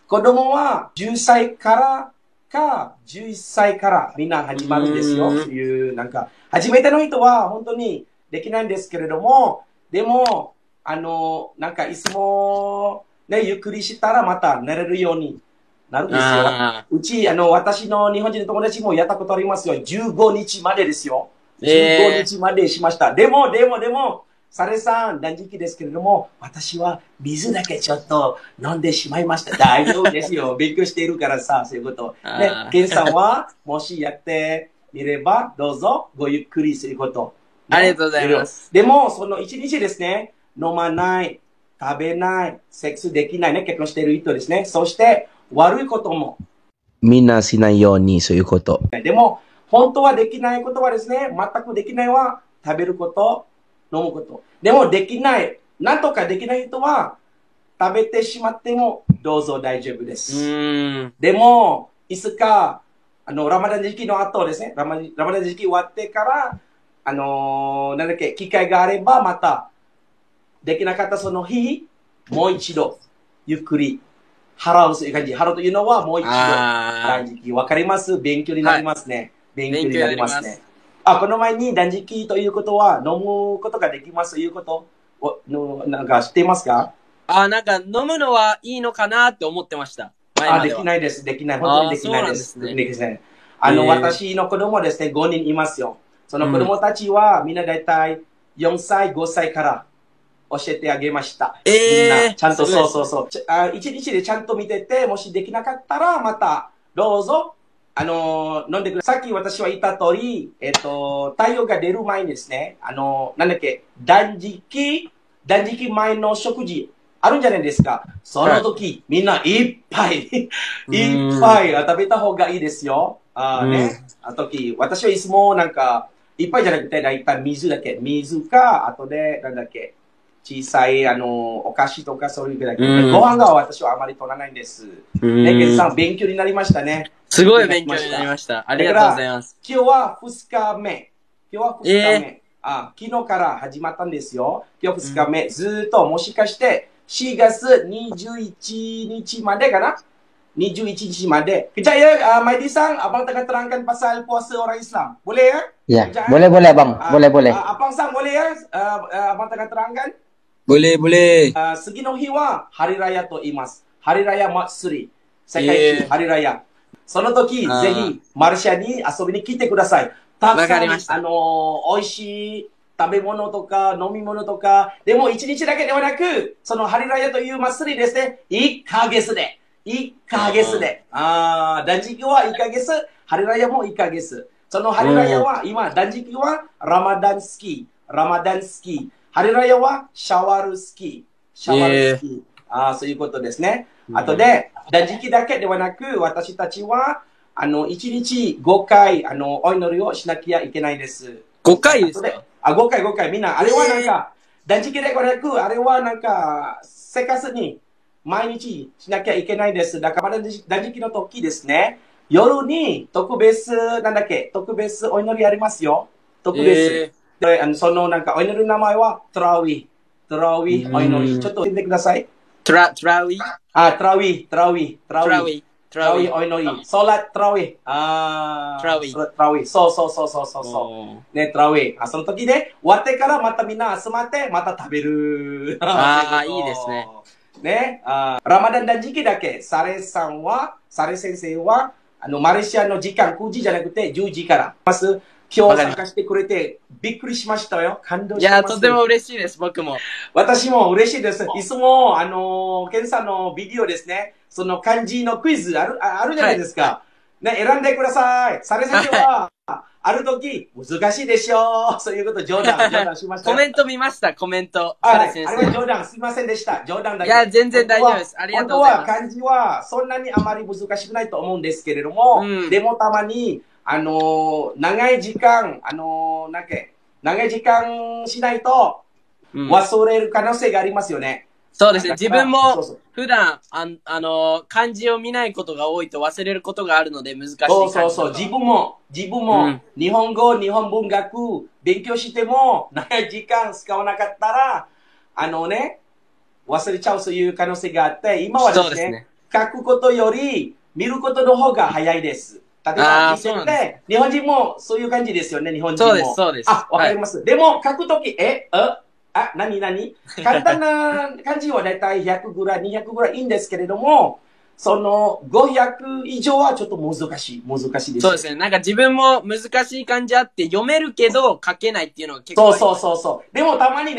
子供は10歳から11歳からみんな始まるんですよ。という、初めての人は本当にできないんですけれども、でも、いつも、ね、ゆっくりしたらまた寝れるように。なんですよ。うち、私の日本人の友達もやったことありますよ。15日までですよ。15日までしました。でも、サレさん、断食ですけれども、私は水だけちょっと飲んでしまいました。大丈夫ですよ。勉強しているからさ、そういうこと。ね、ケンさんは、もしやってみれば、どうぞ、ごゆっくりすること。ね、ありがとうございます。でも、その1日ですね、飲まない、食べない、セックスできないね、結婚している人ですね。そして、悪いこともみんなしないように、そういうこと。でも、本当はできないことはですね、全くできないは食べること、飲むこと。でもできない、なんとかできない人は食べてしまってもどうぞ大丈夫です。でも、いつか、ラマダン時期の後ですね、ラマダン時期終わってから、機会があればまた、できなかったその日、もう一度、ゆっくり、払うという感じ。払うというのはもう一度、断食。わかります？勉強になりますね。勉強になりますね。この前に断食ということは、飲むことができますということ知っていますか？飲むのはいいのかなって思ってました。できないです。できない。本当にできないです。私の子供ですね、5人いますよ。その子供たちは、みんなだいたい4歳、5歳から、教えてあげました。みんな、ちゃんと、そう。一日でちゃんと見てて、もしできなかったら、また、どうぞ、飲んでください。さっき私は言った通り、太陽が出る前にですね、断食前の食事、あるんじゃないですか。その時、みんないっぱい食べた方がいいですよ。私はいつもいっぱいじゃなくて、だいたい水だけ。水か、あとで、小さい、お菓子とかそういうぐらい。ご飯が私はあまり取らないんです。ね、ケンさん、勉強になりましたね。すごい勉強になりました。ありがとうございます。今日は2日目。昨日から始まったんですよ。今日2日目、ずーっともしかして4月21日までかな ?21 日まで。Kejap ya, Maidi Sang, abang tengah terangkan pasal puasa orang Islam. Boleh ya? Ya, Kejap, boleh bang, boleh. Abang Sang boleh ya? Abang tengah terangkan? Boleh. 次の日はhari rayaと言います。hari raya Matsuri。世界一hari raya。その時、ぜひ、マルシアに遊びに来てください。たくさん、美味しい食べ物とか、飲み物とか、でも一日だけではなく、そのhari rayaという祭りですね、1ヶ月で。1ヶ月で。断食は1ヶ月、hari raya も1ヶ月。そのhari raya は、今、断食は、ラマダンスキー。hari raya は、シャワルスキー。そういうことですね。あとで、断食だけではなく、私たちは、1日5回、お祈りをしなきゃいけないです。5回ですか？5回。みんな、あれはなんか、断食ではなく、あれはなんか、生活に毎日しなきゃいけないです。だから、断食の時ですね、夜に特別お祈りありますよ。特別。で、そのなんか、お祈りの名前は、トラウィお祈り。ちょっと言ってください。トラウィお祈り。ソラトラウィ。トラウィ。そう。ね、トラウィ。その時で、終わってからまたみんな集まって、また食べる。いいですね。ね、ラマダン断食だけ、サレ先生は、マレーシアの時間9時じゃなくて10時からます。今日参加してくれてびっくりしましたよ。感動しました。いや、とても嬉しいです、僕も。私も嬉しいです。いつも、ケンさんのビデオですね、その漢字のクイズあるじゃないですか。ね、選んでください。サレ先生は、ある時、難しいでしょう。そういうこと冗談しました。コメント見ました、コメント。あれは冗談、すいませんでした。冗談だけ。いや、全然大丈夫です。ありがとうございます。本当は漢字はそんなにあまり難しくないと思うんですけれども、でもたまに、長い時間しないと忘れる可能性がありますよね。そうですね。自分も普段、漢字を見ないことが多いと忘れることがあるので難しい。そう。自分も、日本語、日本文学勉強しても長い時間使わなかったら、忘れちゃうそういう可能性があって、今はですね、書くことより見ることの方が早いです。例えば、日本人もそういう感じですよね、日本人も。そうです。わかります。でも、書くとき、何簡単な漢字はだいたい100ぐらい、200ぐらいいいんですけれども、その500以上はちょっと難しいです。そうですね。なんか自分も難しい漢字あって読めるけど書けないっていうのが結構。そう。でもたまに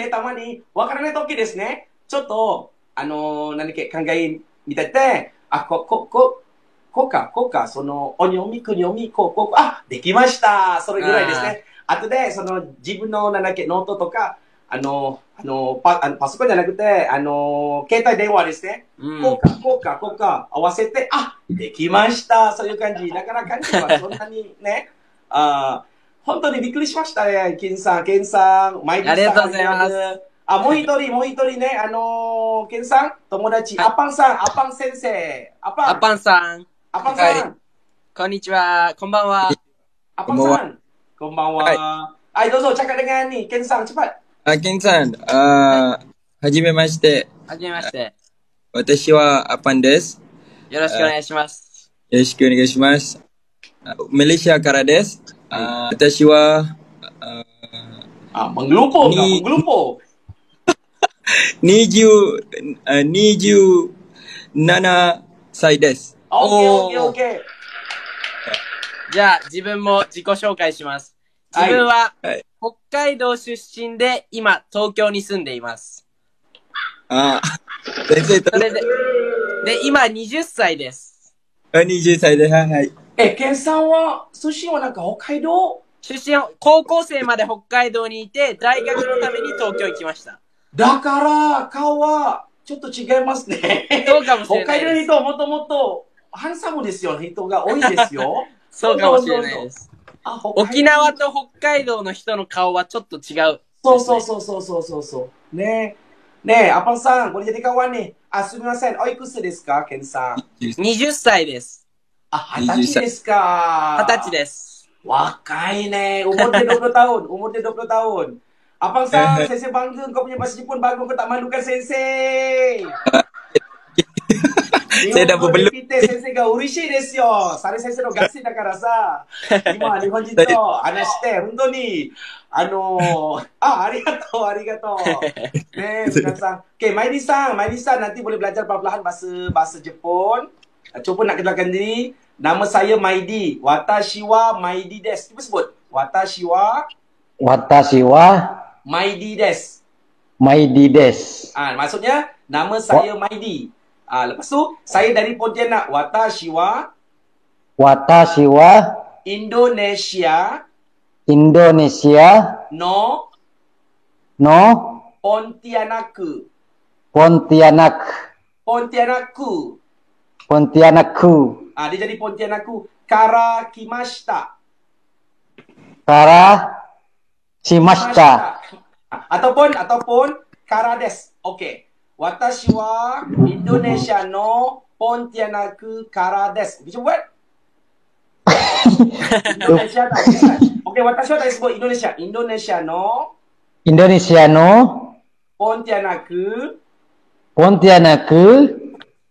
わからないときですね、ちょっと、考え見てて、こうか、その、お読み、く読み、できました。それぐらいですね。あとで、その、自分の、ノートとか、パソコンじゃなくて、携帯電話ですね。こうか、合わせて、できました。そういう感じ。だから漢字はそんなにね、本当にびっくりしましたね。ケンさん、ありがとうございます。もう一人ね、ケンさん、友達、アパン先生。アパンさん。こんにちは。こんばんは。アパンさん。こんばんは。はい、どうぞ、cakap dengan ni. Kenさん、cepat。ケンさん、はじめまして。私はアパンです。よろしくお願いします。よろしくお願いします。マレーシアからです。私は、menggelupo. 27歳です。OK。じゃあ、自分も自己紹介します。自分は、北海道出身で、今、東京に住んでいます。先生と。それで、今、20歳です。20歳です。はい。ケンさんは、出身はなんか北海道？高校生まで北海道にいて、大学のために東京行きました。だから、顔は、ちょっと違いますね。そうかもしれない。北海道の人はもともと、ハンサムですよ。人が多いですよ。そうかもしれないです。沖縄と北海道の人の顔はちょっと違う。そう。ねえ、アパンさん、これjadi kawan nih。すみません。おいくつですか、ケンさん。20歳です。20歳ですか。20歳です。Wakai ne. Umur dia 20 tahun. Umur dia 20 tahun. Abang Sang, sensei bangga kau punya bahasa Jepun bagus. Kau tak malukan sensei. Saya dah berbelum. Sensei ga urishi desu yo. Sare sensei no gatsui dakara sa. Ima Nihon jin to hanashite hontou ni arigatou, arigatou. Minasan. Okay, Maidi-san, nanti boleh belajar perlahan bahasa Jepun. Cuba nak kenalkan diri. Nama saya Maidi. Watashi wa Maidi desu. Cuba sebut. Watashi wa Maidi desu. Maidi desu. Maksudnya nama saya Maidi. Lepas tu saya dari Pontianak. Watashi wa Indonesia no Pontianaku. Dia jadi Pontianaku. Kara kimashita. Ataupun kara desu. Okey. Watashi wa Indonesia no Pontianaku kara desu. Bisa buat? Indonesia tak bisa. Okey, watashi wa tak sebut Indonesia. Indonesia no Pontianaku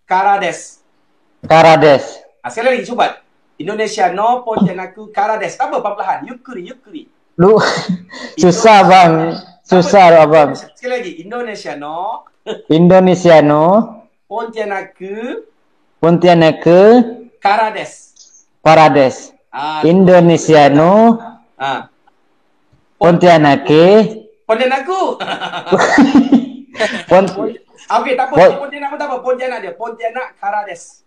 kara desu. Sekali lagi cuba. Indonesia no Pontianaku kara desu. Tak apa, perlahan. Yukuri. Susah bang. Susah abang. Sekali lagi. Indonesia no Pontianaku kara desu. Indonesia no Pontianaku. Okey, tak apa. Pontianak pun tak apa. Pontianak dia. Pontianak kara desu.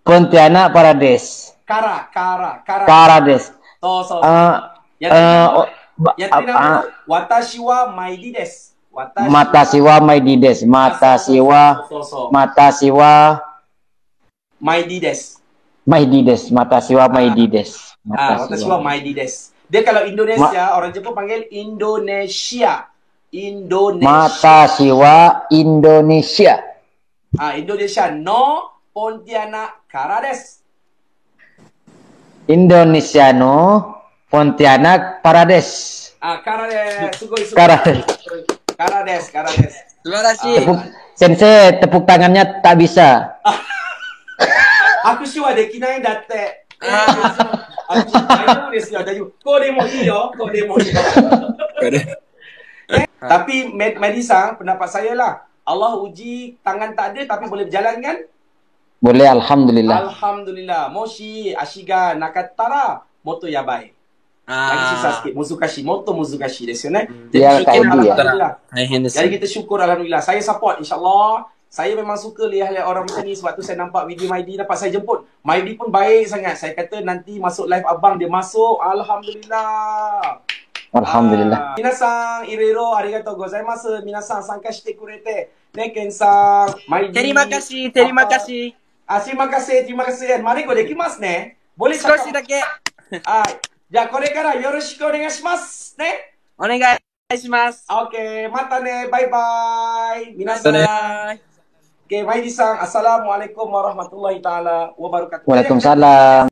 Pontianak Parades. Kara. Parades. So. Yang tadi nama Watashi wa Maidi desu. Watashi wa Maidi desu. Watashi wa Maidi desu. Dia kalau Indonesia, orang Jepun panggil Indonesia. Watashi wa Indonesia. Indonesia no Pontianak kara desu. Indonesia no Pontianak Parades. Kara desu. Kara desu. Terima kasih. Sensei, tepuk tangannya tak bisa. Aku sure dekinai datte. Tapi Maidi-san, pendapat saya lah, Allah uji tangan tak ada tapi boleh berjalan kan? Boleh, alhamdulillah. Alhamdulillah. Moshi ashiga nakattara moto yabai. Lagi susah sikit. Moto muzukashi desu yo ne. Ya, kayak itu ya. Jadi kita syukur alhamdulillah. Saya support insya-Allah. Saya memang suka lihat orang macam ni sebab tu saya nampak video Maidi dapat saya jemput. Maidi pun baik sangat. Saya kata nanti masuk live abang dia masuk. Alhamdulillah. Alhamdulillah. Minasan, irero arigatou gozaimasu. Minasan, sanka shite kurete. Ne, Ken-san, Maidi. Terima kasih. Terima kasih. Mari ko dekimasu ne. Boleh cakap. 少しだけ。じゃあこれからよろしくお願いしますね。お願いします。OK、またね。バイバイ。皆さん。Bye. OK、Maidi-san、Assalamualaikum warahmatullahi taala wabarakatuh. Waalaikumsalam.